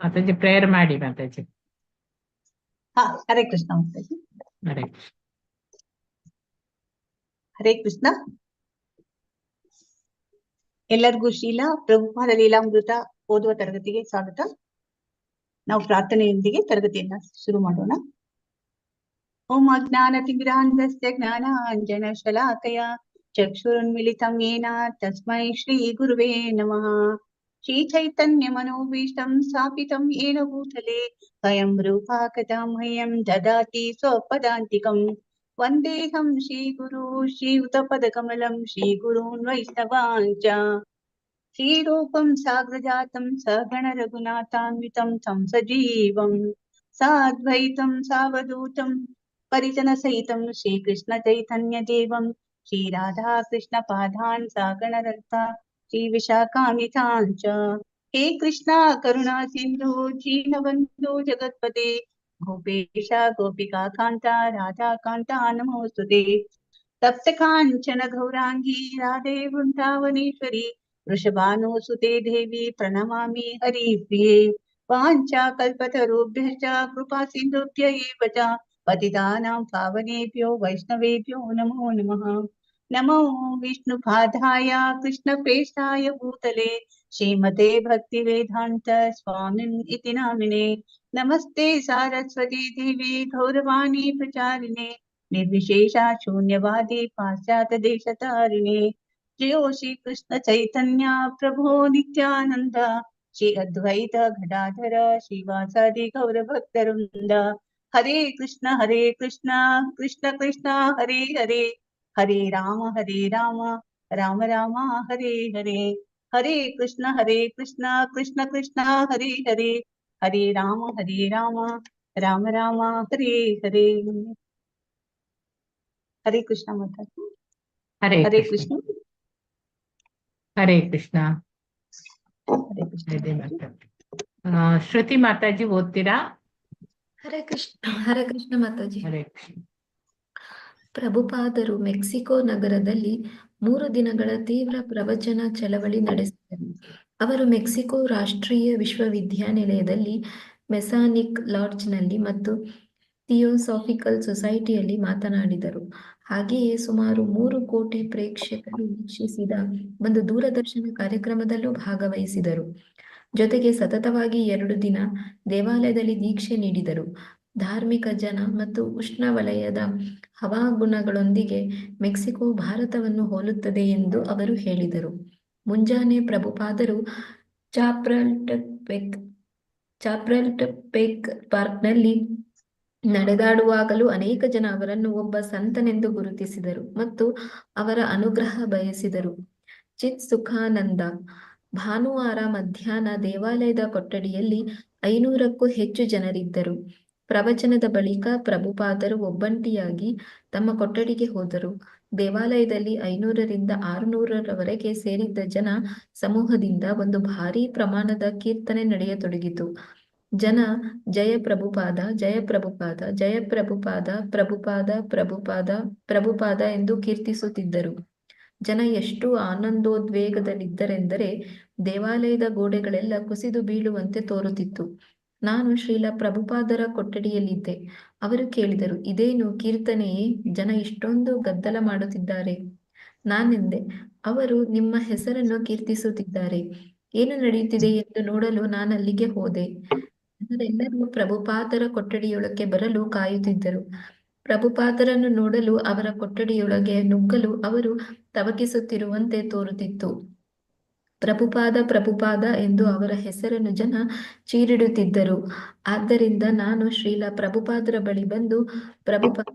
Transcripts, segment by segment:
Mataji prayer ಮಾಡಿ ಮಾತಾಜಿ. ಹರೇ ಕೃಷ್ಣ ಮಾತಾಜಿ. ಹರೇ ಹರೇ ಕೃಷ್ಣ. ಎಲ್ಲರಿಗೂ ಶೀಲಾ ಪ್ರಭುಪಾದ ಲೀಲಾಮೃತ ಓದುವ ತರಗತಿಗೆ ಸ್ವಾಗತ. ನಾವು ಪ್ರಾರ್ಥನೆಯೊಂದಿಗೆ ತರಗತಿಯನ್ನ ಶುರು ಮಾಡೋಣ. ಓಂ ಅಜ್ಞಾನತಿಮಿರಾಂಧಸ್ಯ ಜ್ಞಾನಾಂಜನ ಶಲಾಕಯ ಚಕ್ಷುರುನ್ಮಿಲಿತಂ ಯೇನ ತಸ್ಮೈ ಶ್ರೀ ಗುರುವೇ ನಮಃ. ಶ್ರೀ ಚೈತನ್ಯ ಮನೋಭೀಷ್ಟಂ ಸ್ಥಾಪಿತಂ ಯೇನ ಭೂತಲೆ ಸ್ವಯಂ ರೂಪಾ ಕಥಾ ಮಹ್ಯಂ ದದಾತಿ ಸ್ವಪದಾಂತಿಕಂ. ವಂದೇಹಂ ಶ್ರೀ ಗುರು ಶ್ರೀಯುತಪದಕಮಲಂ ಶ್ರೀ ಗುರೂನ್ ವೈಷ್ಣವಾಂಚ. ಶ್ರೀರೂಪಂ ಸಾಗ್ರಜಾತಂ ಸಗಣ ರಘುನಾಥಾನ್ವಿತಂ तं ಸಜೀವಂ ಸಾದ್ವೈತಂ ಸಾವಧೂತಂ ಪರಿಜನ ಸಹಿತಂ ಶ್ರೀಕೃಷ್ಣ ಚೈತನ್ಯ ದೇವಂ ಶ್ರೀ ರಾಧಾ ಕೃಷ್ಣ ಪಾದಾನ್ ಸಾಗಣ ರಕ್ತ ಶ್ರೀ ವಿಶಾಖಾನ್ವಿತಾಂಚ. ಹೇ ಕೃಷ್ಣ ಕರುಣಾ ಸಿಂಧು ದೀನಬಂಧು ಜಗತ್ಪತೆ ಗೋಪೇಶ ಗೋಪಿಕಾ ಕಾಂತ ರಾಧಾ ಕಾಂತ ನಮೋಸ್ತುತೆ. ತಪ್ತ ಕಾಂಚನ ಗೌರಾಂಗಿ ರಾಧೆ ವೃಂದಾವನೇಶ್ವರಿ ವೃಷಭಾನುಸುತೆ ದೇವಿ ಪ್ರಣಮಾಮಿ ಹರಿಪ್ರಿಯೆ. ವಾಂಛಾ ಕಲ್ಪತರುಭ್ಯಶ್ಚ ಕೃಪಾ ಸಿಂಧುಭ್ಯ ಏವ ಚ ಪತಿತಾನಾಂ ಪಾವನೇಭ್ಯೋ ವೈಷ್ಣವೇಭ್ಯೋ ನಮೋ ನಮಃ. ನಮೋ ವಿಷ್ಣುಪಾದಾಯ ಕೃಷ್ಣಪ್ರೇಷ್ಠಾಯ ಭೂತಲೆ ಶ್ರೀಮತೆ ಭಕ್ತಿವೇದಾಂತ ಸ್ವಾಮಿನ್ ಇತಿ ನಾಮಿನೆ. ನಮಸ್ತೆ ಸಾರಸ್ವತಿ ದೇವಿ ಗೌರವಾಣಿ ಪ್ರಚಾರಿಣೆ ನಿರ್ವಿಶೇಷ ಶೂನ್ಯವಾದಿ ಪಾಶ್ಚಾತ್ಯ ದೇಶತಾರಿಣೆ. ಜಯೋ ಶ್ರೀ ಕೃಷ್ಣ ಚೈತನ್ಯ ಪ್ರಭೋ ನಿತ್ಯಾನಂದ ಶ್ರೀ ಅದ್ವೈತ ಗದಾಧರ ಶ್ರೀವಾಸಾದಿ ಗೌರ ಭಕ್ತವೃಂದ. ಹರೇ ಕೃಷ್ಣ ಕೃಷ್ಣ ಕೃಷ್ಣ ಹರೇ ಹರೇ ಹರೇ ರಾಮ ರಾಮ ರಾಮ ಹರೇ ಹರೇ. ಹರೇ ಕೃಷ್ಣ ಕೃಷ್ಣ ಕೃಷ್ಣ ಹರೇ ಹರೇ ಹರೇ ರಾಮ ರಾಮ ರಾಮ ಹರೇ ಹರೇ. ಹರೇ ಕೃಷ್ಣ ಮಾತಾಡಿ. ಹರೇ ಕೃಷ್ಣ. ಹರೇ ಕೃಷ್ಣ. ಹರೇ ಕೃಷ್ಣ. ಶ್ರುತಿ ಮಾತಾಜಿ ಓದ್ತೀರಾ? ಹರೇ ಕೃಷ್ಣ ಮಾತಾಜಿ. ಹರೇ ಕೃಷ್ಣ. ಪ್ರಭುಪಾದರು ಮೆಕ್ಸಿಕೋ ನಗರದಲ್ಲಿ 3 ದಿನಗಳ ತೀವ್ರ ಪ್ರವಚನ ಚಳವಳಿ ನಡೆಸಿದರು. ಅವರು ಮೆಕ್ಸಿಕೋ ರಾಷ್ಟ್ರೀಯ ವಿಶ್ವವಿದ್ಯಾನಿಲಯದಲ್ಲಿ, ಮೆಸಾನಿಕ್ ಲಾಡ್ಜ್ನಲ್ಲಿ ಮತ್ತು ಥಿಯೋಸಾಫಿಕಲ್ ಸೊಸೈಟಿಯಲ್ಲಿ ಮಾತನಾಡಿದರು. ಹಾಗೆಯೇ ಸುಮಾರು 3 ಕೋಟಿ ಪ್ರೇಕ್ಷಕರು ವೀಕ್ಷಿಸಿದ ಒಂದು ದೂರದರ್ಶನ ಕಾರ್ಯಕ್ರಮದಲ್ಲೂ ಭಾಗವಹಿಸಿದರು. ಜೊತೆಗೆ ಸತತವಾಗಿ 2 ದಿನ ದೇವಾಲಯದಲ್ಲಿ ದೀಕ್ಷೆ ನೀಡಿದರು. ಧಾರ್ಮಿಕ ಜನ ಮತ್ತು ಉಷ್ಣವಲಯದ ಹವಾಗುಣಗಳೊಂದಿಗೆ ಮೆಕ್ಸಿಕೋ ಭಾರತವನ್ನು ಹೋಲುತ್ತದೆ ಎಂದು ಅವರು ಹೇಳಿದರು. ಮುಂಜಾನೆ ಪ್ರಭುಪಾದರು ಚಾಪ್ರಲ್ಟೆಪೆಕ್ ಪಾರ್ಕ್ನಲ್ಲಿ ನಡೆದಾಡುವಾಗಲೂ ಅನೇಕ ಜನ ಅವರನ್ನು ಒಬ್ಬ ಸಂತನೆಂದು ಗುರುತಿಸಿದರು ಮತ್ತು ಅವರ ಅನುಗ್ರಹ ಬಯಸಿದರು. ಚಿತ್ ಸುಖಾನಂದ. ಭಾನುವಾರ ಮಧ್ಯಾಹ್ನ ದೇವಾಲಯದ ಕೊಠಡಿಯಲ್ಲಿ 500ಕ್ಕೂ ಹೆಚ್ಚು ಜನರಿದ್ದರು. ಪ್ರವಚನದ ಬಳಿಕ ಪ್ರಭುಪಾದರು ಒಬ್ಬಂಟಿಯಾಗಿ ತಮ್ಮ ಕೊಠಡಿಗೆ ಹೋದರು. ದೇವಾಲಯದಲ್ಲಿ 500ರಿಂದ 600ರವರೆಗೆ ಸೇರಿದ್ದ ಜನ ಸಮೂಹದಿಂದ ಒಂದು ಭಾರೀ ಪ್ರಮಾಣದ ಕೀರ್ತನೆ ನಡೆಯತೊಡಗಿತು. ಜನ ಜಯ ಪ್ರಭುಪಾದ ಜಯ ಪ್ರಭುಪಾದ ಜಯ ಪ್ರಭುಪಾದ ಪ್ರಭುಪಾದ ಪ್ರಭುಪಾದ ಪ್ರಭುಪಾದ ಎಂದು ಕೀರ್ತಿಸುತ್ತಿದ್ದರು. ಜನ ಎಷ್ಟು ಆನಂದೋದ್ವೇಗದಲ್ಲಿದ್ದರೆಂದರೆ ದೇವಾಲಯದ ಗೋಡೆಗಳೆಲ್ಲ ಕುಸಿದು ಬೀಳುವಂತೆ ತೋರುತ್ತಿತ್ತು. ನಾನು ಶ್ರೀಲ ಪ್ರಭುಪಾದರ ಕೊಠಡಿಯಲ್ಲಿದ್ದೆ. ಅವರು ಕೇಳಿದರು, ಇದೇನು ಕೀರ್ತನೆಯೇ? ಜನ ಇಷ್ಟೊಂದು ಗದ್ದಲ ಮಾಡುತ್ತಿದ್ದಾರೆ. ನಾನೆಂದೆ, ಅವರು ನಿಮ್ಮ ಹೆಸರನ್ನು ಕೀರ್ತಿಸುತ್ತಿದ್ದಾರೆ. ಏನು ನಡೆಯುತ್ತಿದೆ ಎಂದು ನೋಡಲು ನಾನಲ್ಲಿಗೆ ಹೋದೆ. ಜನರೆಲ್ಲರೂ ಪ್ರಭುಪಾದರ ಕೊಠಡಿಯೊಳಕ್ಕೆ ಬರಲು ಕಾಯುತ್ತಿದ್ದರು. ಪ್ರಭುಪಾದರನ್ನು ನೋಡಲು ಅವರ ಕೊಠಡಿಯೊಳಗೆ ನುಗ್ಗಲು ಅವರು ತವಕಿಸುತ್ತಿರುವಂತೆ ತೋರುತ್ತಿತ್ತು. ಪ್ರಭುಪಾದ ಎಂದು ಅವರ ಹೆಸರನ್ನು ಜನ ಚೀರಿಡುತ್ತಿದ್ದರು. ಆದ್ದರಿಂದ ನಾನು ಶ್ರೀಲ ಪ್ರಭುಪಾದರ ಬಳಿ ಬಂದು, ಪ್ರಭುಪಾದ,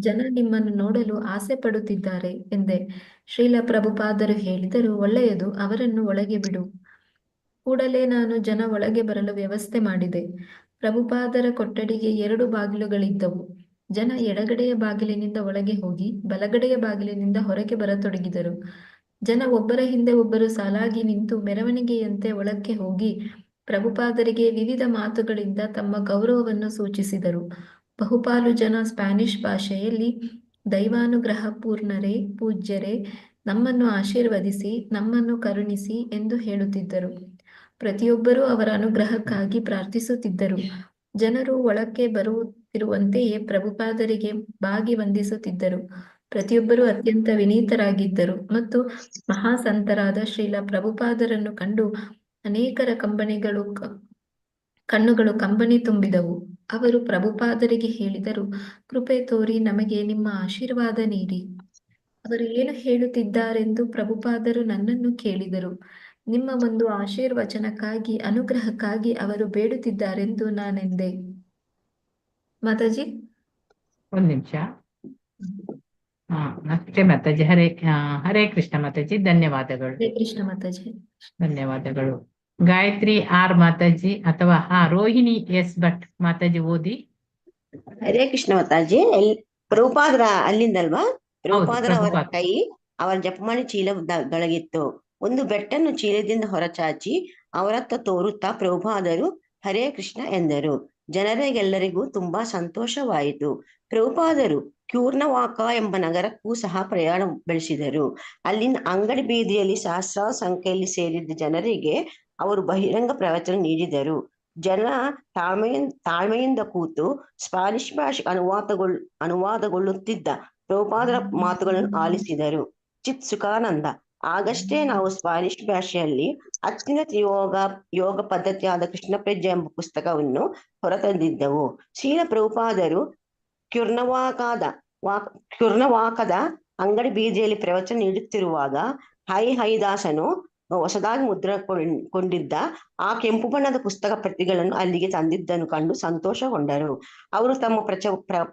ಜನ ನಿಮ್ಮನ್ನು ನೋಡಲು ಆಸೆ ಪಡುತ್ತಿದ್ದಾರೆ ಎಂದೆ. ಶ್ರೀಲ ಪ್ರಭುಪಾದರು ಹೇಳಿದರು, ಒಳ್ಳೆಯದು, ಅವರನ್ನು ಒಳಗೆ ಬಿಡು. ಕೂಡಲೇ ನಾನು ಜನ ಒಳಗೆ ಬರಲು ವ್ಯವಸ್ಥೆ ಮಾಡಿದೆ. ಪ್ರಭುಪಾದರ ಕೊಠಡಿಗೆ 2 ಬಾಗಿಲುಗಳಿದ್ದವು. ಜನ ಎಡಗಡೆಯ ಬಾಗಿಲಿನಿಂದ ಒಳಗೆ ಹೋಗಿ ಬಲಗಡೆಯ ಬಾಗಿಲಿನಿಂದ ಹೊರಗೆ ಬರತೊಡಗಿದರು. ಜನ ಒಬ್ಬರ ಹಿಂದೆ ಒಬ್ಬರು ಸಾಲಾಗಿ ನಿಂತು ಮೆರವಣಿಗೆಯಂತೆ ಒಳಕ್ಕೆ ಹೋಗಿ ಪ್ರಭುಪಾದರಿಗೆ ವಿವಿಧ ಮಾತುಗಳಿಂದ ತಮ್ಮ ಗೌರವವನ್ನು ಸೂಚಿಸಿದರು. ಬಹುಪಾಲು ಜನ ಸ್ಪ್ಯಾನಿಷ್ ಭಾಷೆಯಲ್ಲಿ, ದೈವಾನುಗ್ರಹ ಪೂರ್ಣರೇ, ಪೂಜ್ಯರೇ, ನಮ್ಮನ್ನು ಆಶೀರ್ವದಿಸಿ, ನಮ್ಮನ್ನು ಕರುಣಿಸಿ ಎಂದು ಹೇಳುತ್ತಿದ್ದರು. ಪ್ರತಿಯೊಬ್ಬರೂ ಅವರ ಅನುಗ್ರಹಕ್ಕಾಗಿ ಪ್ರಾರ್ಥಿಸುತ್ತಿದ್ದರು. ಜನರು ಒಳಕ್ಕೆ ಬರುತ್ತಿರುವಂತೆಯೇ ಪ್ರಭುಪಾದರಿಗೆ ಬಾಗಿ ವಂದಿಸುತ್ತಿದ್ದರು. ಪ್ರತಿಯೊಬ್ಬರೂ ಅತ್ಯಂತ ವಿನೀತರಾಗಿದ್ದರು ಮತ್ತು ಮಹಾಸಂತರಾದ ಶ್ರೀಲ ಪ್ರಭುಪಾದರನ್ನು ಕಂಡು ಅನೇಕರ ಕಣ್ಣುಗಳು ಕಂಬನಿ ತುಂಬಿದವು. ಅವರು ಪ್ರಭುಪಾದರಿಗೆ ಹೇಳಿದರು, ಕೃಪೆ ತೋರಿ ನಮಗೆ ನಿಮ್ಮ ಆಶೀರ್ವಾದ ನೀಡಿ. ಅವರು ಏನು ಹೇಳುತ್ತಿದ್ದಾರೆಂದು ಪ್ರಭುಪಾದರು ನನ್ನನ್ನು ಕೇಳಿದರು. ನಿಮ್ಮ ಒಂದು ಆಶೀರ್ವಚನಕ್ಕಾಗಿ, ಅನುಗ್ರಹಕ್ಕಾಗಿ ಅವರು ಬೇಡುತ್ತಿದ್ದಾರೆಂದು ನಾನೆಂದೆ. ಮಾತಾಜಿ, ಒಂದ್ ನಿಮಿಷ. ಅಷ್ಟೇ ಮಾತಾಜಿ. ಹರೇ ಕೃಷ್ಣ ಮಾತಾಜಿ, ಧನ್ಯವಾದಗಳು. ಹರೇ ಕೃಷ್ಣ ಮಾತಾಜಿ. ಧನ್ಯವಾದಗಳು. ಗಾಯತ್ರಿ ಆರ್ ಮಾತಾಜಿ ಅಥವಾ ರೋಹಿಣಿ ಎಸ್ ಭಟ್ ಮಾತಾಜಿ ಓದಿ. ಹರೇ ಕೃಷ್ಣ ಮಾತಾಜಿ. ಪ್ರಭುಪಾದರ ಅಲ್ಲಿಂದಲ್ವಾ? ಪ್ರಭುಪಾದರ ಅವರ ಪ್ರಭುಪಾದ. ಕೈ ಅವರ ಜಪಮಾಲಿ ಚೀಲದೊಳಗಿತ್ತು. ಒಂದು ಬೆಟ್ಟನ್ನು ಚೀಲದಿಂದ ಹೊರಚಾಚಿ ಅವರತ್ತ ತೋರುತ್ತಾ ಪ್ರಭುಪಾದರು ಹರೇ ಕೃಷ್ಣ ಎಂದರು. ಜನರಿಗೆಲ್ಲರಿಗೂ ತುಂಬಾ ಸಂತೋಷವಾಯಿತು. ಪ್ರಭುಪಾದರು ಕ್ಯೂರ್ನವಾಕ ಎಂಬ ನಗರಕ್ಕೂ ಸಹ ಪ್ರಯಾಣ ಬೆಳೆಸಿದರು. ಅಲ್ಲಿನ ಅಂಗಡಿ ಬೀದಿಯಲ್ಲಿ ಸಹಸ್ರಾರು ಸಂಖ್ಯೆಯಲ್ಲಿ ಸೇರಿದ್ದ ಜನರಿಗೆ ಅವರು ಬಹಿರಂಗ ಪ್ರವಚನ ನೀಡಿದರು. ಜನ ತಾಳ್ಮೆಯಿಂದ ಕೂತು ಸ್ಪಾನಿಷ್ ಭಾಷೆ ಅನುವಾದಗೊಳ್ಳುತ್ತಿದ್ದ ಪ್ರಭುಪಾದರ ಮಾತುಗಳನ್ನು ಆಲಿಸಿದರು. ಚಿತ್ ಸುಖಾನಂದ, ಆಗಷ್ಟೇ ನಾವು ಸ್ಪಾನಿಷ್ ಭಾಷೆಯಲ್ಲಿ ಅತ್ಯುನ್ನತ ಯೋಗ ಪದ್ಧತಿಯಾದ ಕೃಷ್ಣ ಪ್ರಜ್ಞೆ ಎಂಬ ಪುಸ್ತಕವನ್ನು ಹೊರತಂದಿದ್ದೆವು. ಶ್ರೀಲ ಪ್ರಭುಪಾದರು ಕ್ಯುರ್ನವಾಕದ ಅಂಗಡಿ ಬೀದಿಯಲ್ಲಿ ಪ್ರವಚನ ನೀಡುತ್ತಿರುವಾಗ ಹೈದಾಸನು ಹೊಸದಾಗಿ ಮುದ್ರಕೊಂಡಿದ್ದ ಆ ಕೆಂಪು ಬಣ್ಣದ ಪುಸ್ತಕ ಪ್ರತಿಗಳನ್ನು ಅಲ್ಲಿಗೆ ತಂದಿದ್ದನ್ನು ಕಂಡು ಸಂತೋಷಗೊಂಡರು. ಅವರು ತಮ್ಮ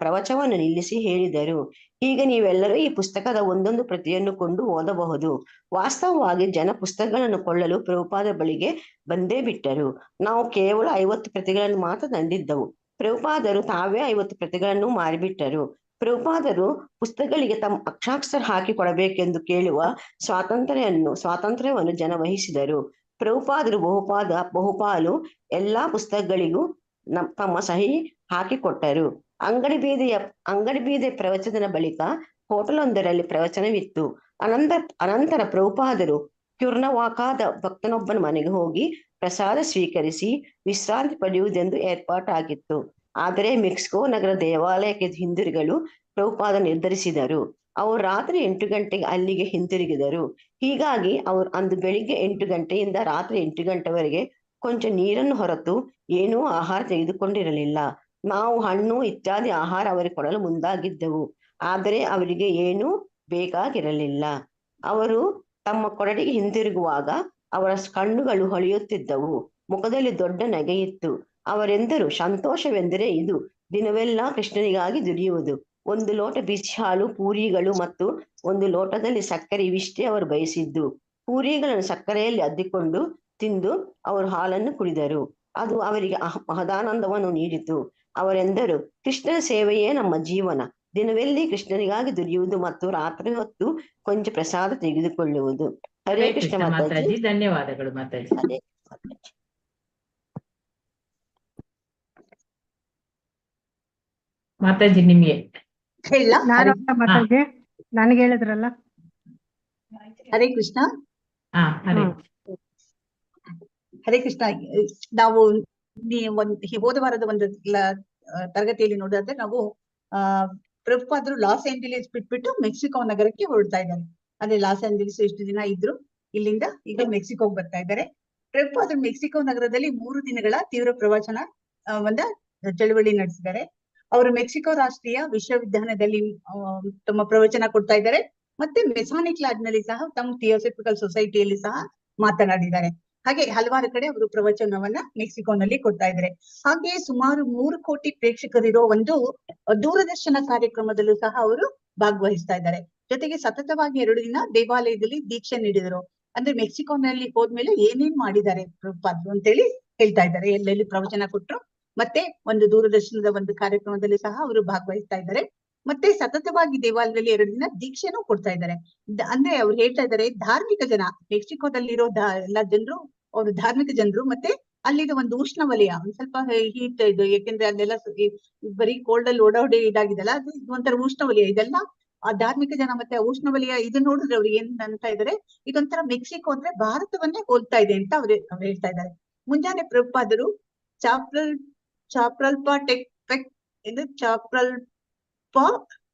ಪ್ರವಚನವನ್ನು ನಿಲ್ಲಿಸಿ ಹೇಳಿದರು, ಈಗ ನೀವೆಲ್ಲರೂ ಈ ಪುಸ್ತಕದ ಒಂದೊಂದು ಪ್ರತಿಯನ್ನು ಕೊಂಡು ಓದಬಹುದು. ವಾಸ್ತವವಾಗಿ ಜನ ಪುಸ್ತಕಗಳನ್ನು ಕೊಳ್ಳಲು ಪ್ರಭುಪಾದರ ಬಳಿಗೆ ಬಂದೇ ಬಿಟ್ಟರು. ನಾವು ಕೇವಲ 50 ಪ್ರತಿಗಳನ್ನು ಮಾತ್ರ ತಂದಿದ್ದವು. ಪ್ರಭುಪಾದರು ತಾವೇ 50 ಪ್ರತಿಗಳನ್ನು ಮಾರಿಬಿಟ್ಟರು. ಪ್ರಭುಪಾದರು ಪುಸ್ತಕಗಳಿಗೆ ತಮ್ಮ ಅಕ್ಷಾಕ್ಷರ ಹಾಕಿ ಕೊಡಬೇಕೆಂದು ಕೇಳುವ ಸ್ವಾತಂತ್ರ್ಯವನ್ನು ಜನ ವಹಿಸಿದರು. ಪ್ರಭುಪಾದರು ಬಹುಪಾಲು ಎಲ್ಲಾ ಪುಸ್ತಕಗಳಿಗೂ ತಮ್ಮ ಸಹಿ ಹಾಕಿಕೊಟ್ಟರು. ಅಂಗಡಿ ಬೀದಿಯ ಪ್ರವಚನದ ಬಳಿಕ ಹೋಟೆಲೊಂದರಲ್ಲಿ ಪ್ರವಚನವಿತ್ತು. ಅನಂತರ ಪ್ರಭುಪಾದರು ಕ್ಯುರ್ನವಾಕಾದ ಭಕ್ತನೊಬ್ಬನ ಮನೆಗೆ ಹೋಗಿ ಪ್ರಸಾದ ಸ್ವೀಕರಿಸಿ ವಿಶ್ರಾಂತಿ ಪಡೆಯುವುದೆಂದು ಏರ್ಪಾಟಾಗಿತ್ತು. ಆದರೆ ಮೆಕ್ಸಿಕೋ ನಗರ ದೇವಾಲಯಕ್ಕೆ ಹಿಂದಿರುಗಲು ಪ್ರಭುಪಾದ ನಿರ್ಧರಿಸಿದರು. ಅವರು ರಾತ್ರಿ 8 ಗಂಟೆಗೆ ಅಲ್ಲಿಗೆ ಹಿಂತಿರುಗಿದರು. ಹೀಗಾಗಿ ಅವರು ಅಂದು ಬೆಳಿಗ್ಗೆ 8 ಗಂಟೆಯಿಂದ ರಾತ್ರಿ 8 ಗಂಟೆವರೆಗೆ ಕೊಂಚ ನೀರನ್ನು ಹೊರತು ಏನೂ ಆಹಾರ ತೆಗೆದುಕೊಂಡಿರಲಿಲ್ಲ. ನಾವು ಹಣ್ಣು ಇತ್ಯಾದಿ ಆಹಾರ ಅವರಿಗೆ ಕೊಡಲು ಮುಂದಾಗಿದ್ದೆವು. ಆದರೆ ಅವರಿಗೆ ಏನೂ ಬೇಕಾಗಿರಲಿಲ್ಲ. ಅವರು ತಮ್ಮ ಕೊಠಡಿಗೆ ಹಿಂದಿರುಗುವಾಗ ಅವರ ಕಣ್ಣುಗಳು ಹೊಳೆಯುತ್ತಿದ್ದವು. ಮುಖದಲ್ಲಿ ದೊಡ್ಡ ನಗೆಯಿತ್ತು. ಅವರೆಂದರು, ಸಂತೋಷವೆಂದರೆ ಇದು. ದಿನವೆಲ್ಲ ಕೃಷ್ಣನಿಗಾಗಿ ದುಡಿಯುವುದು. 1 ಲೋಟ ಬಿಸಿ ಹಾಲು, ಪೂರಿಗಳು ಮತ್ತು 1 ಲೋಟದಲ್ಲಿ ಸಕ್ಕರೆ, ಇವಿಷ್ಟೇ ಅವರು ಬಯಸಿದ್ದು. ಪೂರಿಗಳನ್ನು ಸಕ್ಕರೆಯಲ್ಲಿ ಅದ್ದಿಕೊಂಡು ತಿಂದು ಅವರು ಹಾಲನ್ನು ಕುಡಿದರು. ಅದು ಅವರಿಗೆ ಮಹದಾನಂದವನ್ನು ನೀಡಿತು. ಅವರೆಂದರು, ಕೃಷ್ಣನ ಸೇವೆಯೇ ನಮ್ಮ ಜೀವನ. ದಿನವೆಲ್ಲಿ ಕೃಷ್ಣನಿಗಾಗಿ ದುಡಿಯುವುದು ಮತ್ತು ರಾತ್ರಿ ಹೊತ್ತು ಕೊಂಚ ಪ್ರಸಾದ ತೆಗೆದುಕೊಳ್ಳುವುದು. ಹರೇ ಕೃಷ್ಣ ಮಾತಾಜಿ. ಧನ್ಯವಾದಗಳು ಮಾತಾಜಿ. ಹರೇ ಮಾತಾಜಿ ನಿಮ್ಗೆ ಹೇಳ. ಮಾತಾಜಿ, ನನ್ಗೆ ಹೇಳಿದ್ರಲ್ಲ. ಹರೇ ಕೃಷ್ಣ. ಹರೇ ಹರೇ ಕೃಷ್ಣ. ನಾವು ಹೋದ ವಾರದ ಒಂದು ತರಗತಿಯಲ್ಲಿ ನೋಡಿದ್ರೆ ನಾವು ಪ್ರಭುಪಾದರು ಲಾಸ್ ಏಂಜಲೀಸ್ ಬಿಟ್ಬಿಟ್ಟು ಮೆಕ್ಸಿಕೋ ನಗರಕ್ಕೆ ಹೊರಡ್ತಾ ಇದ್ದಾರೆ. ಅಂದ್ರೆ ಲಾಸ್ ಏಂಜಲೀಸ್ ಎಷ್ಟು ದಿನ ಇದ್ರು, ಇಲ್ಲಿಂದ ಈಗ ಮೆಕ್ಸಿಕೋಗೆ ಬರ್ತಾ ಇದ್ದಾರೆ. ಪ್ರಭುಪಾದರು ಮೆಕ್ಸಿಕೋ ನಗರದಲ್ಲಿ 3 ದಿನಗಳ ತೀವ್ರ ಪ್ರವಚನ ಚಳವಳಿ ನಡೆಸಿದ್ದಾರೆ. ಅವರು ಮೆಕ್ಸಿಕೋ ರಾಷ್ಟ್ರೀಯ ವಿಶ್ವವಿದ್ಯಾಲಯದಲ್ಲಿ ತಮ್ಮ ಪ್ರವಚನ ಕೊಡ್ತಾ ಇದ್ದಾರೆ. ಮತ್ತೆ ಮೆಸಾನಿಕ್ ಲ್ಯಾಬ್ ನಲ್ಲಿ ಸಹ ತಮ್ಮ ಥಿಯೋಸಫಿಕಲ್ ಸೊಸೈಟಿಯಲ್ಲಿ ಸಹ ಮಾತನಾಡಿದ್ದಾರೆ. ಹಾಗೆ ಹಲವಾರು ಕಡೆ ಅವರು ಪ್ರವಚನವನ್ನ ಮೆಕ್ಸಿಕೋನಲ್ಲಿ ಕೊಡ್ತಾ ಇದ್ದಾರೆ. ಹಾಗೆ ಸುಮಾರು 3 ಕೋಟಿ ಪ್ರೇಕ್ಷಕರಿರೋ ಒಂದು ದೂರದರ್ಶನ ಕಾರ್ಯಕ್ರಮದಲ್ಲೂ ಸಹ ಅವರು ಭಾಗವಹಿಸ್ತಾ ಇದ್ದಾರೆ. ಜೊತೆಗೆ ಸತತವಾಗಿ 2 ದಿನ ದೇವಾಲಯದಲ್ಲಿ ದೀಕ್ಷೆ ನೀಡಿದರು. ಅಂದ್ರೆ ಮೆಕ್ಸಿಕೋನಲ್ಲಿ ಹೋದ್ಮೇಲೆ ಏನೇನ್ ಮಾಡಿದ್ದಾರೆ ಪ್ರಭುಪಾದರು ಅಂತೇಳಿ ಹೇಳ್ತಾ ಇದ್ದಾರೆ. ಎಲ್ಲೆಲ್ಲಿ ಪ್ರವಚನ ಕೊಟ್ರು, ಮತ್ತೆ ಒಂದು ದೂರದರ್ಶನದ ಒಂದು ಕಾರ್ಯಕ್ರಮದಲ್ಲಿ ಸಹ ಅವರು ಭಾಗವಹಿಸ್ತಾ ಇದ್ದಾರೆ. ಮತ್ತೆ ಸತತವಾಗಿ ದೇವಾಲಯದಲ್ಲಿ 2 ದಿನ ದೀಕ್ಷೆನೂ ಕೊಡ್ತಾ ಇದ್ದಾರೆ. ಅಂದ್ರೆ ಅವ್ರು ಹೇಳ್ತಾ ಇದ್ದಾರೆ, ಧಾರ್ಮಿಕ ಜನ ಮೆಕ್ಸಿಕೋದಲ್ಲಿರೋ ಎಲ್ಲಾ ಜನರು ಅವರು ಧಾರ್ಮಿಕ ಜನರು. ಮತ್ತೆ ಅಲ್ಲಿದು ಒಂದು ಉಷ್ಣವಲಯ, ಒಂದ್ ಸ್ವಲ್ಪ ಹೀಟ್ ಇದು, ಯಾಕೆಂದ್ರೆ ಅಲ್ಲೆಲ್ಲ ಬರೀ ಕೋಲ್ಡ್ ಅಲ್ಲಿ ಓಡಾಡಿ ಇದಾಗಿದೆಲ್ಲ, ಅದು ಒಂಥರ ಉಷ್ಣವಲಯ. ಇದೆಲ್ಲ ಆ ಧಾರ್ಮಿಕ ಜನ ಮತ್ತೆ ಉಷ್ಣವಲಯ ಇದು ನೋಡಿದ್ರೆ ಅವ್ರು ಏನ್ ಅಂತ ಇದಾರೆ, ಇದೊಂಥರ ಮೆಕ್ಸಿಕೋ ಅಂದ್ರೆ ಭಾರತವನ್ನೇ ಹೋಲ್ತಾ ಇದೆ ಅಂತ ಅವ್ರು ಹೇಳ್ತಾ ಇದ್ದಾರೆ. ಮುಂಜಾನೆ ಪ್ರಭುಪಾದರು ಚಾಪ್ರಲ್ಪಾ ಇದು ಚಾಪ್ರಲ್ಪಾ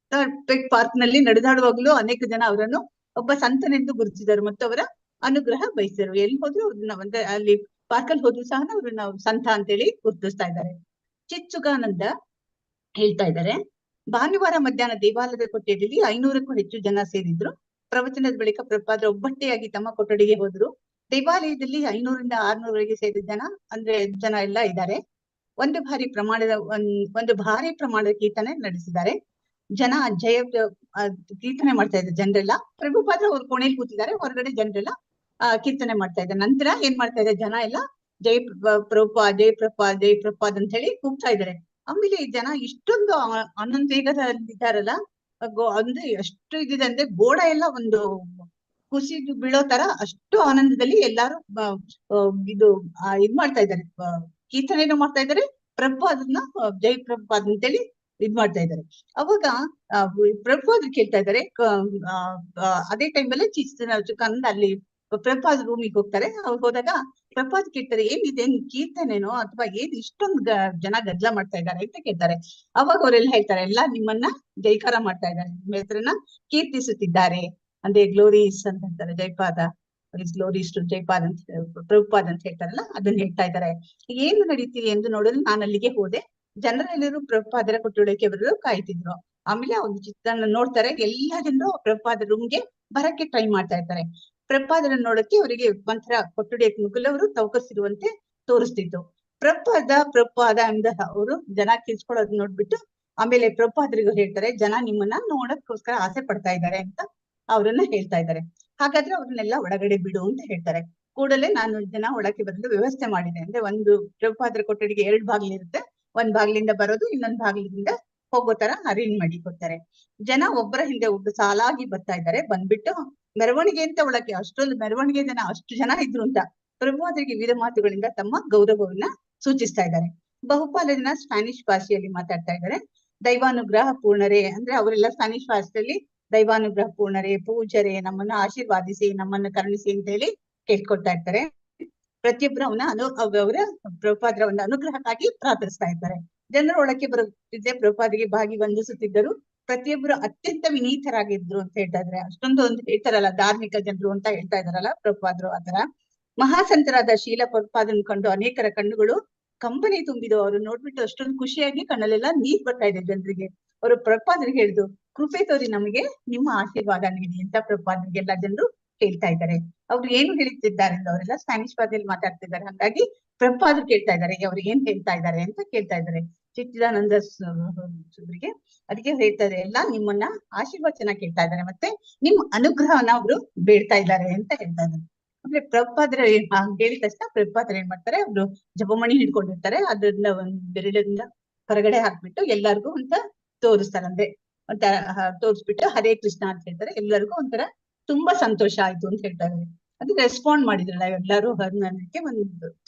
ಟೆಕ್ ಪಾರ್ಕ್ ನಲ್ಲಿ ನಡೆದಾಡುವಾಗಲೂ ಅನೇಕ ಜನ ಅವರನ್ನು ಒಬ್ಬ ಸಂತನೆಂದು ಗುರುತಿಸಿದರು ಮತ್ತು ಅವರ ಅನುಗ್ರಹ ಬಯಸಿದರು. ಎಲ್ಲಿ ಹೋದ್ರು ಅವ್ರನ್ನ ಅಲ್ಲಿ ಪಾರ್ಕ್ ಅಲ್ಲಿ ಹೋದ್ರು ಸಹ ಅವ್ರನ್ನ ಸಂತ ಅಂತೇಳಿ ಗುರುತಿಸ್ತಾ ಇದ್ದಾರೆ. ಚಿತ್ಸುಗಾನಂದ ಹೇಳ್ತಾ ಇದ್ದಾರೆ, ಭಾನುವಾರ ಮಧ್ಯಾಹ್ನ ದೇವಾಲಯದ ಕೊಠಡಿಯಲ್ಲಿ 500ಕ್ಕೂ ಹೆಚ್ಚು ಜನ ಸೇರಿದ್ರು. ಪ್ರವಚನದ ಬಳಿಕ ಪ್ರಭುಪಾದರು ಒಬ್ಬಟ್ಟೆಯಾಗಿ ತಮ್ಮ ಕೊಠಡಿಗೆ ಹೋದ್ರು. ದೇವಾಲಯದಲ್ಲಿ 500ರಿಂದ 600ವರೆಗೆ ಸೇರಿದ ಜನ ಎಲ್ಲ ಇದ್ದಾರೆ. ಒಂದು ಭಾರಿ ಪ್ರಮಾಣದ ಕೀರ್ತನೆ ನಡೆಸಿದ್ದಾರೆ. ಜನ ಕೀರ್ತನೆ ಮಾಡ್ತಾ ಇದ್ದಾರೆ. ಜನರೆಲ್ಲ ಪ್ರಭುಪಾದರು ಅವ್ರ ಕೋಣೆಯಲ್ಲಿ ಕೂತಿದ್ದಾರೆ, ಹೊರಗಡೆ ಜನರೆಲ್ಲ ಕೀರ್ತನೆ ಮಾಡ್ತಾ ಇದ್ದಾರೆ. ನಂತರ ಏನ್ ಮಾಡ್ತಾ ಇದ್ದಾರೆ, ಜನ ಎಲ್ಲ ಜೈ ಪ್ರಭುಪಾದ್ ಜೈ ಪ್ರಭುಪಾದ್ ಜೈ ಪ್ರಭುಪಾದ್ ಅಂತ ಹೇಳಿ ಕೂಗ್ತಾ ಇದ್ದಾರೆ. ಆಮೇಲೆ ಈ ಜನ ಇಷ್ಟೊಂದು ಆನಂದವೇಗದಲ್ಲಿದ್ದಾರಲ್ಲ, ಅಂದ್ರೆ ಎಷ್ಟು ಇದಿದೆ ಅಂದ್ರೆ ಗೋಡ ಎಲ್ಲ ಒಂದು ಕುಸಿದು ಬೀಳೋ ತರ ಅಷ್ಟು ಆನಂದದಲ್ಲಿ ಎಲ್ಲಾರು ಇದ್ ಮಾಡ್ತಾ ಇದ್ದಾರೆ, ಕೀರ್ತನೆಯನ್ನು ಮಾಡ್ತಾ ಇದ್ದಾರೆ. ಪ್ರಭುಪಾದನ್ನ ಜೈ ಪ್ರಭುಪಾದ್ ಅಂತೇಳಿ ಇದ್ ಮಾಡ್ತಾ ಇದ್ದಾರೆ. ಅವಾಗ ಪ್ರಭುಪಾದ್ರು ಕೇಳ್ತಾ ಇದ್ದಾರೆ, ಅದೇ ಟೈಮಲ್ಲಿ ಚಿಕ್ಕಂದ ಅಲ್ಲಿ ಪ್ರಭುಪಾದ್ ರೂಮಿಗೆ ಹೋಗ್ತಾರೆ. ಅವ್ರು ಹೋದಾಗ ಪ್ರಭುಪಾದ್ ಕೇಳ್ತಾರೆ, ಏನಿದೆ ಕೀರ್ತನೆನೋ ಅಥವಾ ಏನ್ ಇಷ್ಟೊಂದು ಜನ ಗದ್ದಲ ಮಾಡ್ತಾ ಇದ್ದಾರೆ ಅಂತ ಕೇಳ್ತಾರೆ. ಅವಾಗ ಅವರೆಲ್ಲ ಹೇಳ್ತಾರೆ, ಎಲ್ಲ ನಿಮ್ಮನ್ನ ಜೈಕಾರ ಮಾಡ್ತಾ ಇದ್ದಾರೆ, ನಿಮ್ಮ ಹೆಸರನ್ನ ಕೀರ್ತಿಸುತ್ತಿದ್ದಾರೆ, ಅಂದ್ರೆ ಗ್ಲೋರೀಸ್ ಅಂತ ಹೇಳ್ತಾರೆ. ಜೈಪಾದ ಗ್ಲೋರೀಸ್ ಟು ಜೈಪಾದ್ ಅಂತ ಪ್ರಭುಪಾದ್ ಅಂತ ಹೇಳ್ತಾರಲ್ಲ, ಅದನ್ನ ಹೇಳ್ತಾ ಇದ್ದಾರೆ. ಏನು ನಡೀತಿದೆ ಎಂದು ನೋಡಲು ನಾನು ಅಲ್ಲಿಗೆ ಹೋದೆ. ಜನರೆಲ್ಲರೂ ಪ್ರಭುಪಾದರ ಕೊಠಡಿಗೆ ಬರಲು ಕಾಯ್ತಿದ್ರು. ಆಮೇಲೆ ಒಂದು ಚಿತ್ರನ ನೋಡ್ತಾರೆ. ಎಲ್ಲಾ ಜನರು ಪ್ರಭುಪಾದ ರೂಮ್ಗೆ ಬರಕ್ಕೆ ಟ್ರೈ ಮಾಡ್ತಾ ಇರ್ತಾರೆ. ಪ್ರಭುಪಾದರನ್ನು ನೋಡಕ್ಕೆ ಅವರಿಗೆ ಒಂಥರ ಕೊಠಡಿಯ ಮುಗುಲವರು ತವಕಸಿರುವಂತೆ ತೋರಿಸ್ತಿತ್ತು. ಪ್ರಭುಪಾದ ಎಂದ ಅವರು ಜನ ಕಿರ್ಚ್ಕೊಳ್ಳೋದ್ ನೋಡ್ಬಿಟ್ಟು ಆಮೇಲೆ ಪ್ರಭುಪಾದರಿಗೂ ಹೇಳ್ತಾರೆ, ಜನ ನಿಮ್ಮನ್ನ ನೋಡಕ್ಕೋಸ್ಕರ ಆಸೆ ಪಡ್ತಾ ಇದ್ದಾರೆ ಅಂತ ಅವ್ರನ್ನ ಹೇಳ್ತಾ ಇದ್ದಾರೆ. ಹಾಗಾದ್ರೆ ಅವ್ರನ್ನೆಲ್ಲ ಒಳಗಡೆ ಬಿಡು ಅಂತ ಹೇಳ್ತಾರೆ. ಕೂಡಲೇ ನಾನು ಜನ ಒಳಗೆ ಬರಲು ವ್ಯವಸ್ಥೆ ಮಾಡಿದೆ. ಅಂದ್ರೆ ಒಂದು ಪ್ರಭುಪಾದರ ಕೊಠಡಿಗೆ 2 ಬಾಗಿಲು ಇರುತ್ತೆ, ಒಂದ್ ಬಾಗಿಲಿಂದ ಬರೋದು, ಇನ್ನೊಂದ್ ಬಾಗಿಲಿಂದ ಹೋಗೋ ತರ ಅರೇಂಜ್ ಮಾಡಿ ಕೊಡ್ತಾರೆ. ಜನ ಒಬ್ಬರ ಹಿಂದೆ ಒಬ್ರು ಸಾಲಾಗಿ ಬರ್ತಾ ಇದ್ದಾರೆ. ಬಂದ್ಬಿಟ್ಟು ಮೆರವಣಿಗೆ ಅಂತ ಒಳಗೆ ಅಷ್ಟೊಂದು ಮೆರವಣಿಗೆ ಜನ ಅಷ್ಟು ಜನ ಇದ್ರು ಅಂತ ಪ್ರಭುಪಾದರಿಗೆ ವಿವಿಧ ಮಾತುಗಳಿಂದ ತಮ್ಮ ಗೌರವವನ್ನ ಸೂಚಿಸ್ತಾ ಇದ್ದಾರೆ. ಬಹುಪಾಲು ಜನ ಸ್ಪ್ಯಾನಿಷ್ ಭಾಷೆಯಲ್ಲಿ ಮಾತಾಡ್ತಾ ಇದ್ದಾರೆ. ದೈವಾನುಗ್ರಹ ಪೂರ್ಣರೇ, ಅಂದ್ರೆ ಅವರೆಲ್ಲ ಸ್ಪ್ಯಾನಿಷ್ ಭಾಷೆಯಲ್ಲಿ ದೈವಾನುಗ್ರಹ ಪೂರ್ಣರೇ, ಪೂಜರೇ, ನಮ್ಮನ್ನ ಆಶೀರ್ವಾದಿಸಿ, ನಮ್ಮನ್ನ ಕರುಣಿಸಿ ಅಂತ ಹೇಳಿ ಕೇಳ್ಕೊಳ್ತಾ ಇರ್ತಾರೆ. ಪ್ರತಿಯೊಬ್ಬರು ಅವರ ಪ್ರಭುಪಾದರ ಒಂದು ಅನುಗ್ರಹಕ್ಕಾಗಿ ಪ್ರಾರ್ಥಿಸ್ತಾ ಇದ್ದಾರೆ. ಜನರು ಒಳಕ್ಕೆ ಬರುತ್ತಿದ್ದೆ ಪ್ರಭುಪಾದಿಗೆ ಬಾಗಿ ವಂದಿಸುತ್ತಿದ್ದರು. ಪ್ರತಿಯೊಬ್ಬರು ಅತ್ಯಂತ ವಿನೀತರಾಗಿದ್ರು ಅಂತ ಹೇಳ್ತಾ ಇದ್ದಾರೆ. ಅಷ್ಟೊಂದು ಒಂದು ಹೇಳ್ತಾರಲ್ಲ ಧಾರ್ಮಿಕ ಜನರು ಅಂತ ಹೇಳ್ತಾ ಇದಾರಲ್ಲ ಪ್ರಭುಪಾದರು, ಆತರ ಮಹಾಸಂತರಾದ ಶೀಲ ಪ್ರಭುಪಾದನ್ನು ಕಂಡು ಅನೇಕರ ಕಣ್ಣುಗಳು ಕಂಬನಿ ತುಂಬಿದವು. ಅವರು ನೋಡ್ಬಿಟ್ಟು ಅಷ್ಟೊಂದು ಖುಷಿಯಾಗಿ ಕಣ್ಣಲ್ಲೆಲ್ಲ ನೀರ್ ಬರ್ತಾ ಇದೆ ಜನರಿಗೆ. ಅವರು ಪ್ರಭುಪಾದರಿಗೆ ಹೇಳಿದ್ರು, ಕೃಪೆ ತೋರಿ ನಮಗೆ ನಿಮ್ಮ ಆಶೀರ್ವಾದ ನೀಡಿ ಅಂತ ಪ್ರಭುಪಾದರಿಗೆಲ್ಲ ಜನರು ಹೇಳ್ತಾ ಇದ್ದಾರೆ. ಅವ್ರು ಏನು ಹೇಳ್ತಿದ್ದಾರೆ ಅಂದ್ರೆ ಅವರೆಲ್ಲ ಸ್ಪ್ಯಾನಿಷ್ ಭಾಷೆಯಲ್ಲಿ ಮಾತಾಡ್ತಿದ್ದಾರೆ. ಹಾಗಾಗಿ ಪ್ರಭುಪಾದರು ಕೇಳ್ತಾ ಇದ್ದಾರೆ, ಅವ್ರು ಏನ್ ಹೇಳ್ತಾ ಇದ್ದಾರೆ ಅಂತ ಕೇಳ್ತಾ ಇದ್ದಾರೆ ಚಿದಾನಂದ ಸುಬ್ರಿಗೆ. ಅದಕ್ಕೆ ಹೇಳ್ತಾ ಇದ್ದಾರೆ, ಎಲ್ಲ ನಿಮ್ಮನ್ನ ಆಶೀರ್ವಚನ ಕೇಳ್ತಾ ಇದ್ದಾರೆ, ಮತ್ತೆ ನಿಮ್ಮ ಅನುಗ್ರಹನ ಅವರು ಬೇಡ್ತಾ ಇದ್ದಾರೆ ಅಂತ ಹೇಳ್ತಾ ಇದ್ದಾರೆ. ಅಂದ್ರೆ ಪ್ರಭುಪಾದರ ಹೇಳಿದ ತಕ್ಷಣ ಪ್ರಭುಪಾದರು ಏನ್ ಮಾಡ್ತಾರೆ, ಅವ್ರು ಜಪಮಣಿ ಹಿಡ್ಕೊಂಡಿರ್ತಾರೆ. ಅದನ್ನ ಒಂದ್ ಬೆರಳಿಂದ ಹೊರಗಡೆ ಹಾಕ್ಬಿಟ್ಟು ಎಲ್ಲರಿಗೂ ಅಂತ ತೋರಿಸ್ತಾರೆ. ಅಂದ್ರೆ ಒಂಥರ ತೋರಿಸ್ಬಿಟ್ಟು ಹರೇ ಕೃಷ್ಣ ಅಂತ ಹೇಳ್ತಾರೆ. ಎಲ್ಲರಿಗೂ ಒಂಥರ ತುಂಬಾ ಸಂತೋಷ ಆಯ್ತು ಅಂತ ಹೇಳ್ತಾ ಇದ್ದಾರೆ. ಅದಕ್ಕೆ ರೆಸ್ಪಾಂಡ್ ಮಾಡಿದ್ರಲ್ಲ ಎಲ್ಲರೂ ಹರ್ನಕ್ಕೆ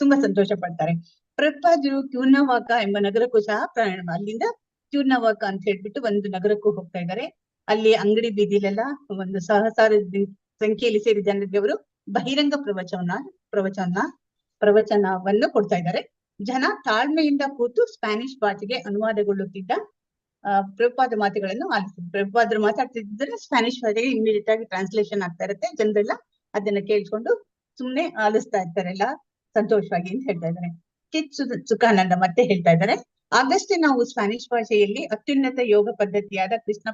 ತುಂಬಾ ಸಂತೋಷ ಪಡ್ತಾರೆ. ಪ್ರಭುಪಾದರು ಕ್ಯೂರ್ನವಾಕ ಎಂಬ ನಗರಕ್ಕೂ ಸಹ ಪ್ರಯಾಣ, ಅಲ್ಲಿಂದ ಕ್ಯೂರ್ನವಾಕ ಅಂತ ಹೇಳ್ಬಿಟ್ಟು ಒಂದು ನಗರಕ್ಕೂ ಹೋಗ್ತಾ ಇದ್ದಾರೆ. ಅಲ್ಲಿ ಅಂಗಡಿ ಬೀದಿಲೆಲ್ಲ ಒಂದು ಸಹಸ್ರಾರು ಸಂಖ್ಯೆಯಲ್ಲಿ ಸೇರಿದ ಜನರಿಗೆ ಅವರು ಬಹಿರಂಗ ಪ್ರವಚನವನ್ನು ಕೊಡ್ತಾ ಇದ್ದಾರೆ. ಜನ ತಾಳ್ಮೆಯಿಂದ ಕೂತು ಸ್ಪ್ಯಾನಿಷ್ ಭಾಷೆಗೆ ಅನುವಾದಗೊಳ್ಳುತ್ತಿದ್ದ ಪ್ರಭುಪಾದ ಮಾತುಗಳನ್ನು ಆಲಿಸ್ತಾರೆ. ಪ್ರಭುಪಾದರು ಮಾತಾಡ್ತಿದ್ರೆ ಸ್ಪ್ಯಾನಿಷ್ ಭಾಷೆಗೆ ಇಮಿಡಿಯೇಟ್ ಆಗಿ ಟ್ರಾನ್ಸ್ಲೇಷನ್ ಆಗ್ತಾ ಇರುತ್ತೆ. ಜನರೆಲ್ಲ ಅದನ್ನ ಕೇಳ್ಕೊಂಡು ಸುಮ್ನೆ ಆಲಿಸ್ತಾ ಇರ್ತಾರೆ, ಎಲ್ಲ ಸಂತೋಷವಾಗಿ ಅಂತ ಹೇಳ್ತಾ ಇದ್ದಾರೆ. ಸುಖಾನಂದ ಮತ್ತೆ ಹೇಳ್ತಾ ಇದ್ದಾರೆ, ಆಗಷ್ಟೇ ನಾವು ಸ್ಪ್ಯಾನಿಷ್ ಭಾಷೆಯಲ್ಲಿ ಅತ್ಯುನ್ನತ ಯೋಗ ಪದ್ಧತಿಯಾದ ಕೃಷ್ಣ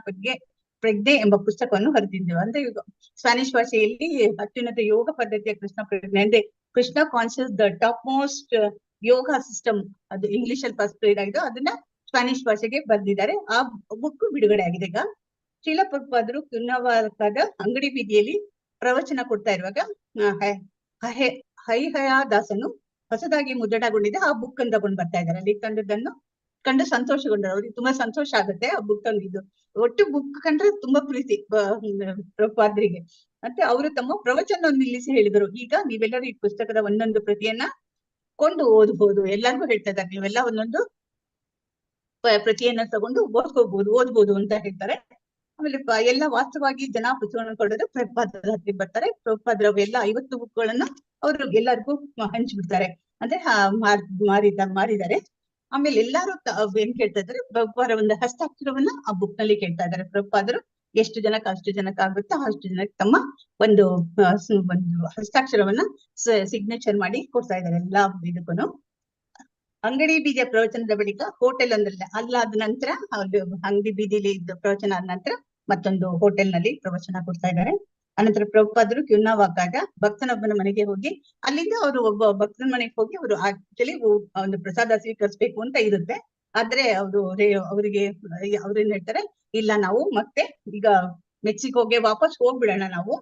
ಪ್ರಜ್ಞೆ ಎಂಬ ಪುಸ್ತಕವನ್ನು ಹೊರತಿದ್ದೆವು. ಅಂದ್ರೆ ಸ್ಪ್ಯಾನಿಷ್ ಭಾಷೆಯಲ್ಲಿ ಅತ್ಯುನ್ನತ ಯೋಗ ಪದ್ಧತಿಯ ಕೃಷ್ಣ ಪ್ರಜ್ಞೆ ಅಂದ್ರೆ Krishna conscious the top most yoga system, ಅದು ಇಂಗ್ಲಿಷ್ ಅಲ್ಲಿ ಫಸ್ಟ್ ರೀಡ್ ಆಗಿದ್ದು, ಅದನ್ನ ಸ್ಪ್ಯಾನಿಷ್ ಭಾಷೆಗೆ ಬರ್ದಿದ್ದಾರೆ. ಆ ಬುಕ್ ಬಿಡುಗಡೆ ಆಗಿದೆ ಈಗ. ಶ್ರೀಲ ಪ್ರಭುಪಾದರು ಕ್ಯೂರ್ನವಾಕದ ಅಂಗಡಿ ಬೀದಿಯಲ್ಲಿ ಪ್ರವಚನ ಕೊಡ್ತಾ ಇರುವಾಗ ಹೈಹಯಾದಾಸನು ಹೊಸದಾಗಿ ಮುದ್ರಣಗೊಂಡಿದೆ ಆ ಬುಕ್ ಅನ್ನು ತಗೊಂಡು ಬರ್ತಾ ಇದ್ದಾರೆ. ಅಲ್ಲಿ ಕಂಡು ಸಂತೋಷಗೊಂಡರು. ಅವ್ರಿಗೆ ತುಂಬಾ ಸಂತೋಷ ಆಗುತ್ತೆ ಆ ಬುಕ್ ತಂದಿದ್ದು. ಒಟ್ಟು ಬುಕ್ ಕಂಡ್ರೆ ತುಂಬಾ ಪ್ರೀತಿ ಪ್ರಭುಪಾದರಿಗೆ. ಮತ್ತೆ ಅವರು ತಮ್ಮ ಪ್ರವಚನವನ್ನು ನಿಲ್ಲಿಸಿ ಹೇಳಿದರು, ಈಗ ನೀವೆಲ್ಲರೂ ಈ ಪುಸ್ತಕದ ಒಂದೊಂದು ಪ್ರತಿಯನ್ನ ಕೊಂಡು ಓದ್ಬೋದು. ಎಲ್ಲರಿಗೂ ಹೇಳ್ತಾ ಇದ್ದಾರೆ, ನೀವೆಲ್ಲ ಒಂದೊಂದು ಪ್ರತಿಯನ್ನ ತಗೊಂಡು ಓದ್ಬೋದು ಅಂತ ಹೇಳ್ತಾರೆ. ಆಮೇಲೆ ಎಲ್ಲ ವಾಸ್ತವವಾಗಿ ಜನ ಪುಸ್ತಕಗಳನ್ನು ಕೊಡೋದು ಪ್ರಭುಪಾದರ ಹತ್ರ ಬರ್ತಾರೆ. ಪ್ರಭುಪಾದರ ಎಲ್ಲ 50 ಬುಕ್ಗಳನ್ನ ಅವರು ಎಲ್ಲರಿಗೂ ಹಂಚ್ಬಿಡ್ತಾರೆ. ಅಂದ್ರೆ ಮಾರಿದ್ದಾರೆ. ಆಮೇಲೆ ಎಲ್ಲಾರು ಏನ್ ಕೇಳ್ತಾ ಇದ್ದಾರೆ, ಪ್ರಭುಪಾದರ ಒಂದು ಹಸ್ತಾಕ್ಷರವನ್ನ ಆ ಬುಕ್ ನಲ್ಲಿ ಕೇಳ್ತಾ ಇದ್ದಾರೆ. ಪ್ರಭುಪಾದರು ಎಷ್ಟು ಜನಕ್ಕೆ ಅಷ್ಟು ಜನಕ್ಕೆ ಆಗುತ್ತೋ ಅಷ್ಟು ಜನಕ್ಕೆ ತಮ್ಮ ಒಂದು ಹಸ್ತಾಕ್ಷರವನ್ನ ಸಿಗ್ನೇಚರ್ ಮಾಡಿ ಕೊಡ್ತಾ ಇದ್ದಾರೆ ಎಲ್ಲಾ ಇದಕ್ಕೂ. ಅಂಗಡಿ ಬೀದಿಯ ಪ್ರವಚನದ ಬಳಿಕ ಹೋಟೆಲ್ ಅಲ್ಲಾದ ನಂತರ ಅಂಗಡಿ ಬೀದಿಲಿ ಇದ್ದ ಪ್ರವಚನ ಆದ ನಂತರ ಮತ್ತೊಂದು ಹೋಟೆಲ್ ನಲ್ಲಿ ಪ್ರವಚನ ಕೊಡ್ತಾ ಇದ್ದಾರೆ. ಅನಂತರ ಪ್ರಭುಪಾದರು ಕ್ಯುನ್ನಾವಾಕಾಗ ಭಕ್ತನೊಬ್ಬನ ಮನೆಗೆ ಹೋಗಿ ಅಲ್ಲಿಂದ ಅವರು ಒಬ್ಬ ಭಕ್ತನ ಮನೆಗೆ ಹೋಗಿ ಅವರು ಆಕ್ಚುಲಿ ಒಂದು ಪ್ರಸಾದ ಸ್ವೀಕರಿಸಬೇಕು ಅಂತ ಇರುತ್ತೆ. ಆದ್ರೆ ಅವರಿಗೆ ಅವ್ರೇನ್ ಹೇಳ್ತಾರೆ, ಇಲ್ಲ ನಾವು ಮತ್ತೆ ಈಗ ಮೆಕ್ಸಿಕೋಗೆ ವಾಪಸ್ ಹೋಗ್ಬಿಡೋಣ, ನಾವು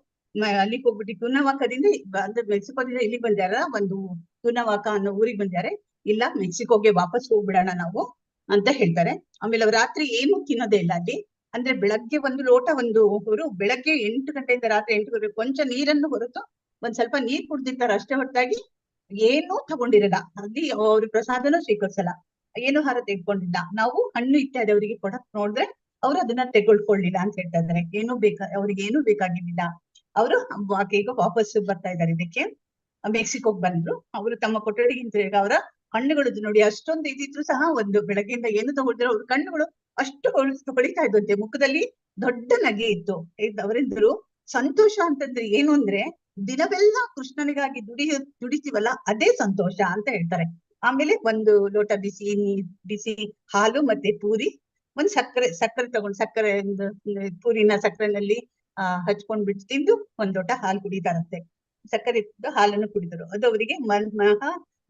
ಅಲ್ಲಿಗೆ ಹೋಗ್ಬಿಟ್ಟು ಕ್ಯುನ್ನಾವಾಕದಿಂದ ಅಂದ್ರೆ ಮೆಕ್ಸಿಕೋದಿಂದ ಇಲ್ಲಿಗೆ ಬಂದ್ಯಾರ, ಒಂದು ಕ್ಯುನ್ನಾವಾಕ ಅನ್ನೋ ಊರಿಗೆ ಬಂದ್ಯಾರೆ, ಇಲ್ಲ ಮೆಕ್ಸಿಕೋಗೆ ವಾಪಸ್ ಹೋಗ್ಬಿಡೋಣ ನಾವು ಅಂತ ಹೇಳ್ತಾರೆ. ಆಮೇಲೆ ಅವ್ರು ರಾತ್ರಿ ಏನು ತಿನ್ನೋದೇ ಇಲ್ಲ ಅಲ್ಲಿ. ಅಂದ್ರೆ ಬೆಳಗ್ಗೆ ಒಂದು ಲೋಟ ಬೆಳಗ್ಗೆ 8 ಗಂಟೆಯಿಂದ ರಾತ್ರಿ 8 ಗಂಟೆ ಕೊಂಚ ನೀರನ್ನು ಹೊರತು ಒಂದ್ ಸ್ವಲ್ಪ ನೀರ್ ಕುಡ್ದಿರ್ತಾರೆ ಅಷ್ಟೇ, ಹೊರತಾಗಿ ಏನೂ ತಗೊಂಡಿರಲ್ಲ. ಅಲ್ಲಿ ಅವ್ರ ಪ್ರಸಾದನೂ ಸ್ವೀಕರಿಸಲ್ಲ, ಏನು ಹಾರ ತೆಗೆದುಕೊಂಡಿಲ್ಲ. ನಾವು ಹಣ್ಣು ಇತ್ಯಾದಿ ಅವರಿಗೆ ಕೊಡಕ್ ನೋಡಿದ್ರೆ ಅವ್ರು ಅದನ್ನ ತೆಗೆದುಕೊಳ್ಳಿಲ್ಲ ಅಂತ ಹೇಳ್ತಾ ಇದ್ದಾರೆ. ಅವ್ರಿಗೆ ಏನೂ ಬೇಕಾಗಿರ್ಲಿಲ್ಲ. ಅವರು ಈಗ ವಾಪಸ್ ಬರ್ತಾ ಇದ್ದಾರೆ ಇದಕ್ಕೆ ಮೆಕ್ಸಿಕೋಗ್ ಬಂದ್ರು. ಅವರು ತಮ್ಮ ಕೊಠಡಿಗಿಂತ ಅವರ ಕಣ್ಣುಗಳು ನೋಡಿ ಅಷ್ಟೊಂದು ಇದಿದ್ರು ಸಹ ಒಂದು ಬೆಳಗ್ಗೆಯಿಂದ ಏನು ತಗೊಳ್ತಾರೆ ಅವ್ರ ಕಣ್ಣುಗಳು ಅಷ್ಟು ಹೊಳಿತಾ ಇದ್ದಂತೆ, ಮುಖದಲ್ಲಿ ದೊಡ್ಡ ನಗೆ ಇತ್ತು. ಅವರಿದ್ರು ಸಂತೋಷ ಅಂತಂದ್ರೆ ಏನು ಅಂದ್ರೆ ದಿನವೆಲ್ಲ ಕೃಷ್ಣನಿಗಾಗಿ ದುಡಿತೀವಲ್ಲ ಅದೇ ಸಂತೋಷ ಅಂತ ಹೇಳ್ತಾರೆ. ಆಮೇಲೆ ಒಂದು ಲೋಟ ಬಿಸಿ ಹಾಲು ಮತ್ತೆ ಪೂರಿ, ಒಂದ್ ಸಕ್ಕರೆ ಸಕ್ಕರೆ ಪೂರಿನ ಸಕ್ಕರೆನಲ್ಲಿ ಹಚ್ಕೊಂಡ್ಬಿಟ್ಟು ತಿಂದು ಒಂದ್ ಲೋಟ ಹಾಲು ಕುಡಿತಾರಂತೆ. ಸಕ್ಕರೆ ಇಟ್ಟು ಹಾಲನ್ನು ಕುಡಿದರು. ಅದು ಅವರಿಗೆ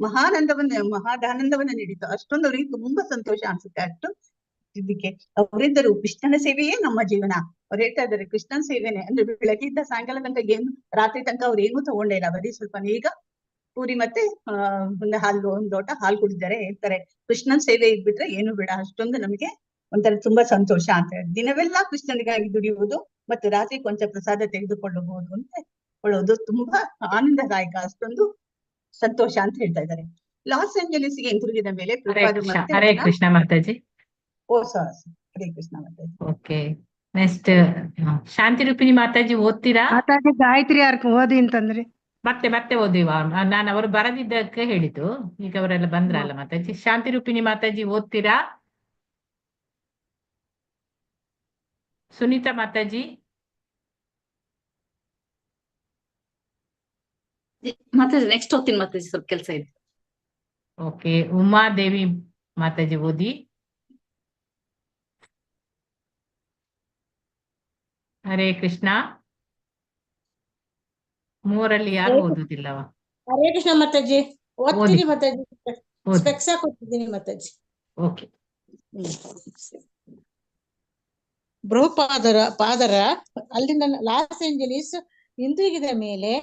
ಮಹಾದಾನಂದವನ್ನ ನೀಡಿತು. ಅಷ್ಟೊಂದು ಅವರಿಗೆ ತುಂಬಾ ಸಂತೋಷ ಅನ್ಸುತ್ತೆ. ಅಷ್ಟು ಇದಕ್ಕೆ ಅವರಿದ್ದರು ಕೃಷ್ಣನ ಸೇವೆಯೇ ನಮ್ಮ ಜೀವನ. ಅವ್ರು ಹೇಳ್ತಾ ಇದ್ದಾರೆ ಕೃಷ್ಣನ ಸೇವೆನೆ ಅಂದ್ರೆ ಬೆಳಗ್ಗೆಯಿಂದ ಸಾಯಂಕಾಲ ತನಕ ಏನು ರಾತ್ರಿ ತನಕ ಅವ್ರು ಏನೂ ತಗೊಂಡೇ ಇಲ್ಲ, ಬರೀ ಸ್ವಲ್ಪ ಈಗ ಪೂರಿ ಮತ್ತೆ ಒಂದ್ ಲೋಟ ಹಾಲು ಕುಡಿದ್ದಾರೆ. ಹೇಳ್ತಾರೆ ಕೃಷ್ಣನ್ ಸೇವೆ ಇದ್ಬಿಟ್ರೆ ಏನು ಬೇಡ, ಅಷ್ಟೊಂದು ನಮಗೆ ಒಂಥರ ತುಂಬಾ ಸಂತೋಷ ಅಂತ ಹೇಳಿ. ದಿನವೆಲ್ಲ ಕೃಷ್ಣನಿಗಾಗಿ ದುಡಿಯುವುದು ಮತ್ತು ರಾತ್ರಿ ಕೊಂಚ ಪ್ರಸಾದ ತೆಗೆದುಕೊಳ್ಳಬಹುದು ಅಂತ ಹೇಳೋದು ತುಂಬಾ ಆನಂದದಾಯಕ, ಅಷ್ಟೊಂದು ಸಂತೋಷ ಅಂತ ಹೇಳ್ತಾ ಇದ್ದಾರೆ. ಲಾಸ್ ಏಂಜಲೀಸ್ಗೆ ಹಿಂತಿರುಗಿದ ಮೇಲೆ ಹರೇ ಕೃಷ್ಣ ಮಾತಾಜಿ. ಹರೇ ಕೃಷ್ಣ ಮಾತಾಜಿ. ಓಕೆ, ನೆಕ್ಸ್ಟ್ ಶಾಂತಿ ರೂಪಿಣಿ ಮಾತಾಜಿ ಓದ್ತೀರಾ? ಮಾತಾಡಿ ಗಾಯತ್ರಿ ಅರ್ಕ ಓದಿ ಅಂತಂದ್ರಿ. ಮತ್ತೆ ಓದಿವ. ನಾನು ಅವರು ಬರದಿದ್ದಕ್ಕೆ ಹೇಳಿದ್ದು, ಈಗ ಅವರೆಲ್ಲ ಬಂದ್ರಲ್ಲ ಮಾತಾಜಿ. ಶಾಂತಿ ರೂಪಿಣಿ ಮಾತಾಜಿ ಓದ್ತೀರಾ? ಸುನೀತಾ ಮಾತಾಜಿ. ಮಾತಾಜಿ ನೆಕ್ಸ್ಟ್ ಹೋಗ್ತೀನಿ ಮಾತಾಜಿ, ಸ್ವಲ್ಪ ಕೆಲಸ ಇದೆ. ಓಕೆ, ಉಮಾದೇವಿ ಮಾತಾಜಿ ಓದಿ. ಹರೇ ಕೃಷ್ಣ. ಮೂವರಲ್ಲಿ ಯಾರು ಓದುದಿಲ್ಲವ? ಹರೇ ಕೃಷ್ಣ ಮಾತಾಜಿ ಓದ್ತೀನಿ ಮಾತಾಜಿ, ಸ್ಪೆಕ್ಸ್ ಹಾಕೊತಿದ್ದೀನಿ ಮಾತಾಜಿ. ಓಕೆ. ಪಾದರ ಅಲ್ಲಿಂದ ಲಾಸ್ ಏಂಜಲೀಸ್ ಹಿಂದಿರುಗಿದ ಮೇಲೆ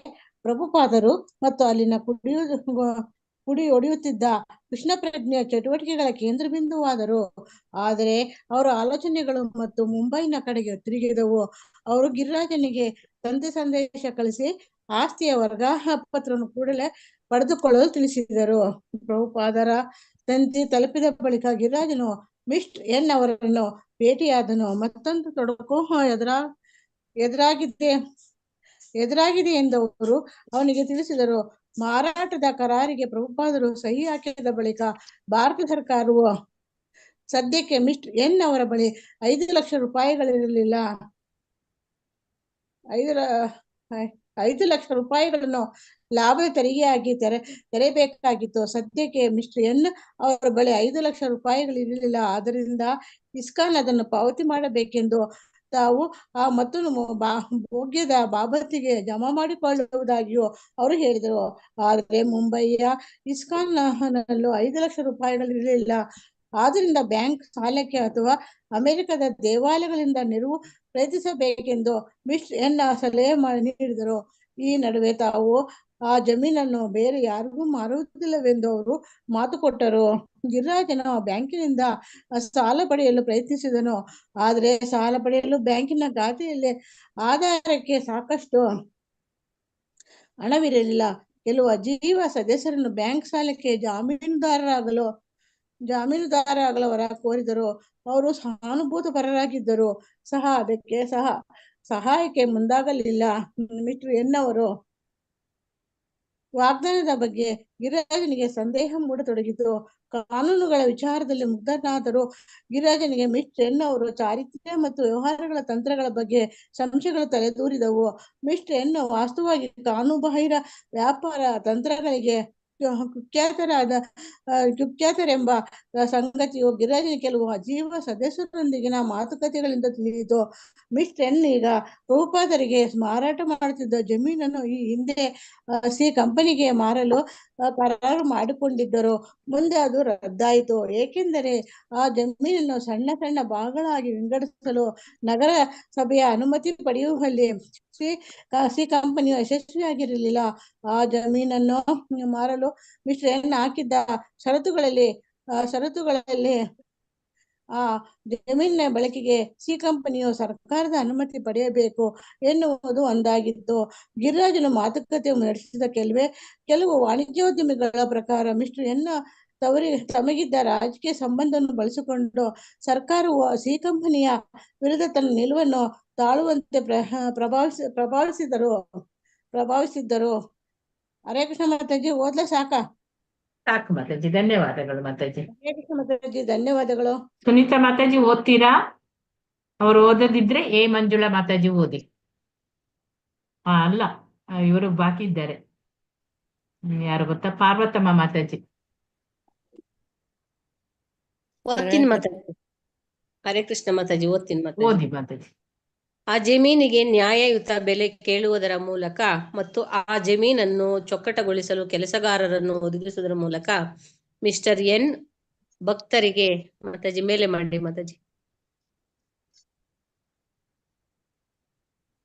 ಪ್ರಭುಪಾದರು ಮತ್ತು ಅಲ್ಲಿನ ಪುಡಿ ಹೊಡೆಯುತ್ತಿದ್ದ ಕೃಷ್ಣ ಪ್ರಜ್ಞೆಯ ಚಟುವಟಿಕೆಗಳ ಕೇಂದ್ರ ಬಿಂದುವಾದರು. ಆದರೆ ಅವರ ಆಲೋಚನೆಗಳು ಮತ್ತು ಮುಂಬೈನ ಕಡೆಗೆ ತಿರುಗಿದವು. ಅವರು ಗಿರಿರಾಜನಿಗೆ ತಂದೆ ಸಂದೇಶ ಕಳಿಸಿ ಆಸ್ತಿಯ ವರ್ಗಾಹನ ಪತ್ರವನ್ನು ಕೂಡಲೇ ಪಡೆದುಕೊಳ್ಳಲು ತಿಳಿಸಿದರು. ಪ್ರಭುಪಾದರ ತಂತಿ ತಲುಪಿದ ಬಳಿಕ ಗಿರಿರಾಜನು ಮಿಸ್ಟರ್ ಎನ್ ಅವರನ್ನು ಭೇಟಿಯಾದನು. ಮತ್ತೊಂದು ತೊಡಕು ಎದುರಾಗಿದೆ ಎಂದವರು ಅವನಿಗೆ ತಿಳಿಸಿದರು. ಮಾರಾಟದ ಕರಾರಿಗೆ ಪ್ರಭುಪಾದರು ಸಹಿ ಹಾಕಿದ ಬಳಿಕ ಭಾರತ ಸರ್ಕಾರವು ಸದ್ಯಕ್ಕೆ ಮಿಸ್ಟರ್ ಎನ್ ಅವರ ಬಳಿ 5 ಲಕ್ಷ ರೂಪಾಯಿಗಳಿರಲಿಲ್ಲ. 5 ಲಕ್ಷ ರೂಪಾಯಿಗಳನ್ನು ಲಾಭದ ತೆರಿಗೆಯಾಗಿ ತೆರಬೇಕಾಗಿತ್ತು. ಸದ್ಯಕ್ಕೆ ಮಿಸ್ಟರ್ ಎನ್ ಅವರ ಬಳಿ 5 ಲಕ್ಷ ರೂಪಾಯಿಗಳಿರಲಿಲ್ಲ. ಆದ್ದರಿಂದ ಇಸ್ಕಾನ್ ಅದನ್ನು ಪಾವತಿ ಮಾಡಬೇಕೆಂದು ತಾವು ಆ ಮತ್ತೊಂದು ಭೋಗ್ಯದ ಬಾಬತ್ತಿಗೆ ಜಮಾ ಮಾಡಿಕೊಳ್ಳುವುದಾಗಿಯೂ ಅವರು ಹೇಳಿದರು. ಆದರೆ ಮುಂಬಯಿಯ ಇಸ್ಕಾನ್ ನಲ್ಲೂ 5 ಲಕ್ಷ ರೂಪಾಯಿಗಳಿರಲಿಲ್ಲ. ಆದ್ದರಿಂದ ಬ್ಯಾಂಕ್ ಸಾಲಕ್ಕೆ ಅಥವಾ ಅಮೆರಿಕದ ದೇವಾಲಯಗಳಿಂದ ನೆರವು ಪ್ರಯತ್ನಿಸಬೇಕೆಂದು ಮಿಸ್ಟರ್ ಎನ್ ಸಲಹೆ ನೀಡಿದರು. ಈ ನಡುವೆ ತಾವು ಆ ಜಮೀನನ್ನು ಬೇರೆ ಯಾರಿಗೂ ಮಾರುವುದಿಲ್ಲವೆಂದು ಅವರು ಮಾತು ಕೊಟ್ಟರು. ಗಿರಿರಾಜನು ಬ್ಯಾಂಕಿನಿಂದ ಸಾಲ ಪಡೆಯಲು ಪ್ರಯತ್ನಿಸಿದನು. ಆದರೆ ಸಾಲ ಪಡೆಯಲು ಬ್ಯಾಂಕಿನ ಖಾತೆಯಲ್ಲಿ ಆಧಾರಕ್ಕೆ ಸಾಕಷ್ಟು ಹಣವಿರಲಿಲ್ಲ. ಕೆಲವು ಅಜೀವ ಸದಸ್ಯರನ್ನು ಬ್ಯಾಂಕ್ ಸಾಲಕ್ಕೆ ಜಾಮೀನುದಾರರಾಗಲು ಜಾಮೀನುದಾರಗಳವರ ಕೋರಿದರು. ಅವರು ಸಹಾನುಭೂತಿಪರರಾಗಿದ್ದರು ಅದಕ್ಕೆ ಸಹಾಯಕ್ಕೆ ಮುಂದಾಗಲಿಲ್ಲ. ಮಿಸ್ಟರ್ ಎನ್ ಅವರು ವಾಗ್ದಾನದ ಬಗ್ಗೆ ಗಿರಿರಾಜನಿಗೆ ಸಂದೇಹ ಮೂಡತೊಡಗಿತು. ಕಾನೂನುಗಳ ವಿಚಾರದಲ್ಲಿ ಮುಗ್ಧನಾದರೂ ಗಿರಿರಾಜನಿಗೆ ಮಿಸ್ಟರ್ ಎನ್ ಅವರು ಚಾರಿತ್ರ್ಯ ಮತ್ತು ವ್ಯವಹಾರಗಳ ತಂತ್ರಗಳ ಬಗ್ಗೆ ಸಂಶಯಗಳು ತಲೆದೂರಿದವು. ಮಿಸ್ಟರ್ ಎನ್ ವಾಸ್ತವವಾಗಿ ಕಾನೂನುಬಾಹಿರ ವ್ಯಾಪಾರ ತಂತ್ರಗಳಿಗೆ ಕುಖ್ಯಾತರೆಂಬ ಸಂಗತಿಯು ಗಿರಿರಾಜನ ಕೆಲವು ಅಜೀವ ಸದಸ್ಯರೊಂದಿಗಿನ ಮಾತುಕತೆಗಳಿಂದ ತಿಳಿಯಿತು. ಮಿಸ್ಟರ್ ಎನ್ ಈಗ ಪ್ರಭುಪಾದರಿಗೆ ಮಾರಾಟ ಮಾಡುತ್ತಿದ್ದ ಜಮೀನನ್ನು ಈ ಹಿಂದೆ ಸಿ ಕಂಪನಿಗೆ ಮಾರಲು ಕರಾರು ಮಾಡಿಕೊಂಡಿದ್ದರು. ಮುಂದೆ ಅದು ರದ್ದಾಯಿತು, ಏಕೆಂದರೆ ಆ ಜಮೀನನ್ನು ಸಣ್ಣ ಸಣ್ಣ ಭಾಗಗಳಾಗಿ ವಿಂಗಡಿಸಲು ನಗರ ಸಭೆಯ ಅನುಮತಿ ಪಡೆಯುವಲ್ಲಿ ಸಿ ಕಂಪನಿಯು ಯಶಸ್ವಿಯಾಗಿರಲಿಲ್ಲ. ಆ ಜಮೀನನ್ನು ಮಾರಲು ಮಿಸ್ಟರ್ ಎನ್ ಹಾಕಿದ್ದ ಷರತ್ತುಗಳಲ್ಲಿ ಆ ಜಮೀನಿನ ಬಳಕೆಗೆ ಸಿ ಕಂಪನಿಯು ಸರ್ಕಾರದ ಅನುಮತಿ ಪಡೆಯಬೇಕು ಎನ್ನುವುದು ಒಂದಾಗಿತ್ತು. ಗಿರಿರಾಜನು ಮಾತುಕತೆ ನಡೆಸಿದ ಕೆಲವು ವಾಣಿಜ್ಯೋದ್ಯಮಿಗಳ ಪ್ರಕಾರ ಮಿಸ್ಟರ್ ಎನ್ ತಮಗಿದ್ದ ರಾಜಕೀಯ ಸಂಬಂಧವನ್ನು ಬಳಸಿಕೊಂಡು ಸರ್ಕಾರವು ಸಿ ಕಂಪನಿಯ ವಿರುದ್ಧ ತನ್ನ ನಿಲುವನ್ನು ತಾಳುವಂತೆ ಪ್ರಭಾವಿಸಿದ್ದರು. ಹರೇ ಕೃಷ್ಣ ಮಾತಾಜಿ, ಓದ್ಲಾ ಸಾಕ? ಸಾಕು ಮಾತಾಜಿ, ಧನ್ಯವಾದಗಳು ಮಾತಾಜಿ. ಹರೇ ಕೃಷ್ಣ ಮಾತಾಜಿ, ಧನ್ಯವಾದಗಳು. ಸುನೀತಾ ಮಾತಾಜಿ ಓದ್ತೀರಾ? ಅವ್ರು ಓದದಿದ್ರೆ ಎ ಮಂಜುಳಾ ಮಾತಾಜಿ ಓದಿ. ಅಲ್ಲ, ಇವರು ಬಾಕಿ ಇದ್ದಾರೆ. ಯಾರು ಗೊತ್ತಾ? ಪಾರ್ವತಮ್ಮ ಮಾತಾಜಿ. ಓದ್ತೀನಿ ಮಾತಾಜಿ. ಹರೇ ಕೃಷ್ಣ ಮಾತಾಜಿ, ಓದ್ತೀನಿ ಮಾತಾಜಿ. ಓದಿ ಮಾತಾಜಿ. ಆ ಜಮೀನಿಗೆ ನ್ಯಾಯಯುತ ಬೆಲೆ ಕೇಳುವುದರ ಮೂಲಕ ಮತ್ತು ಆ ಜಮೀನನ್ನು ಚೊಕ್ಕಟಗೊಳಿಸಲು ಕೆಲಸಗಾರರನ್ನು ಒದಗಿಸುವುದರ ಮೂಲಕ ಮಿಸ್ಟರ್ ಎನ್ ಭಕ್ತರಿಗೆ ಮಾತಾಜಿ ಮೇಲೆ ಮಾಡಿ ಮಾತಾಜಿ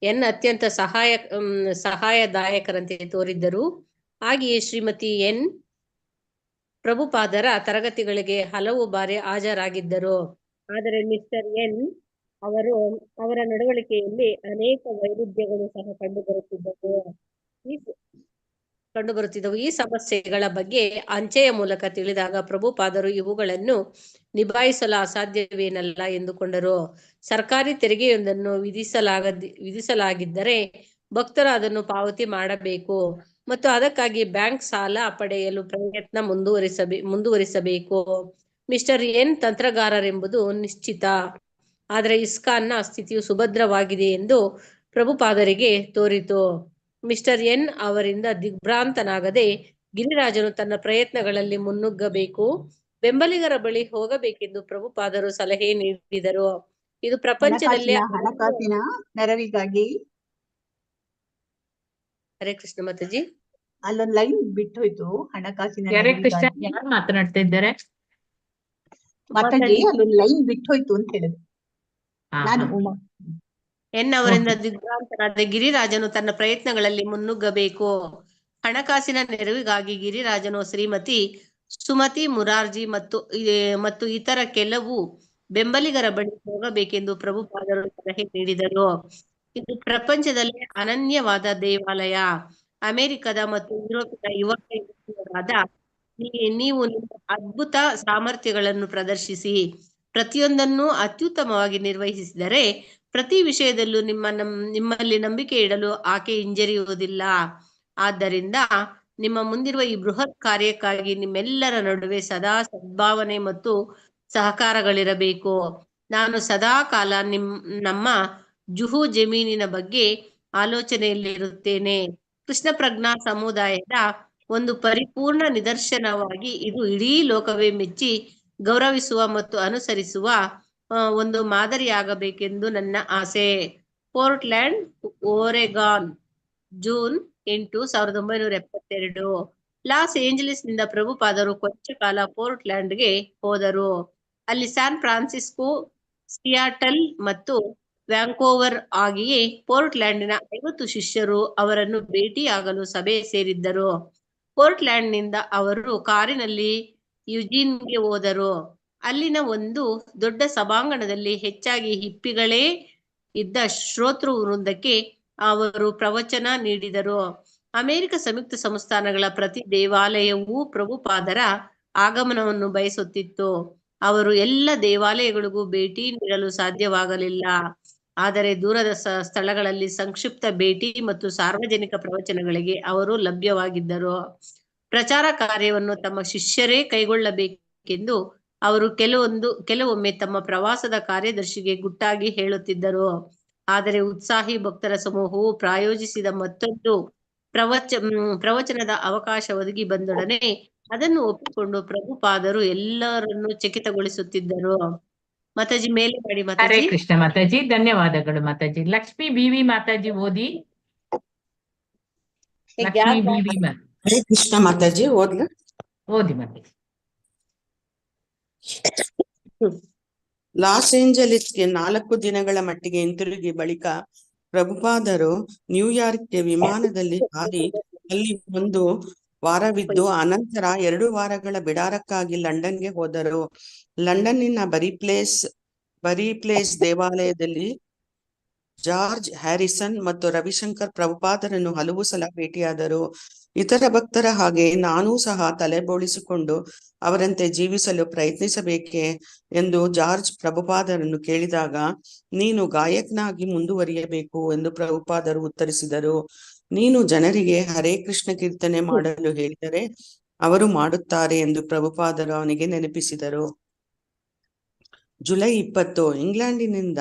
ಎನ್ ಅತ್ಯಂತ ಸಹಾಯದಾಯಕರಂತೆ ತೋರಿದ್ದರು. ಹಾಗೆಯೇ ಶ್ರೀಮತಿ ಎನ್ ಪ್ರಭುಪಾದರ ತರಗತಿಗಳಿಗೆ ಹಲವು ಬಾರಿ ಹಾಜರಾಗಿದ್ದರು. ಆದರೆ ಮಿಸ್ಟರ್ ಎನ್ ಅವರ ನಡವಳಿಕೆಯಲ್ಲಿ ಅನೇಕ ವೈರುಧ್ಯಗಳು ಸಹ ಕಂಡುಬರುತ್ತಿದ್ದವು. ಈ ಸಮಸ್ಯೆಗಳ ಬಗ್ಗೆ ಅಂಚೆಯ ಮೂಲಕ ತಿಳಿದಾಗ ಪ್ರಭುಪಾದರು ಇವುಗಳನ್ನು ನಿಭಾಯಿಸಲು ಅಸಾಧ್ಯವೇನಲ್ಲ ಎಂದುಕೊಂಡರು. ಸರ್ಕಾರಿ ತೆರಿಗೆಯೊಂದನ್ನು ವಿಧಿಸಲಾಗಿದ್ದರೆ ಭಕ್ತರು ಅದನ್ನು ಪಾವತಿ ಮಾಡಬೇಕು ಮತ್ತು ಅದಕ್ಕಾಗಿ ಬ್ಯಾಂಕ್ ಸಾಲ ಪಡೆಯಲು ಪ್ರಯತ್ನ ಮುಂದುವರಿಸಬೇಕು. ಮಿಸ್ಟರ್ ಎನ್ ತಂತ್ರಗಾರರೆಂಬುದು ನಿಶ್ಚಿತ. ಆದರೆ ಇಸ್ಕಾನ್ನ ಸ್ಥಿತಿಯು ಸುಭದ್ರವಾಗಿದೆ ಎಂದು ಪ್ರಭುಪಾದರಿಗೆ ತೋರಿತು. ಮಿಸ್ಟರ್ ಎನ್ ಅವರಿಂದ ದಿಗ್ಭ್ರಾಂತನಾಗದೆ ಗಿರಿರಾಜನು ತನ್ನ ಪ್ರಯತ್ನಗಳಲ್ಲಿ ಮುನ್ನುಗ್ಗಬೇಕು, ಬೆಂಬಲಿಗರ ಬಳಿ ಹೋಗಬೇಕೆಂದು ಪ್ರಭುಪಾದರು ಸಲಹೆ ನೀಡಿದರು. ಇದು ಪ್ರಪಂಚದಲ್ಲಿ ಹಣಕಾಸಿನ ನೆರವಿಗಾಗಿ. ಹರೇ ಕೃಷ್ಣ ಮಾತಾಜಿ, ಅಲ್ಲೊಂದು ಲೈನ್ ಬಿಟ್ಟು ಹೋಯ್ತು. ಹಣಕಾಸಿನ ಹರೇ ಕೃಷ್ಣ, ನೆರವಿಗಾಗಿ ಯಾರು ಮಾತನಾಡ್ತಾ ಇದ್ದಾರೆ? ಮಾತಾಜಿ, ಅಲ್ಲೊಂದು ಲೈನ್ ಬಿಟ್ಟು ಹೋಯ್ತು ಅಂತ ಹೇಳಿದ್ರು. ನಾನು ಉಮಾ. ಎನ್ ಅವರಿಂದ ದಿಗ್ಭ್ರಾಂತನಾದ ಗಿರಿರಾಜನು ತನ್ನ ಪ್ರಯತ್ನಗಳಲ್ಲಿ ಮುನ್ನುಗ್ಗಬೇಕು. ಹಣಕಾಸಿನ ನೆರವಿಗಾಗಿ ಗಿರಿರಾಜನು ಶ್ರೀಮತಿ ಸುಮತಿ ಮುರಾರ್ಜಿ ಮತ್ತು ಇತರ ಕೆಲವು ಬೆಂಬಲಿಗರ ಬಳಿ ಹೋಗಬೇಕೆಂದು ಪ್ರಭುಪಾದರು ಸಲಹೆ ನೀಡಿದರು. ಇದು ಪ್ರಪಂಚದಲ್ಲಿ ಅನನ್ಯವಾದ ದೇವಾಲಯ. ಅಮೆರಿಕದ ಮತ್ತು ಯುರೋಪಿನ ಯುವಕರಾದ ನೀವು ನಿಮ್ಮ ಅದ್ಭುತ ಸಾಮರ್ಥ್ಯಗಳನ್ನು ಪ್ರದರ್ಶಿಸಿ ಪ್ರತಿಯೊಂದನ್ನು ಅತ್ಯುತ್ತಮವಾಗಿ ನಿರ್ವಹಿಸಿದರೆ ಪ್ರತಿ ವಿಷಯದಲ್ಲೂ ನಿಮ್ಮಲ್ಲಿ ನಂಬಿಕೆ ಇಡಲು ಆಕೆ ಹಿಂಜರಿಯುವುದಿಲ್ಲ. ಆದ್ದರಿಂದ ನಿಮ್ಮ ಮುಂದಿರುವ ಈ ಬೃಹತ್ ಕಾರ್ಯಕ್ಕಾಗಿ ನಿಮ್ಮೆಲ್ಲರ ನಡುವೆ ಸದಾ ಸದ್ಭಾವನೆ ಮತ್ತು ಸಹಕಾರಗಳಿರಬೇಕು. ನಾನು ಸದಾ ಕಾಲ ನಮ್ಮ ಜುಹು ಜಮೀನಿನ ಬಗ್ಗೆ ಆಲೋಚನೆಯಲ್ಲಿರುತ್ತೇನೆ. ಕೃಷ್ಣ ಪ್ರಜ್ಞಾ ಸಮುದಾಯದ ಒಂದು ಪರಿಪೂರ್ಣ ನಿದರ್ಶನವಾಗಿ ಇದು ಇಡೀ ಲೋಕವೇ ಮೆಚ್ಚಿ ಗೌರವಿಸುವ ಮತ್ತು ಅನುಸರಿಸುವ ಒಂದು ಮಾದರಿಯಾಗಬೇಕೆಂದು ನನ್ನ ಆಸೆ. Portland, Oregon, June 8, 1972. ಲಾಸ್ ಏಂಜಲೀಸ್ನಿಂದ ಪ್ರಭುಪಾದರು ಕೊಂಚ ಕಾಲ ಪೋರ್ಟ್ಲ್ಯಾಂಡ್ಗೆ ಹೋದರು. ಅಲ್ಲಿ ಸ್ಯಾನ್ ಫ್ರಾನ್ಸಿಸ್ಕೋ, ಸಿಯಾಟಲ್ ಮತ್ತು ವ್ಯಾಂಕೋವರ್ ಆಗಿಯೇ ಪೋರ್ಟ್ಲ್ಯಾಂಡಿನ 50 ಶಿಷ್ಯರು ಅವರನ್ನು ಭೇಟಿಯಾಗಲು ಸಭೆ ಸೇರಿದ್ದರು. ಪೋರ್ಟ್ಲ್ಯಾಂಡ್ನಿಂದ ಅವರು ಕಾರಿನಲ್ಲಿ ಯುಜೀನ್ಗೆ ಹೋದರು. ಅಲ್ಲಿನ ಒಂದು ದೊಡ್ಡ ಸಭಾಂಗಣದಲ್ಲಿ ಹೆಚ್ಚಾಗಿ ಹಿಪ್ಪಿಗಳೇ ಇದ್ದ ಶ್ರೋತೃ ವೃಂದಕ್ಕೆ ಅವರು ಪ್ರವಚನ ನೀಡಿದರು. ಅಮೆರಿಕ ಸಂಯುಕ್ತ ಸಂಸ್ಥಾನಗಳ ಪ್ರತಿ ದೇವಾಲಯವೂ ಪ್ರಭುಪಾದರ ಆಗಮನವನ್ನು ಬಯಸುತ್ತಿತ್ತು. ಅವರು ಎಲ್ಲ ದೇವಾಲಯಗಳಿಗೂ ಭೇಟಿ ನೀಡಲು ಸಾಧ್ಯವಾಗಲಿಲ್ಲ. ಆದರೆ ದೂರದ ಸ್ಥಳಗಳಲ್ಲಿ ಸಂಕ್ಷಿಪ್ತ ಭೇಟಿ ಮತ್ತು ಸಾರ್ವಜನಿಕ ಪ್ರವಚನಗಳಿಗೆ ಅವರು ಲಭ್ಯವಾಗಿದ್ದರು. ಪ್ರಚಾರ ಕಾರ್ಯವನ್ನು ತಮ್ಮ ಶಿಷ್ಯರೇ ಕೈಗೊಳ್ಳಬೇಕೆಂದು ಅವರು ಕೆಲವೊಮ್ಮೆ ತಮ್ಮ ಪ್ರವಾಸದ ಕಾರ್ಯದರ್ಶಿಗೆ ಗುಟ್ಟಾಗಿ ಹೇಳುತ್ತಿದ್ದರು. ಆದರೆ ಉತ್ಸಾಹಿ ಭಕ್ತರ ಸಮೂಹವು ಪ್ರಾಯೋಜಿಸಿದ ಮತ್ತೊಂದು ಪ್ರವಚನದ ಅವಕಾಶ ಒದಗಿ ಬಂದೊಡನೆ ಅದನ್ನು ಒಪ್ಪಿಕೊಂಡು ಪ್ರಭುಪಾದರು ಎಲ್ಲರನ್ನು ಚಕಿತಗೊಳಿಸುತ್ತಿದ್ದರು. ಮಾತಾಜಿ ಮೇಲೆ ಮಾಡಿ ಹರೇ ಮಾತಾಜಿ. ಕೃಷ್ಣ ಮಾತಾಜಿ, ಧನ್ಯವಾದಗಳು ಮಾತಾಜಿ. ಲಕ್ಷ್ಮೀ ಬಿವಿ ಮಾತಾಜಿ ಓದಿ. ಲಕ್ಷ್ಮೀ ಬಿವಿ ಹರೇ ಕೃಷ್ಣ ಮಾತಾಜಿ, ಓದ್ಲ? ಓದಿ ಮಾತಾಜಿ. ಲಾಸ್ ಏಂಜಲೀಸ್ಗೆ 4 ದಿನಗಳ ಮಟ್ಟಿಗೆ ಹಿಂತಿರುಗಿ ಬಳಿಕ ಪ್ರಭುಪಾದರು ನ್ಯೂಯಾರ್ಕ್ಗೆ ವಿಮಾನದಲ್ಲಿ ಹಾರಿ ಅಲ್ಲಿ 1 ವಾರವಿದ್ದು ಅನಂತರ 2 ವಾರಗಳ ಬಿಡಾರಕ್ಕಾಗಿ ಲಂಡನ್ಗೆ ಹೋದರು. ಲಂಡನ್ನಿನ ಬರಿ ಪ್ಲೇಸ್ ದೇವಾಲಯದಲ್ಲಿ ಜಾರ್ಜ್ ಹ್ಯಾರಿಸನ್ ಮತ್ತು ರವಿಶಂಕರ್ ಪ್ರಭುಪಾದರನ್ನು ಹಲವು ಸಲ ಭೇಟಿಯಾದರು. ಇತರ ಭಕ್ತರ ಹಾಗೆ ನಾನೂ ಸಹ ತಲೆ ಬೋಳಿಸಿಕೊಂಡು ಅವರಂತೆ ಜೀವಿಸಲು ಪ್ರಯತ್ನಿಸಬೇಕೆ ಎಂದು ಜಾರ್ಜ್ ಪ್ರಭುಪಾದರನ್ನು ಕೇಳಿದಾಗ, ನೀನು ಗಾಯಕನಾಗಿ ಮುಂದುವರಿಯಬೇಕು ಎಂದು ಪ್ರಭುಪಾದರು ಉತ್ತರಿಸಿದರು. ನೀನು ಜನರಿಗೆ ಹರೇ ಕೃಷ್ಣ ಕೀರ್ತನೆ ಮಾಡಲು ಹೇಳಿದರೆ ಅವರು ಮಾಡುತ್ತಾರೆ ಎಂದು ಪ್ರಭುಪಾದರು ಅವನಿಗೆ ನೆನಪಿಸಿದರು. ಜುಲೈ 20 ಇಂಗ್ಲೆಂಡಿನಿಂದ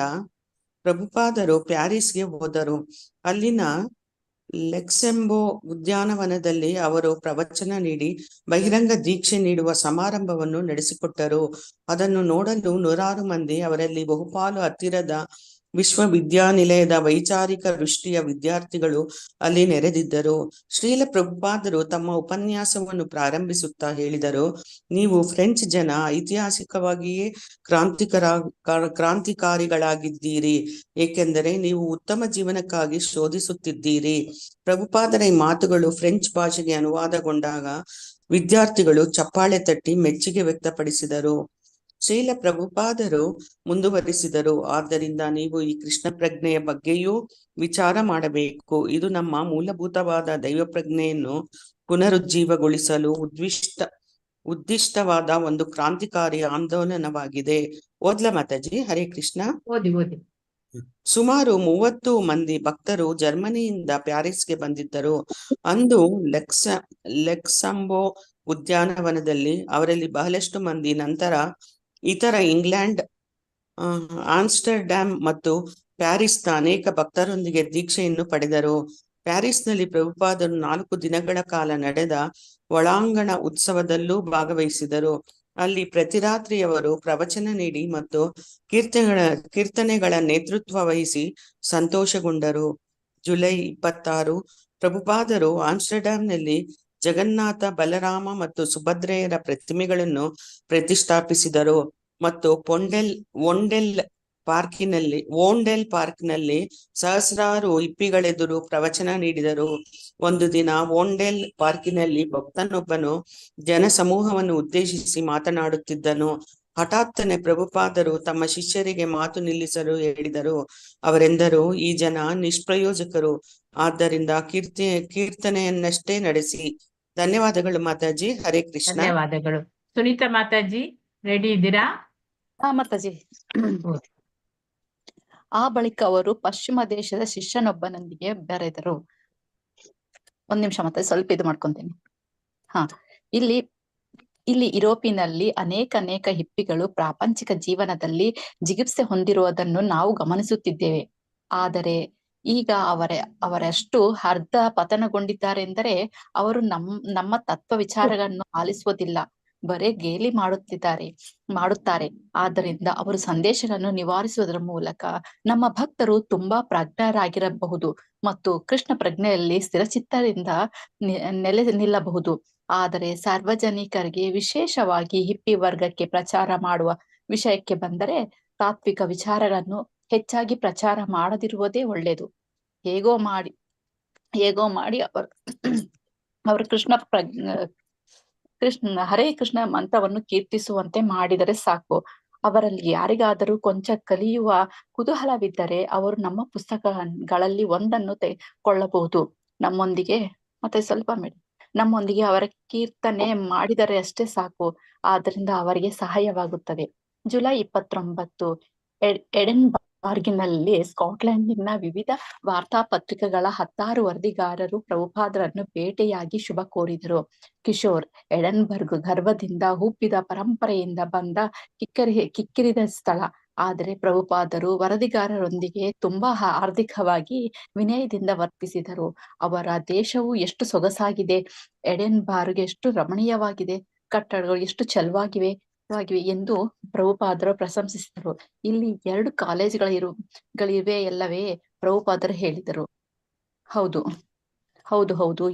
ಪ್ರಭುಪಾದರು ಪ್ಯಾರಿಸ್ಗೆ ಹೋದರು. ಅಲ್ಲಿನ ಲೆಕ್ಸೆಂಬೋ ಉದ್ಯಾನವನದಲ್ಲಿ ಅವರು ಪ್ರವಚನ ನೀಡಿ ಬಹಿರಂಗ ದೀಕ್ಷೆ ನೀಡುವ ಸಮಾರಂಭವನ್ನು ನಡೆಸಿಕೊಟ್ಟರು. ಅದನ್ನು ನೋಡಲು 100 ಮಂದಿ, ಅವರಲ್ಲಿ ಬಹುಪಾಲು ಹತ್ತಿರದ ವಿಶ್ವವಿದ್ಯಾನಿಲಯದ ವೈಚಾರಿಕ ದೃಷ್ಟಿಯ ವಿದ್ಯಾರ್ಥಿಗಳು ಅಲ್ಲಿ ನೆರೆದಿದ್ದರು. ಶ್ರೀಲ ಪ್ರಭುಪಾದರು ತಮ್ಮ ಉಪನ್ಯಾಸವನ್ನು ಪ್ರಾರಂಭಿಸುತ್ತಾ ಹೇಳಿದರು, ನೀವು ಫ್ರೆಂಚ್ ಜನ ಐತಿಹಾಸಿಕವಾಗಿಯೇ ಕ್ರಾಂತಿಕಾರಿಗಳಾಗಿದ್ದೀರಿ, ಏಕೆಂದರೆ ನೀವು ಉತ್ತಮ ಜೀವನಕ್ಕಾಗಿ ಶೋಧಿಸುತ್ತಿದ್ದೀರಿ. ಪ್ರಭುಪಾದರ ಈ ಮಾತುಗಳು ಫ್ರೆಂಚ್ ಭಾಷೆಗೆ ಅನುವಾದಗೊಂಡಾಗ ವಿದ್ಯಾರ್ಥಿಗಳು ಚಪ್ಪಾಳೆ ತಟ್ಟಿ ಮೆಚ್ಚುಗೆ ವ್ಯಕ್ತಪಡಿಸಿದರು. ಶ್ರೀಲ ಪ್ರಭುಪಾದರು ಮುಂದುವರಿಸಿದರು, ಆದ್ದರಿಂದ ನೀವು ಈ ಕೃಷ್ಣ ಪ್ರಜ್ಞೆಯ ಬಗ್ಗೆಯೂ ವಿಚಾರ ಮಾಡಬೇಕು. ಇದು ನಮ್ಮ ಮೂಲಭೂತವಾದ ದೈವ ಪ್ರಜ್ಞೆಯನ್ನು ಪುನರುಜ್ಜೀವಗೊಳಿಸಲು ಉದ್ದಿಷ್ಟವಾದ ಒಂದು ಕ್ರಾಂತಿಕಾರಿ ಆಂದೋಲನವಾಗಿದೆ. ಓದ್ಲ ಮಾತಾಜಿ? ಹರೇ ಕೃಷ್ಣ. ಓದಿ ಓದಿ. ಸುಮಾರು 30 ಮಂದಿ ಭಕ್ತರು ಜರ್ಮನಿಯಿಂದ ಪ್ಯಾರಿಸ್ಗೆ ಬಂದಿದ್ದರು. ಅಂದು ಲೆಕ್ಸಂಬೋ ಉದ್ಯಾನವನದಲ್ಲಿ ಅವರಲ್ಲಿ ಬಹಳಷ್ಟು ಮಂದಿ ನಂತರ ಇತರ ಇಂಗ್ಲೆಂಡ್, ಆಮ್ಸ್ಟರ್ಡ್ಯಾಮ್ ಮತ್ತು ಪ್ಯಾರಿಸ್ನ ಅನೇಕ ಭಕ್ತರೊಂದಿಗೆ ದೀಕ್ಷೆಯನ್ನು ಪಡೆದರು. ಪ್ಯಾರಿಸ್ನಲ್ಲಿ ಪ್ರಭುಪಾದರು 4 ದಿನಗಳ ಕಾಲ ನಡೆದ ಒಳಾಂಗಣ ಉತ್ಸವದಲ್ಲೂ ಭಾಗವಹಿಸಿದರು. ಅಲ್ಲಿ ಪ್ರತಿ ರಾತ್ರಿಯವರು ಪ್ರವಚನ ನೀಡಿ ಮತ್ತು ಕೀರ್ತನೆಗಳ ನೇತೃತ್ವ ವಹಿಸಿ ಸಂತೋಷಗೊಂಡರು. ಜುಲೈ 26 ಪ್ರಭುಪಾದರು ಆಮ್ಸ್ಟರ್ಡ್ಯಾಮ್ನಲ್ಲಿ ಜಗನ್ನಾಥ, ಬಲರಾಮ ಮತ್ತು ಸುಭದ್ರೆಯರ ಪ್ರತಿಮೆಗಳನ್ನು ಪ್ರತಿಷ್ಠಾಪಿಸಿದರು ಮತ್ತು ವೋಂಡೆಲ್ ಪಾರ್ಕ್ನಲ್ಲಿ ಸಹಸ್ರಾರು ಹಿಪ್ಪಿಗಳೆದುರು ಪ್ರವಚನ ನೀಡಿದರು. ಒಂದು ದಿನ ವೋಂಡೆಲ್ ಪಾರ್ಕಿನಲ್ಲಿ ಭಕ್ತನೊಬ್ಬನು ಜನಸಮೂಹವನ್ನು ಉದ್ದೇಶಿಸಿ ಮಾತನಾಡುತ್ತಿದ್ದನು. ಹಠಾತ್ತನೆ ಪ್ರಭುಪಾದರು ತಮ್ಮ ಶಿಷ್ಯರಿಗೆ ಮಾತು ನಿಲ್ಲಿಸಲು ಹೇಳಿದರು. ಅವರೆಂದರು, ಈ ಜನ ನಿಷ್ಪ್ರಯೋಜಕರು, ಆದ್ದರಿಂದ ಕೀರ್ತನೆಯನ್ನಷ್ಟೇ ನಡೆಸಿ. ಧನ್ಯವಾದಗಳು ಮಾತಾಜಿ. ಹರೇ ಕೃಷ್ಣ. ಧನ್ಯವಾದಗಳು. ಸುನೀತಾ ಮಾತಾಜಿ, ರೆಡಿ ಇದ್ದೀರಾ? ಮಾತಾಜಿ. ಆ ಬಳಿಕ ಅವರು ಪಶ್ಚಿಮ ದೇಶದ ಶಿಷ್ಯನೊಬ್ಬನೊಂದಿಗೆ ಬೆರೆದರು. 1 ನಿಮಿಷ ಮತ್ತೆ ಸ್ವಲ್ಪ ಇದು ಮಾಡ್ಕೊಂತೀನಿ. ಇಲ್ಲಿ ಯುರೋಪಿನಲ್ಲಿ ಅನೇಕ ಹಿಪ್ಪಿಗಳು ಪ್ರಾಪಂಚಿಕ ಜೀವನದಲ್ಲಿ ಜಿಗುಪ್ಸೆ ಹೊಂದಿರುವುದನ್ನು ನಾವು ಗಮನಿಸುತ್ತಿದ್ದೇವೆ. ಆದರೆ ಈಗ ಅವರೆಷ್ಟು ಅರ್ಧ ಪತನಗೊಂಡಿದ್ದಾರೆಂದರೆ ಅವರು ನಮ್ಮ ತತ್ವ ವಿಚಾರಗಳನ್ನು ಆಲಿಸುವುದಿಲ್ಲ, ಬರೇ ಗೇಲಿ ಮಾಡುತ್ತಾರೆ. ಆದ್ದರಿಂದ ಅವರು ಸಂದೇಶಗಳನ್ನು ನಿವಾರಿಸುವುದರ ಮೂಲಕ ನಮ್ಮ ಭಕ್ತರು ತುಂಬಾ ಪ್ರಜ್ಞರಾಗಿರಬಹುದು ಮತ್ತು ಕೃಷ್ಣ ಪ್ರಜ್ಞೆಯಲ್ಲಿ ಸ್ಥಿರಚಿತ್ತದಿಂದ ನೆಲೆ ನಿಲ್ಲಬಹುದು. ಆದರೆ ಸಾರ್ವಜನಿಕರಿಗೆ, ವಿಶೇಷವಾಗಿ ಹಿಪ್ಪಿ ವರ್ಗಕ್ಕೆ ಪ್ರಚಾರ ಮಾಡುವ ವಿಷಯಕ್ಕೆ ಬಂದರೆ ತಾತ್ವಿಕ ವಿಚಾರಗಳನ್ನು ಹೆಚ್ಚಾಗಿ ಪ್ರಚಾರ ಮಾಡದಿರುವುದೇ ಒಳ್ಳೆಯದು. ಹೇಗೋ ಮಾಡಿ ಅವರು ಹರೇ ಕೃಷ್ಣ ಮಂತ್ರವನ್ನು ಕೀರ್ತಿಸುವಂತೆ ಮಾಡಿದರೆ ಸಾಕು. ಅವರಲ್ಲಿ ಯಾರಿಗಾದರೂ ಕೊಂಚ ಕಲಿಯುವ ಕುತೂಹಲವಿದ್ದರೆ ಅವರು ನಮ್ಮ ಪುಸ್ತಕಗಳಲ್ಲಿ ಒಂದನ್ನು ಕೊಳ್ಳಬಹುದು. ನಮ್ಮೊಂದಿಗೆ ಮತ್ತೆ ಸ್ವಲ್ಪ ನಮ್ಮೊಂದಿಗೆ ಅವರ ಕೀರ್ತನೆ ಮಾಡಿದರೆ ಅಷ್ಟೇ ಸಾಕು, ಆದ್ದರಿಂದ ಅವರಿಗೆ ಸಹಾಯವಾಗುತ್ತದೆ. ಜುಲೈ 29 ಎಡೆನ್ಬರ್ಗ್ನಲ್ಲಿ ಸ್ಕಾಟ್ಲೆಂಡಿನ ವಿವಿಧ ವಾರ್ತಾಪತ್ರಿಕೆಗಳ 16 ವರದಿಗಾರರು ಪ್ರಭುಪಾದರನ್ನು ಭೇಟಿಯಾಗಿ ಶುಭ ಕೋರಿದರು. ಕಿಶೋರ್ ಎಡನ್ಬರ್ಗ್ ಗರ್ವದಿಂದ ಉಬ್ಬಿದ ಪರಂಪರೆಯಿಂದ ಬಂದ ಕಿಕ್ಕಿರಿದ ಸ್ಥಳ. ಆದರೆ ಪ್ರಭುಪಾದರು ವರದಿಗಾರರೊಂದಿಗೆ ತುಂಬಾ ಆರ್ಥಿಕವಾಗಿ ವಿನಯದಿಂದ ವರ್ತಿಸಿದರು. ಅವರ ದೇಶವು ಎಷ್ಟು ಸೊಗಸಾಗಿದೆ, ಎಡೆನ್ಬರ್ಗ್ ಎಷ್ಟು ರಮಣೀಯವಾಗಿದೆ, ಕಟ್ಟಡಗಳು ಎಷ್ಟು ಚೆಲುವಾಗಿವೆ ಎಂದು ಪ್ರಭುಪಾದರು ಪ್ರಶಂಸಿಸಿದರು. ಇಲ್ಲಿ 2 ಕಾಲೇಜುಗಳಿವೆ ಎಲ್ಲವೇ? ಪ್ರಭುಪಾದರು ಹೇಳಿದರು. ಹೌದು,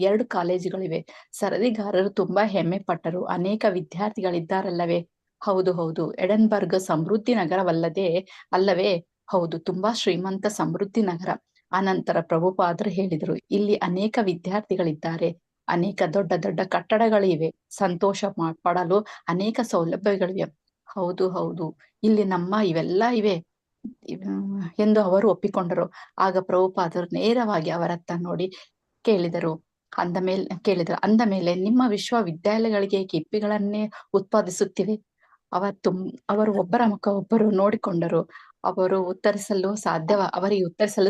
2 ಕಾಲೇಜುಗಳಿವೆ. ಸರದಿಗಾರರು ತುಂಬಾ ಹೆಮ್ಮೆ ಪಟ್ಟರು. ಅನೇಕ ವಿದ್ಯಾರ್ಥಿಗಳಿದ್ದಾರಲ್ಲವೇ? ಹೌದು. ಎಡನ್ಬರ್ಗ್ ಸಮೃದ್ಧಿ ಅಲ್ಲವೇ? ಹೌದು, ತುಂಬಾ ಶ್ರೀಮಂತ ಸಮೃದ್ಧಿ ನಗರ. ಅನಂತರ ಪ್ರಭುಪಾದರು ಹೇಳಿದರು, ಇಲ್ಲಿ ಅನೇಕ ವಿದ್ಯಾರ್ಥಿಗಳಿದ್ದಾರೆ, ಅನೇಕ ದೊಡ್ಡ ಕಟ್ಟಡಗಳಿವೆ, ಸಂತೋಷ ಪಡಲು ಅನೇಕ ಸೌಲಭ್ಯಗಳಿವೆ. ಹೌದು, ಇಲ್ಲಿ ನಮ್ಮ ಇವೆಲ್ಲ ಇವೆ ಎಂದು ಅವರು ಒಪ್ಪಿಕೊಂಡರು. ಆಗ ಪ್ರಭುಪಾದರು ನೇರವಾಗಿ ಅವರತ್ತ ನೋಡಿ ಕೇಳಿದರು. ಅಂದಮೇಲೆ ನಿಮ್ಮ ವಿಶ್ವವಿದ್ಯಾಲಯಗಳಿಗೆ ಕಿಪ್ಪಿಗಳನ್ನೇ ಉತ್ಪಾದಿಸುತ್ತಿವೆ? ಅವರು ಒಬ್ಬರ ಮುಖ ಒಬ್ಬರು ನೋಡಿಕೊಂಡರು. ಅವರಿಗೆ ಉತ್ತರಿಸಲು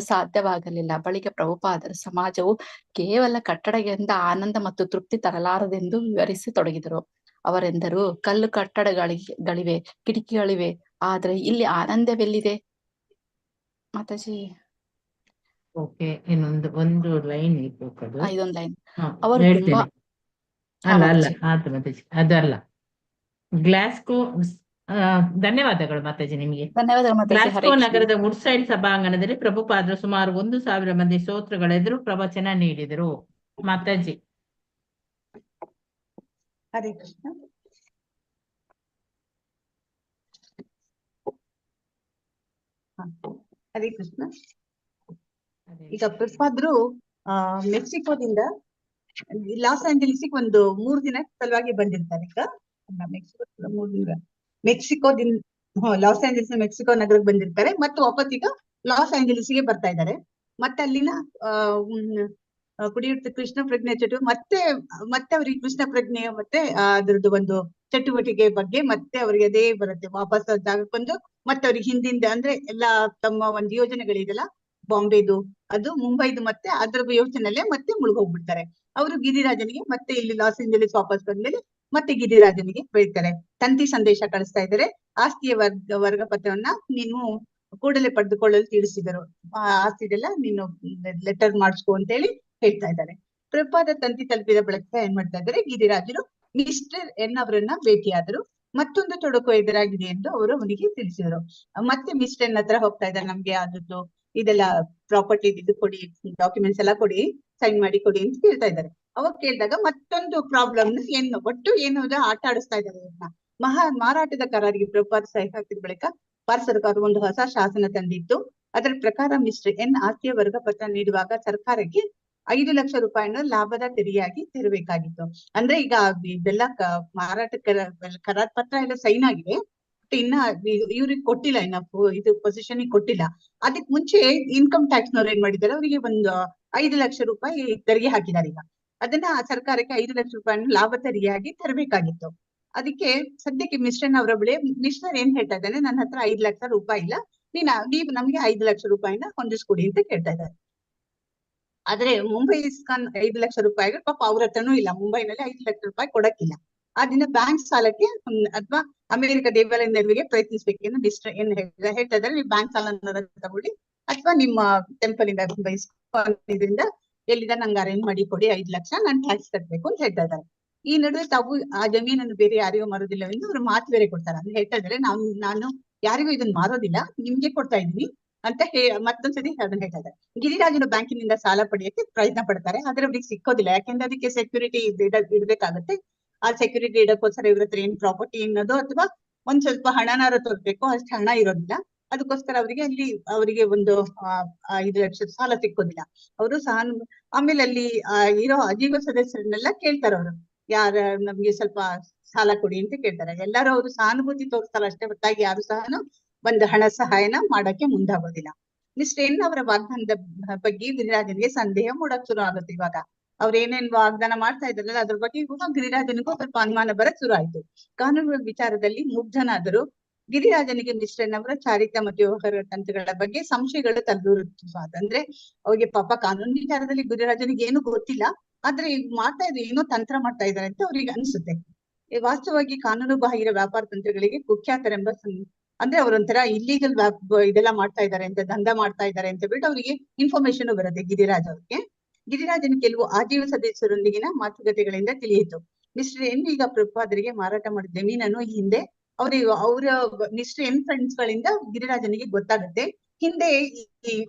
ಸಾಧ್ಯವಾಗಲಿಲ್ಲ. ಬಳಿಕ ಪ್ರಭುಪಾದರು ಸಮಾಜವು ಕೇವಲ ಕಟ್ಟಡಗಳಿಂದ ಆನಂದ ಮತ್ತು ತೃಪ್ತಿ ತರಲಾರದೆಂದು ವಿವರಿಸತೊಡಗಿದರು. ಅವರೆಂದರು, ಕಲ್ಲು ಕಟ್ಟಡಗಳಿವೆ, ಕಿಟಕಿಗಳಿವೆ, ಆದರೆ ಇಲ್ಲಿ ಆನಂದವೆಲ್ಲಿದೆ? ಮಾತಾಜಿ ಓಕೆ, ಒಂದು ಲೈನ್ ಇರ್ಬೇಕು. ಇದೊಂದು ಲೈನ್. ಹಾ, ಅವರು ಹೇಳ್ತೇನೆ. ತುಂಬಾ ಅಲ್ಲ ಆಯ್ತು ಮಾತಾಜಿ, ಅದಲ್ಲ. ಗ್ಲಾಸ್ಗೋ ಧನ್ಯವಾದಗಳು ಮಾತಾಜಿ ನಿಮಗೆ. ಧನ್ಯವಾದಗಳು ಮಾತಾಜಿ. ಹರೇ ಗ್ಲಾಸ್ಗೋ ಕೃಷ್ಣ. ನಗರದ ವುಡ್ಸೈಡ್ ಸಭಾಂಗಣದಲ್ಲಿ ಪ್ರಭುಪಾದರು ಸುಮಾರು 1,000 ಮಂದಿ ಸ್ತೋತ್ರಗಳೆದುರು ಪ್ರವಚನ ನೀಡಿದರು. ಮಾತಾಜಿ. ಹರೇ ಕೃಷ್ಣ. ಹರೇ ಕೃಷ್ಣ. ಈಗ ಪ್ರಭುಪಾದರು ಮೆಕ್ಸಿಕೋದಿಂದ ಲಾಸ್ ಆಂಜಲೀಸಿಗೆ ಒಂದು 3 ದಿನ ಸಲುವಾಗಿ ಬಂದಿರ್ತಾರೆ. ಈಗ ಮೆಕ್ಸಿಕೋ 3 ದಿನ ಲಾಸ್ ಆಂಜಲೀಸ್ ಮೆಕ್ಸಿಕೋ ನಗರಕ್ಕೆ ಬಂದಿರ್ತಾರೆ. ಮತ್ತು ವಾಪಸ್ ಈಗ ಲಾಸ್ ಆಂಜಲೀಸ್ಗೆ ಬರ್ತಾ ಇದ್ದಾರೆ. ಮತ್ತೆ ಅಲ್ಲಿನ ಕುಡಿಯುತ್ತ ಕೃಷ್ಣ ಪ್ರಜ್ಞೆ ಮತ್ತೆ ಅವರಿಗೆ ಕೃಷ್ಣ ಪ್ರಜ್ಞೆ ಮತ್ತೆ ಅದ್ರದ್ದು ಒಂದು ಚಟುವಟಿಕೆ ಬಗ್ಗೆ ಮತ್ತೆ ಅವರಿಗೆ ಅದೇ ಬರುತ್ತೆ. ವಾಪಸ್ ಜಾಗಕ್ಕೆ ಬಂದು ಮತ್ತೆ ಅವ್ರಿಗೆ ಹಿಂದಿಂದ ಅಂದ್ರೆ ಎಲ್ಲಾ ತಮ್ಮ ಒಂದು ಯೋಜನೆಗಳಿದೆಲ್ಲ, ಬಾಂಬೆದು, ಅದು ಮುಂಬೈದು, ಮತ್ತೆ ಅದ್ರ ಯೋಚನೆಯಲ್ಲೇ ಮತ್ತೆ ಮುಳುಗೋಗ್ಬಿಡ್ತಾರೆ. ಅವರು ಗಿರಿರಾಜನಿಗೆ ಮತ್ತೆ ಇಲ್ಲಿ ಲಾಸ್ ಏಂಜಲೀಸ್ ವಾಪಸ್ ಬಂದ್ಮೇಲೆ ಮತ್ತೆ ಗಿರಿರಾಜನಿಗೆ ಬರೀತಾರೆ, ತಂತಿ ಸಂದೇಶ ಕಳಿಸ್ತಾ ಇದ್ದಾರೆ. ಆಸ್ತಿಯ ವರ್ಗ ಪತ್ರವನ್ನ ನೀನು ಕೂಡಲೇ ಪಡೆದುಕೊಳ್ಳಲು ತಿಳಿಸಿದರು. ಆಸ್ತಿದೆಲ್ಲ ನೀನು ಲೆಟರ್ ಮಾಡಿಸ್ಕೊ ಅಂತ ಹೇಳಿ ಹೇಳ್ತಾ ಇದ್ದಾರೆ. ಪ್ರಭುಪಾದ ತಂತಿ ತಲುಪಿದ ಬಳಿಕ ಏನ್ ಮಾಡ್ತಾ ಇದ್ದಾರೆ, ಗಿರಿರಾಜರು ಮಿಸ್ಟರ್ ಎನ್ ಅವರನ್ನ ಭೇಟಿಯಾದರು. ಮತ್ತೊಂದು ತೊಡಕು ಎದುರಾಗಿದೆ ಎಂದು ಅವರು ಅವನಿಗೆ ತಿಳಿಸಿದರು. ಮತ್ತೆ ಮಿಸ್ಟರ್ ಎನ್ ಹತ್ರ ಹೋಗ್ತಾ ಇದ್ದಾರೆ, ನಮ್ಗೆ ಆದದ್ದು ಇದೆಲ್ಲ ಪ್ರಾಪರ್ಟಿ ಇದು ಕೊಡಿ, ಡಾಕ್ಯುಮೆಂಟ್ಸ್ ಎಲ್ಲ ಕೊಡಿ, ಸೈನ್ ಮಾಡಿ ಕೊಡಿ ಅಂತ ಕೇಳ್ತಾ ಇದ್ದಾರೆ. ಅವಾಗ ಕೇಳಿದಾಗ ಮತ್ತೊಂದು ಪ್ರಾಬ್ಲಮ್ ಒಟ್ಟು ಏನೋದ ಆಟ ಆಡಿಸ್ತಾ ಇದ್ದಾರೆ ಇವ್ರನ್ನ. ಮಾರಾಟದ ಕರಾರಿಗೆ ಪ್ರಭುಪಾದ ಸಹಿ ಹಾಕಿದ ಬಳಿಕ ಭಾರತ ಸರ್ಕಾರ ಒಂದು ಹೊಸ ಶಾಸನ ತಂದಿತ್ತು. ಅದರ ಪ್ರಕಾರ ಮಿಸ್ಟರ್ ಎನ್ ಆಸ್ತಿಯ ವರ್ಗ ಪತ್ರ ನೀಡುವಾಗ ಸರ್ಕಾರಕ್ಕೆ 5 ಲಕ್ಷ ರೂಪಾಯಿನ ಲಾಭದ ತೆರಿಗೆಯಾಗಿ ತೆರಬೇಕಾಗಿತ್ತು. ಅಂದ್ರೆ ಈಗ ಇದೆಲ್ಲ ಮಾರಾಟ ಕರಾರ್ ಪತ್ರ ಎಲ್ಲ ಸೈನ್ ಆಗಿದೆ, ಇನ್ನ ಇವ್ರಿಗೆ ಕೊಟ್ಟಿಲ್ಲ, ಇನ್ನ ಇದು ಪೊಸಿಷನ್ ಕೊಟ್ಟಿಲ್ಲ. ಅದಕ್ ಮುಂಚೆ ಇನ್ಕಮ್ ಟ್ಯಾಕ್ಸ್ ನವ್ರು ಏನ್ ಮಾಡಿದ್ದಾರೆ, ಅವರಿಗೆ ಒಂದು 5 ಲಕ್ಷ ರೂಪಾಯಿ ತೆರಿಗೆ ಹಾಕಿದ್ದಾರೆ. ಈಗ ಅದನ್ನ ಸರ್ಕಾರಕ್ಕೆ 5 ಲಕ್ಷ ರೂಪಾಯಿನ ಲಾಭ ತೆರಿಗೆಯಾಗಿ ತರಬೇಕಾಗಿತ್ತು. ಅದಕ್ಕೆ ಸದ್ಯಕ್ಕೆ ಮಿಸ್ಟರ್ ಅವರ ಬಳಿ ಮಿಸ್ಟರ್ ಏನ್ ಹೇಳ್ತಾ ಇದ್ದಾನೆ, ನನ್ನ ಹತ್ರ 5 ಲಕ್ಷ ರೂಪಾಯಿ ಇಲ್ಲ, ನೀವು ನಮ್ಗೆ 5 ಲಕ್ಷ ರೂಪಾಯಿನ ಹೊಂದಿಸ್ಕೊಡಿ ಅಂತ ಕೇಳ್ತಾ ಇದ್ದಾರೆ. ಆದ್ರೆ ಮುಂಬೈ ಇಸ್ಕಾನ್ 5 ಲಕ್ಷ ರೂಪಾಯಿಗಳು ಪಾಪ ಅವ್ರ ಹತ್ರನೂ ಇಲ್ಲ, ಮುಂಬೈನಲ್ಲಿ 5 ಲಕ್ಷ ರೂಪಾಯಿ ಕೊಡಕ್ಕಿಲ್ಲ. ಆದ್ರಿಂದ ಬ್ಯಾಂಕ್ ಸಾಲಕ್ಕೆ ಅಥವಾ ಅಮೆರಿಕ ದೇವಾಲಯ ನೆರವಿಗೆ ಪ್ರಯತ್ನಿಸ್ಬೇಕೆಂದು ಮಿಸ್ಟರ್ ಏನ್ ಹೇಳ್ತಾ ಇದ್ದಾರೆ, ನೀವು ಬ್ಯಾಂಕ್ ಸಾಲ ತಗೊಳ್ಳಿ ಅಥವಾ ನಿಮ್ಮ ಟೆಂಪಲ್ ಇಂದ ಇದರಿಂದ ಎಲ್ಲಿಂದ ನಂಗೆ ಅರೇಂಜ್ ಮಾಡಿ ಕೊಡಿ 5 ಲಕ್ಷ, ನಾನು ಟ್ಯಾಕ್ಸ್ ಕಟ್ಬೇಕು ಅಂತ ಹೇಳ್ತಾ ಇದ್ದಾರೆ. ಈ ನಡುವೆ ತಾವು ಆ ಜಮೀನನ್ನು ಬೇರೆ ಯಾರಿಗೂ ಮಾರೋದಿಲ್ಲವೆಂದು ಅವ್ರು ಮಾತು ಬೇರೆ ಕೊಡ್ತಾರೆ. ಅಂದ್ರೆ ಹೇಳ್ತಾ ಇದ್ದಾರೆ, ನಾನು ಯಾರಿಗೂ ಇದನ್ನ ಮಾರೋದಿಲ್ಲ, ನಿಮ್ಗೆ ಕೊಡ್ತಾ ಇದ್ದೀನಿ ಅಂತ ಮತ್ತೊಂದ್ಸತಿ ಅದನ್ನ ಹೇಳ್ತಾ ಇದ್ದಾರೆ. ಗಿರಿರಾಜನು ಬ್ಯಾಂಕಿನಿಂದ ಸಾಲ ಪಡೆಯಕ್ಕೆ ಪ್ರಯತ್ನ ಪಡ್ತಾರೆ, ಆದ್ರೆ ಅವ್ರಿಗೆ ಸಿಕ್ಕೋದಿಲ್ಲ. ಯಾಕೆಂದ್ರೆ ಅದಕ್ಕೆ ಸೆಕ್ಯೂರಿಟಿ ಇಡ್ಬೇಕಾಗತ್ತೆ. ಆ ಸೆಕ್ಯೂರಿಟಿ ಇಡಕ್ಕೋಸ್ಕರ ಇವ್ರ ಹತ್ರ ಏನ್ ಪ್ರಾಪರ್ಟಿ ಅನ್ನೋದು ಅಥವಾ ಒಂದ್ ಸ್ವಲ್ಪ ಹಣನಾರ ತೋರ್ಬೇಕು, ಅಷ್ಟು ಹಣ ಇರೋದಿಲ್ಲ. ಅದಕ್ಕೋಸ್ಕರ ಅವರಿಗೆ ಒಂದು 5 ಲಕ್ಷ ಸಾಲ ಸಿಕ್ಕೋದಿಲ್ಲ. ಅವರು ಆಮೇಲೆ ಅಲ್ಲಿ ಇರೋ ಅಜೀವ ಸದಸ್ಯರನ್ನೆಲ್ಲ ಕೇಳ್ತಾರೆ. ಅವರು ನಮ್ಗೆ ಸ್ವಲ್ಪ ಸಾಲ ಕೊಡಿ ಅಂತ ಕೇಳ್ತಾರೆ. ಎಲ್ಲರೂ ಅವರು ಸಹಾನುಭೂತಿ ತೋರಿಸ್ತಾರೆ ಅಷ್ಟೇ ಹೊರತಾಗಿ ಯಾರು ಸಹ ಒಂದು ಹಣ ಸಹಾಯನ ಮಾಡಕ್ಕೆ ಮುಂದಾಗೋದಿಲ್ಲ. ಮಿಸ್ಟರ್ ಎನ್ ಅವರ ವಾಗ್ದಾನದ ಬಗ್ಗೆ ಗಿರಿರಾಜನಿಗೆ ಸಂದೇಹ ಮೂಡಕ್ ಶುರು ಆಗುತ್ತೆ. ಇವಾಗ ಅವ್ರು ಏನೇನ್ ವಾಗ್ದಾನ ಮಾಡ್ತಾ ಇದ್ರಲ್ಲ ಅದ್ರ ಬಗ್ಗೆ ಕೂಡ ಗಿರಿರಾಜನಿಗೂ ಸ್ವಲ್ಪ ಅನುಮಾನ ಬರಕ್ ಶುರು ಆಯ್ತು. ಕಾನೂನು ವಿಚಾರದಲ್ಲಿ ಮುಗ್ಧನಾದರೂ ಗಿರಿರಾಜನಿಗೆ ಮಿಶ್ರನವರ ಚಾರಿತ್ರ್ಯ ಮತ್ತು ವ್ಯವಹಾರ ತಂತ್ರಗಳ ಬಗ್ಗೆ ಸಂಶಯಗಳು ತಲೆದೂರುತ್ತ. ಅಂದ್ರೆ ಅವ್ರಿಗೆ ಪಾಪ ಕಾನೂನು ವಿಚಾರದಲ್ಲಿ ಗಿರಿರಾಜನಿಗೆ ಏನು ಗೊತ್ತಿಲ್ಲ, ಆದ್ರೆ ಈಗ ಮಾಡ್ತಾ ಇದ್ರೆ ಏನೋ ತಂತ್ರ ಮಾಡ್ತಾ ಇದ್ದಾರೆ ಅಂತ ಅವ್ರಿಗೆ ಅನ್ಸುತ್ತೆ. ವಾಸ್ತವವಾಗಿ ಕಾನೂನು ಬಾಹಿರ ವ್ಯಾಪಾರ ತಂತ್ರಗಳಿಗೆ ಕುಖ್ಯಾತರೆಂಬ ಅಂದ್ರೆ ಅವರೊಂಥರ ಇಲ್ಲಿಗಲ್ ಇದೆಲ್ಲ ಮಾಡ್ತಾ ಇದ್ದಾರೆ ಅಂತ, ದಂಧ ಮಾಡ್ತಾ ಇದ್ದಾರೆ ಅಂತ ಬಿಟ್ಟು ಅವರಿಗೆ ಇನ್ಫಾರ್ಮೇಶನ್ ಬರುತ್ತೆ ಗಿರಿರಾಜ್ ಅವ್ರಿಗೆ. ಗಿರಿರಾಜನ ಕೆಲವು ಆಜೀವ ಸದಸ್ಯರೊಂದಿಗಿನ ಮಾತುಕತೆಗಳಿಂದ ತಿಳಿಯಿತು. ಮಿಸ್ಟರ್ ಎನ್ ಈಗ ಪ್ರಭುಪಾದರಿಗೆ ಮಾರಾಟ ಮಾಡಿದ ಜಮೀನನ್ನು ಈ ಹಿಂದೆ ಅವರ ಮಿಸ್ಟರ್ ಎನ್ ಫ್ರೆಂಡ್ಸ್ ಗಳಿಂದ ಗಿರಿರಾಜನಿಗೆ ಗೊತ್ತಾಗುತ್ತೆ. ಹಿಂದೆ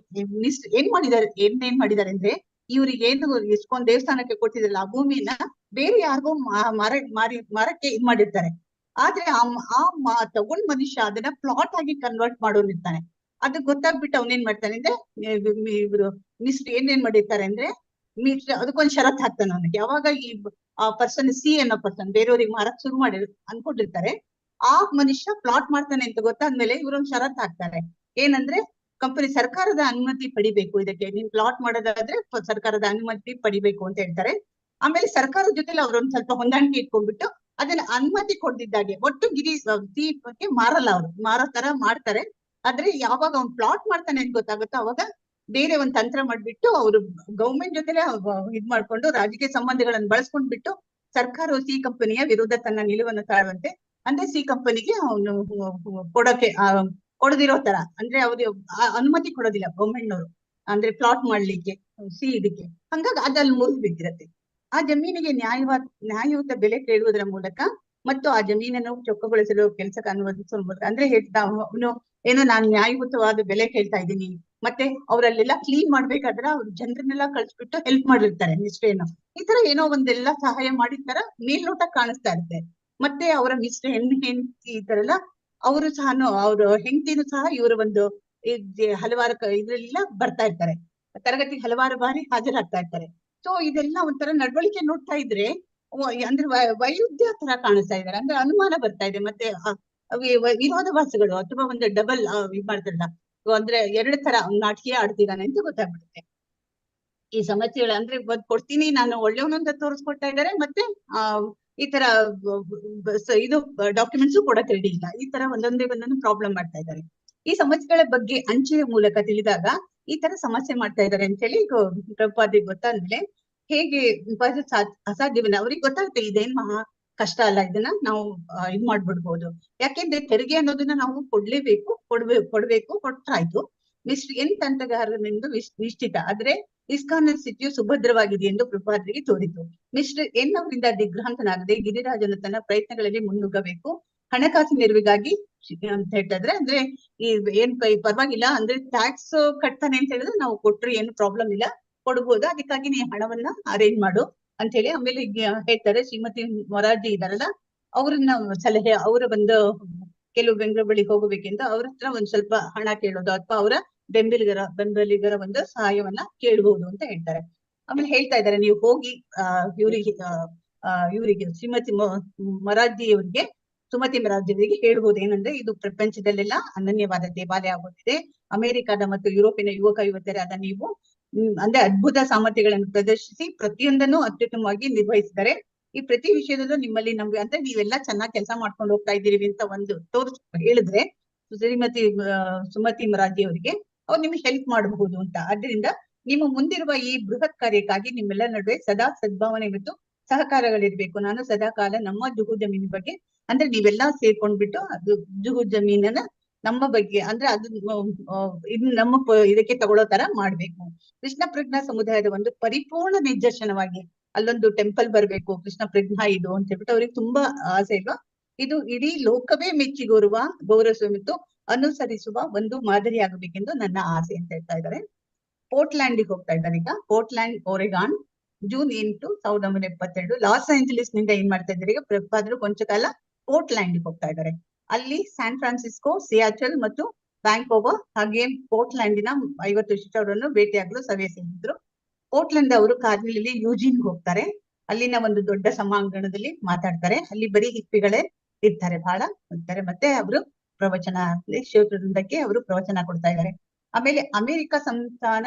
ಏನ್ ಮಾಡಿದ್ದಾರೆ ಅಂದ್ರೆ ಇವ್ರಿಗೆ ಏನು ಇಸ್ಕೊಂಡ್ ದೇವಸ್ಥಾನಕ್ಕೆ ಕೊಟ್ಟಿದ್ರಲ್ಲ ಆ ಭೂಮಿನ ಬೇರೆ ಯಾರಿಗೋ ಮಾರಕ್ಕೆ ಇದ್ ಮಾಡಿರ್ತಾರೆ. ಆದ್ರೆ ತಗೊಂಡ್ ಮನುಷ್ಯ ಅದನ್ನ ಪ್ಲಾಟ್ ಆಗಿ ಕನ್ವರ್ಟ್ ಮಾಡೋನಿರ್ತಾನೆ. ಅದು ಗೊತ್ತಾಗ್ಬಿಟ್ಟು ಅವನೇನ್ ಮಾಡ್ತಾನೆ ಅಂದ್ರೆ ಇವ್ರು ಮಿಸ್ಟರ್ ಏನ್ ಮಾಡಿರ್ತಾರೆ ಅಂದ್ರೆ ಅದಕ್ಕೊಂದ್ ಷರತ್ ಹಾಕ್ತಾನೆ ಅವನಿಗೆ. ಯಾವಾಗ ಆ ಪರ್ಸನ್ ಅನ್ನೋ ಪರ್ಸನ್ ಬೇರೆಯವ್ರಿಗೆ ಮಾರಕ್ ಶುರು ಮಾಡಿ ಅನ್ಕೊಂಡಿರ್ತಾರೆ, ಆ ಮನುಷ್ಯ ಪ್ಲಾಟ್ ಮಾಡ್ತಾನೆ ಅಂತ ಗೊತ್ತಾದ್ಮೇಲೆ ಇವ್ರೊಂದ್ ಷರತ್ ಹಾಕ್ತಾರೆ. ಏನಂದ್ರೆ ಕಂಪನಿ ಸರ್ಕಾರದ ಅನುಮತಿ ಪಡಿಬೇಕು, ಇದಕ್ಕೆ ನೀನ್ ಪ್ಲಾಟ್ ಮಾಡೋದಾದ್ರೆ ಸರ್ಕಾರದ ಅನುಮತಿ ಪಡಿಬೇಕು ಅಂತ ಹೇಳ್ತಾರೆ. ಆಮೇಲೆ ಸರ್ಕಾರದ ಜೊತೆಲಿ ಅವ್ರೊಂದ್ ಸ್ವಲ್ಪ ಹೊಂದಾಣಿಕೆ ಇಟ್ಕೊಂಡ್ಬಿಟ್ಟು ಅದನ್ನ ಅನುಮತಿ ಕೊಡ್ದಿದ್ದಾಗೆ ಒಟ್ಟು ಬಗ್ಗೆ ಮಾರಲ್ಲ, ಅವ್ರು ಮಾರೋ ತರ ಮಾಡ್ತಾರೆ. ಆದ್ರೆ ಯಾವಾಗ ಅವ್ನ್ ಪ್ಲಾಟ್ ಮಾಡ್ತಾನೆ ಅಂತ ಗೊತ್ತಾಗುತ್ತೋ ಅವಾಗ ಬೇರೆ ಒಂದ್ ತಂತ್ರ ಮಾಡ್ಬಿಟ್ಟು ಅವ್ರು ಗೌರ್ಮೆಂಟ್ ಜೊತೆಲೆ ಇದ್ ಮಾಡ್ಕೊಂಡು ರಾಜಕೀಯ ಸಂಬಂಧಗಳನ್ನ ಬಳಸ್ಕೊಂಡ್ಬಿಟ್ಟು ಸರ್ಕಾರವು ಸಿ ಕಂಪನಿಯ ವಿರುದ್ಧ ತನ್ನ ನಿಲುವನ್ನು ತಾಳುವಂತೆ, ಅಂದ್ರೆ ಸಿ ಕಂಪನಿಗೆ ಅವನು ಕೊಡದಿರೋ ತರ, ಅಂದ್ರೆ ಅವ್ರು ಅನುಮತಿ ಕೊಡೋದಿಲ್ಲ ಗೌರ್ಮೆಂಟ್ನವರು, ಅಂದ್ರೆ ಪ್ಲಾಟ್ ಮಾಡ್ಲಿಕ್ಕೆ ಇದಕ್ಕೆ. ಹಂಗಾಗಿ ಅದಲ್ಲಿ ಮುರಿದು ಬಿದ್ದಿರತ್ತೆ. ಆ ಜಮೀನಿಗೆ ನ್ಯಾಯಯುತ ಬೆಲೆ ಕೇಳುವುದರ ಮೂಲಕ ಮತ್ತು ಆ ಜಮೀನನ್ನು ಚೊಕ್ಕಗೊಳಿಸಲು ಕೆಲಸಕ್ಕೆ ಅನುವದಿಸುವ ಮೂಲಕ, ಅಂದ್ರೆ ಅವನು ಏನೋ ನಾನು ನ್ಯಾಯಯುತವಾದ ಬೆಲೆ ಕೇಳ್ತಾ ಇದ್ದೀನಿ, ಮತ್ತೆ ಅವರಲ್ಲೆಲ್ಲ ಕ್ಲೀನ್ ಮಾಡ್ಬೇಕಾದ್ರೆ ಅವ್ರ ಜನರನ್ನೆಲ್ಲ ಕಳ್ಸ್ಬಿಟ್ಟು ಹೆಲ್ಪ್ ಮಾಡಿರ್ತಾರೆ ಮಿಸ್ಟರ್ ಏನೋ, ಈ ತರ ಏನೋ ಒಂದೆಲ್ಲ ಸಹಾಯ ಮಾಡಿರ್ತಾರ ಮೇಲ್ನೋಟ ಕಾಣಿಸ್ತಾ ಇರುತ್ತೆ. ಮತ್ತೆ ಅವರ ಮಿಸ್ಟರ್ ಹೆಂಡತಿ ಈ ತರ ಎಲ್ಲ ಅವರು ಸಹ ಅವ್ರ ಹೆಂಡತಿನೂ ಸಹ ಇವರ ಒಂದು ಹಲವಾರು ಇದ್ರೆಲ್ಲ ಬರ್ತಾ ಇರ್ತಾರೆ, ತರಗತಿಗೆ ಹಲವಾರು ಬಾರಿ ಹಾಜರಾಗ್ತಾ ಇರ್ತಾರೆ. ಸೊ ಇದೆಲ್ಲ ಒಂಥರ ನಡವಳಿಕೆ ನೋಡ್ತಾ ಇದ್ರೆ ಅಂದ್ರೆ ವೈರುಧ್ಯ ತರ ಕಾಣಿಸ್ತಾ ಇದಾರೆ, ಅಂದ್ರೆ ಅನುಮಾನ ಬರ್ತಾ ಇದೆ. ಮತ್ತೆ ವಿರೋಧಾಭಾಸಗಳು ಅಥವಾ ಒಂದು ಡಬಲ್ ಇದ್ ಮಾಡ್ತಾರಲ್ಲ, ಅಂದ್ರೆ ಎರಡು ತರ ನಾಟಕೀಯ ಆಡ್ತಿದ್ದಾನೆ ಅಂತ ಗೊತ್ತಾಗ್ಬಿಡುತ್ತೆ. ಈ ಸಮಸ್ಯೆಗಳು ಅಂದ್ರೆ ಕೊಡ್ತೀನಿ ನಾನು ಒಳ್ಳೆಯವನಂತ ತೋರಿಸ್ಕೊಡ್ತಾ ಇದ್ದಾರೆ, ಮತ್ತೆ ಈ ತರ ಇದು ಡಾಕ್ಯುಮೆಂಟ್ಸ್ ಕೊಡಕ್ ರೆಡಿ ಇಲ್ಲ, ಈ ತರ ಒಂದೊಂದೇ ಪ್ರಾಬ್ಲಮ್ ಮಾಡ್ತಾ ಇದ್ದಾರೆ. ಈ ಸಮಸ್ಯೆಗಳ ಬಗ್ಗೆ ಅಂಚೆಯ ಮೂಲಕ ತಿಳಿದಾಗ ಈ ತರ ಸಮಸ್ಯೆ ಮಾಡ್ತಾ ಇದ್ದಾರೆ ಅಂತ ಹೇಳಿ ಪ್ರಭುಪಾದಿಗೆ ಗೊತ್ತಾದ್ಮೇಲೆ ಹೇಗೆ ಅಸಾಧ್ಯವಿಲ್ಲ ಅವ್ರಿಗೆ ಗೊತ್ತಾಗುತ್ತೆ, ಇದೇನ್ ಮಹಾ ಕಷ್ಟ ಅಲ್ಲ, ಇದನ್ನ ನಾವು ಇದ್ ಮಾಡ್ಬಿಡ್ಬೋದು. ಯಾಕೆಂದ್ರೆ ತೆರಿಗೆ ಅನ್ನೋದನ್ನ ನಾವು ಕೊಡ್ಬೇಕು ಕೊಟ್ರಾಯ್ತು. ಮಿಸ್ಟರ್ ಎನ್ ತಂತ್ರಗಾರನೆಂದು ನಿಶ್ಚಿತ, ಆದ್ರೆ ಇಸ್ಕಾನ್ ಸ್ಥಿತಿಯು ಸುಭದ್ರವಾಗಿದೆ ಎಂದು ಪ್ರಭುಪಾದರಿಗೆ ತೋರಿತು. ಮಿಸ್ಟರ್ ಎನ್ ಅವರಿಂದ ದಿಗ್ಭ್ರಾಂತನಾಗದೆ ಗಿರಿರಾಜನು ತನ್ನ ಪ್ರಯತ್ನಗಳಲ್ಲಿ ಮುನ್ನುಗ್ಗಬೇಕು. ಹಣಕಾಸು ನೆರವಿಗಾಗಿ ಅಂತ ಹೇಳ್ತಿದ್ರೆ, ಅಂದ್ರೆ ಈ ಏನ್ ಪರವಾಗಿಲ್ಲ, ಅಂದ್ರೆ ಟ್ಯಾಕ್ಸ್ ಕಟ್ತಾನೆ ಅಂತ ಹೇಳಿದ್ರೆ ನಾವು ಕೊಟ್ರೆ ಏನು ಪ್ರಾಬ್ಲಮ್ ಇಲ್ಲ, ಕೊಡ್ಬೋದು, ಅದಕ್ಕಾಗಿ ನೀ ಹಣವನ್ನ ಅರೇಂಜ್ ಮಾಡು ಅಂತ ಹೇಳಿ. ಆಮೇಲೆ ಹೇಳ್ತಾರೆ ಶ್ರೀಮತಿ ಮೊರಾರ್ಜಿ ಇದಾರಲ್ಲ, ಅವ್ರನ್ನ ಸಲಹೆ, ಅವರ ಒಂದು ಕೆಲವು ಬೆಂಗಳೂರು ಬಳಿ ಹೋಗಬೇಕೆಂದು ಅವ್ರ ಹತ್ರ ಒಂದ್ ಸ್ವಲ್ಪ ಹಣ ಕೇಳೋದು ಅಥವಾ ಅವರ ಬೆಂಬಲಿಗರ ಒಂದು ಸಹಾಯವನ್ನ ಕೇಳಬಹುದು ಅಂತ ಹೇಳ್ತಾರೆ. ಆಮೇಲೆ ಹೇಳ್ತಾ ಇದ್ದಾರೆ, ನೀವು ಹೋಗಿ ಇವರಿಗೆ ಶ್ರೀಮತಿ ಸುಮತಿ ಮೊರಾರ್ಜಿ ಅವರಿಗೆ ಹೇಳ್ಬೋದು ಏನಂದ್ರೆ, ಇದು ಪ್ರಪಂಚದಲ್ಲೆಲ್ಲ ಅನನ್ಯವಾದ ದೇವಾಲಯ ಆಗುತ್ತಿದೆ. ಅಮೆರಿಕದ ಮತ್ತು ಯುರೋಪಿನ ಯುವಕ ಯುವತಿಯರಾದ ನೀವು ಅಂದ್ರೆ ಅದ್ಭುತ ಸಾಮರ್ಥ್ಯಗಳನ್ನು ಪ್ರದರ್ಶಿಸಿ ಪ್ರತಿಯೊಂದನ್ನು ಅತ್ಯುತ್ತಮವಾಗಿ ನಿರ್ವಹಿಸಿದ್ದಾರೆ. ಈ ಪ್ರತಿ ವಿಷಯದಲ್ಲೂ ನಿಮ್ಮಲ್ಲಿ ನಮ್ಗೆ ಅಂದ್ರೆ ನೀವೆಲ್ಲ ಚೆನ್ನಾಗಿ ಕೆಲಸ ಮಾಡ್ಕೊಂಡು ಹೋಗ್ತಾ ಇದ್ದೀರಿ ಅಂತ ಒಂದು ಹೇಳಿದ್ರೆ ಶ್ರೀಮತಿ ಸುಮತಿ ಮೊರಾರ್ಜಿ ಅವರಿಗೆ ಅವ್ರು ನಿಮ್ಗೆ ಹೆಲ್ಪ್ ಮಾಡಬಹುದು ಅಂತ. ಆದ್ರಿಂದ ನಿಮ್ಮ ಮುಂದಿರುವ ಈ ಬೃಹತ್ ಕಾರ್ಯಕ್ಕಾಗಿ ನಿಮ್ಮೆಲ್ಲ ನಡುವೆ ಸದಾ ಸದ್ಭಾವನೆ ಮತ್ತು ಸಹಕಾರಗಳಿರ್ಬೇಕು. ನಾನು ಸದಾ ಕಾಲ ನಮ್ಮ ಜುಹು ಜಮೀನ್ ಬಗ್ಗೆ, ಅಂದ್ರೆ ನೀವೆಲ್ಲ ಸೇರ್ಕೊಂಡ್ಬಿಟ್ಟು ಅದು ಜುಹು ಜಮೀನನ್ನ ನಮ್ಮ ಬಗ್ಗೆ, ಅಂದ್ರೆ ಅದು ಇದು ನಮ್ಮ ಇದಕ್ಕೆ ತಗೊಳ್ಳೋ ತರ ಮಾಡ್ಬೇಕು. ಕೃಷ್ಣ ಪ್ರಜ್ಞಾ ಸಮುದಾಯದ ಒಂದು ಪರಿಪೂರ್ಣ ನಿದರ್ಶನವಾಗಿ ಅಲ್ಲೊಂದು ಟೆಂಪಲ್ ಬರ್ಬೇಕು, ಕೃಷ್ಣ ಪ್ರಜ್ಞಾ ಇದು ಅಂತ ಹೇಳ್ಬಿಟ್ಟು ಅವ್ರಿಗೆ ತುಂಬಾ ಆಸೆ ಇಲ್ವಾ. ಇದು ಇಡೀ ಲೋಕವೇ ಗೌರವಿಸುವ ಮತ್ತು ಅನುಸರಿಸುವ ಒಂದು ಮಾದರಿ ಆಗಬೇಕೆಂದು ನನ್ನ ಆಸೆ ಅಂತ ಹೇಳ್ತಾ ಇದ್ದಾರೆ. ಪೋರ್ಟ್ಲ್ಯಾಂಡಿಗೆ ಹೋಗ್ತಾ ಇದ್ದಾರೆ ಈಗ. Portland Oregon, June 8, 1972. Los Angeles ನಿಂದ ಏನ್ ಮಾಡ್ತಾ ಇದ್ದಾರೆ ಈಗ ಪ್ರಭುಪಾದರು ಕೊಂಚ ಕಾಲ ಪೋರ್ಟ್ಲ್ಯಾಂಡಿಗೆ ಹೋಗ್ತಾ ಇದ್ದಾರೆ. ಅಲ್ಲಿ ಸ್ಯಾನ್ ಫ್ರಾನ್ಸಿಸ್ಕೋ, ಸಿಯಾಚಲ್ ಮತ್ತು ಬ್ಯಾಂಕೋವಾ ಹಾಗೆ ಪೋರ್ಟ್ಲ್ಯಾಂಡಿನ 50 ಶಿಷ್ಯರನ್ನು ಭೇಟಿಯಾಗಲು ಸಭೆ ಸೇರಿದ್ರು. ಪೋರ್ಟ್ಲ್ಯಾಂಡ್ ಅವರು ಕಾರ್ನಲ್ಲಿ ಯೂಜಿನ್ಗೆ ಹೋಗ್ತಾರೆ. ಅಲ್ಲಿನ ಒಂದು ದೊಡ್ಡ ಸಭಾಂಗಣದಲ್ಲಿ ಮಾತಾಡ್ತಾರೆ. ಅಲ್ಲಿ ಬರೀ ಹಿಪ್ಪಿಗಳೇ ಇರ್ತಾರೆ, ಬಹಳ ಇರ್ತಾರೆ. ಮತ್ತೆ ಅವರು ಶಿವವೃಂದಕ್ಕೆ ಅವರು ಪ್ರವಚನ ಕೊಡ್ತಾ ಇದ್ದಾರೆ. ಆಮೇಲೆ ಅಮೆರಿಕ ಸಂಸ್ಥಾನ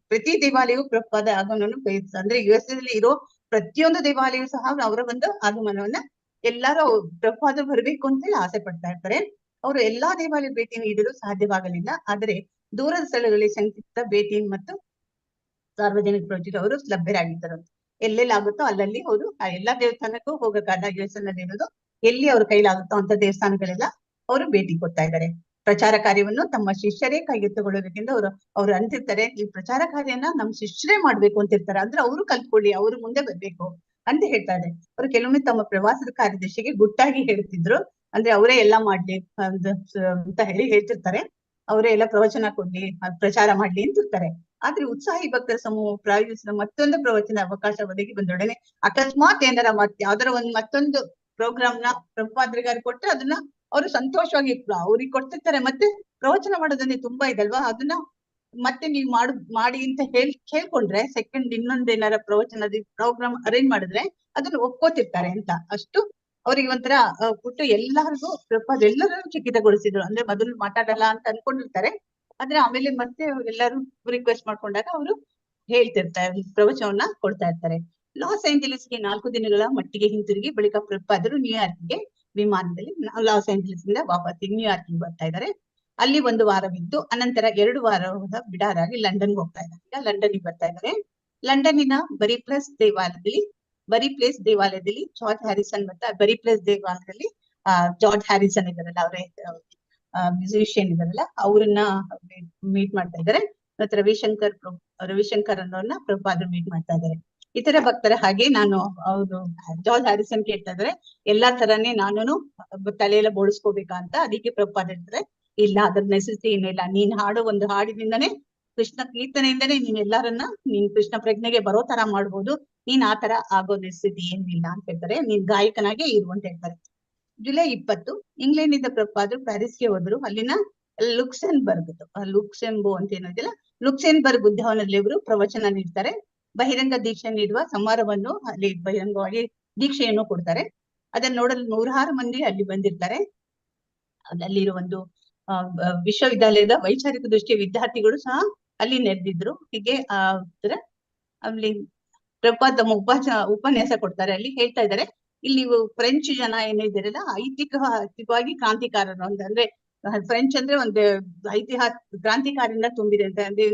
ಪ್ರತಿ ದೇವಾಲಯವು ಪ್ರಭುಪಾದ ಆಗಮನವನ್ನು ಬಯಸ್ತಾರೆ. ಅಂದ್ರೆ US ಅಲ್ಲಿ ಇರೋ ಪ್ರತಿಯೊಂದು ದೇವಾಲಯವು ಸಹ ಅವರ ಒಂದು ಆಗಮನವನ್ನ ಎಲ್ಲಾರು ಪ್ರಭುಪಾದರು ಬರಬೇಕು ಅಂತೇಳಿ ಆಸೆ ಪಡ್ತಾ ಇರ್ತಾರೆ. ಅವರು ಎಲ್ಲಾ ದೇವಾಲಯ ಭೇಟಿ ನೀಡಲು ಸಾಧ್ಯವಾಗಲಿಲ್ಲ. ಆದರೆ ದೂರದ ಸ್ಥಳಗಳಲ್ಲಿ ಸಂಕ್ಷಿಪ್ತ ಭೇಟಿ ಮತ್ತು ಸಾರ್ವಜನಿಕ ಪ್ರವಚನ ಅವರು ಲಭ್ಯರಾಗಿದ್ದರು. ಎಲ್ಲೆಲ್ಲಾಗುತ್ತೋ ಅಲ್ಲಲ್ಲಿ ಅವರು ಆ ಎಲ್ಲಾ ದೇವಸ್ಥಾನಕ್ಕೂ ಹೋಗಕ್ಕಾದ US ನಲ್ಲಿ ಇರೋದು ಎಲ್ಲಿ ಅವ್ರ ಕೈಲಾಗುತ್ತೋ ಅಂತ ದೇವಸ್ಥಾನಗಳೆಲ್ಲ ಅವರು ಭೇಟಿ ಕೊಡ್ತಾ ಇದ್ದಾರೆ. ಪ್ರಚಾರ ಕಾರ್ಯವನ್ನು ತಮ್ಮ ಶಿಷ್ಯರೇ ಕೈಗೆತ್ತಿಕೊಳ್ಳೋದಕ್ಕಿಂತ ಅವ್ರು ಅಂತಿರ್ತಾರೆ, ಈ ಪ್ರಚಾರ ಕಾರ್ಯನ ನಮ್ ಶಿಷ್ಯರೇ ಮಾಡ್ಬೇಕು ಅಂತಿರ್ತಾರೆ. ಅಂದ್ರೆ ಅವರು ಕಲ್ತ್ಕೊಳ್ಳಿ, ಅವರು ಮುಂದೆ ಬರ್ಬೇಕು ಅಂತ ಹೇಳ್ತಾ ಇದ್ದಾರೆ. ಅವರು ಕೆಲವೊಮ್ಮೆ ತಮ್ಮ ಪ್ರವಾಸದ ಕಾರ್ಯದರ್ಶಿಗೆ ಗುಟ್ಟಾಗಿ ಹೇಳ್ತಿದ್ರು, ಅಂದ್ರೆ ಅವರೇ ಎಲ್ಲಾ ಮಾಡ್ಲಿ ಅಂತ ಹೇಳಿ ಹೇಳ್ತಿರ್ತಾರೆ. ಅವರೇ ಎಲ್ಲ ಪ್ರವಚನ ಕೊಡ್ಲಿ, ಪ್ರಚಾರ ಮಾಡ್ಲಿ ಅಂತಿರ್ತಾರೆ. ಆದ್ರೆ ಉತ್ಸಾಹಿ ಭಕ್ತರ ಸಮೂಹ ಪ್ರಾಯೋಜಿಸಿದ ಮತ್ತೊಂದು ಪ್ರವಚನ ಅವಕಾಶ ಒದಗಿ ಬಂದೊಡನೆ ಅಕಸ್ಮಾತ್ ಏನಾರ ಯಾವ್ದಾರ ಮತ್ತೊಂದು ಪ್ರೋಗ್ರಾಮ್ ನ ಪ್ರಭುಪಾದ್ರಿಗಾರು ಕೊಟ್ರೆ ಅದನ್ನ ಅವರು ಸಂತೋಷವಾಗಿ ಅವ್ರಿಗೆ ಕೊಡ್ತಿರ್ತಾರೆ. ಮತ್ತೆ ಪ್ರವಚನ ಮಾಡೋದನ್ನೇ ತುಂಬಾ ಇದಲ್ವಾ, ಅದನ್ನ ಮತ್ತೆ ನೀವು ಮಾಡಿ ಅಂತ ಕೇಳ್ಕೊಂಡ್ರೆ ಸೆಕೆಂಡ್ ಇನ್ನೊಂದ್ ಏನಾರ ಪ್ರವಚನದ ಪ್ರೋಗ್ರಾಮ್ ಅರೇಂಜ್ ಮಾಡಿದ್ರೆ ಅದನ್ನ ಒಪ್ಕೋತಿರ್ತಾರೆ ಅಂತ. ಅಷ್ಟು ಅವ್ರಿಗೆ ಒಂಥರ ಕೊಟ್ಟು ಎಲ್ಲರಿಗೂ ಎಲ್ಲರೂ ಚಕಿತಗೊಳಿಸಿದ್ರು. ಅಂದ್ರೆ ಮೊದಲು ಮಾತಾಡಲ್ಲ ಅಂತ ಅನ್ಕೊಂಡಿರ್ತಾರೆ, ಆದ್ರೆ ಆಮೇಲೆ ಮತ್ತೆ ಎಲ್ಲರೂ ರಿಕ್ವೆಸ್ಟ್ ಮಾಡ್ಕೊಂಡಾಗ ಅವರು ಹೇಳ್ತಿರ್ತಾರೆ, ಪ್ರವಚನವನ್ನ ಕೊಡ್ತಾ ಇರ್ತಾರೆ. ಲಾಸ್ ಏಂಜಲೀಸ್ಗೆ 4 ದಿನಗಳ ಮಟ್ಟಿಗೆ ಹಿಂತಿರುಗಿ ಬಳಿಕ ಪ್ರಭುಪಾದರು ನ್ಯೂಯಾರ್ಕ್ಗೆ ವಿಮಾನದಲ್ಲಿ ಲಾಸ್ ಏಂಜಲೀಸ್ ಇಂದ ವಾಪಸ್ ನ್ಯೂಯಾರ್ಕ್ಗೆ ಬರ್ತಾ ಇದ್ದಾರೆ. ಅಲ್ಲಿ 1 ವಾರವಿದ್ದು ಅನಂತರ 2 ವಾರದ ಬಿಡಾರಾಗಿ ಲಂಡನ್ಗೆ ಹೋಗ್ತಾ ಇದ್ದಾರೆ. ಈಗ ಲಂಡನ್ಗೆ ಬರ್ತಾ ಇದ್ದಾರೆ. ಲಂಡನ್ನಿನ ಬರಿ ಪ್ಲೇಸ್ ದೇವಾಲಯದಲ್ಲಿ ಜಾರ್ಜ್ ಹ್ಯಾರಿಸನ್ ಮತ್ತೆ ಬರಿ ಪ್ಲೇಸ್ ದೇವಾಲಯದಲ್ಲಿ ಜಾರ್ಜ್ ಹ್ಯಾರಿಸನ್ ಇದಾರಲ್ಲ, ಅವರೇ ಮ್ಯೂಸಿಷಿಯನ್ ಇದಾರಲ್ಲ, ಅವ್ರನ್ನ ಮೀಟ್ ಮಾಡ್ತಾ ಇದ್ದಾರೆ. ಮತ್ತೆ ರವಿಶಂಕರ್ ಅನ್ನೋರ್ನ ಪ್ರಭುಪಾದರು ಮೀಟ್ ಮಾಡ್ತಾ ಇದ್ದಾರೆ. ಇತರ ಭಕ್ತರ ಹಾಗೆ ನಾನು ಜಾರ್ಜ್ ಹ್ಯಾರಿಸನ್ ಕೇಳ್ತಾ ಇದ್ದಾರೆ, ಎಲ್ಲಾ ತರಾನೇ ನಾನು ತಲೆಯೆಲ್ಲ ಬೋಳಿಸ್ಕೋಬೇಕಂತ. ಅದಕ್ಕೆ ಪ್ರಭುಪಾದ ಹೇಳ್ತಾರೆ, ಇಲ್ಲ ಅದ್ರ ನೆಸೆಸಿಟಿ ಏನಿಲ್ಲ, ನೀನ್ ಹಾಡೋ ಒಂದು ಹಾಡಿನಿಂದನೇ ಕೃಷ್ಣ ಕೀರ್ತನೆಯಿಂದನೇ ನೀನ್ ಎಲ್ಲಾರನ್ನ ನೀನ್ ಕೃಷ್ಣ ಪ್ರಜ್ಞೆಗೆ ಬರೋ ತರ ಮಾಡ್ಬೋದು, ನೀನ್ ಆ ತರ ಆಗೋ ನೆಸೆಸಿಟಿ ಏನಿಲ್ಲ ಅಂತ ಹೇಳ್ತಾರೆ. ನೀನ್ ಗಾಯಕನಾಗೆ ಇರು ಅಂತ ಹೇಳ್ತಾರೆ. ಜುಲೈ 20 ಇಂಗ್ಲೆಂಡ್ನಿಂದ ಪ್ರಭುಪಾದರು ಪ್ಯಾರಿಸ್ಗೆ ಹೋದ್ರು. ಅಲ್ಲಿನ ಲುಕ್ಸೆಂಬೋ ಅಂತ ಏನಿದೆಯಲ್ಲ, ಲುಕ್ಸೆಂಬರ್ಗ್ ಉದ್ಯಾನವನದಲ್ಲಿ ಇವರು ಪ್ರವಚನ ನೀಡ್ತಾರೆ. ಬಹಿರಂಗ ದೀಕ್ಷೆ ನೀಡುವ ಸಮಾರಂಭವನ್ನು ಅಲ್ಲಿ ಬಹಿರಂಗವಾಗಿ ದೀಕ್ಷೆಯನ್ನು ಕೊಡ್ತಾರೆ. ಅದನ್ನ ನೋಡಲು 100 ಮಂದಿ ಅಲ್ಲಿ ಬಂದಿರ್ತಾರೆ. ಅಲ್ಲಿರೋ ಒಂದು ವಿಶ್ವವಿದ್ಯಾಲಯದ ವೈಚಾರಿಕ ದೃಷ್ಟಿಯ ವಿದ್ಯಾರ್ಥಿಗಳು ಸಹ ಅಲ್ಲಿ ನೆರೆದಿದ್ರು. ಹೀಗೆ ಅಲ್ಲಿ ಪ್ರಭುಪಾದ ತಮ್ಮ ಉಪನ್ಯಾಸ ಕೊಡ್ತಾರೆ. ಅಲ್ಲಿ ಹೇಳ್ತಾ ಇದ್ದಾರೆ, ಇಲ್ಲಿ ಫ್ರೆಂಚ್ ಜನ ಏನಿದಾರಲ್ಲ ಐತಿಹಾಸಿಕವಾಗಿ ಕ್ರಾಂತಿಕಾರರು ಅಂತ. ಅಂದ್ರೆ ಫ್ರೆಂಚ್ ಅಂದ್ರೆ ಒಂದು ಐತಿಹಾಸಿಕ ಕ್ರಾಂತಿಕಾರಿಯಿಂದ ತುಂಬಿದೆ ಅಂತ. ಅಂದ್ರೆ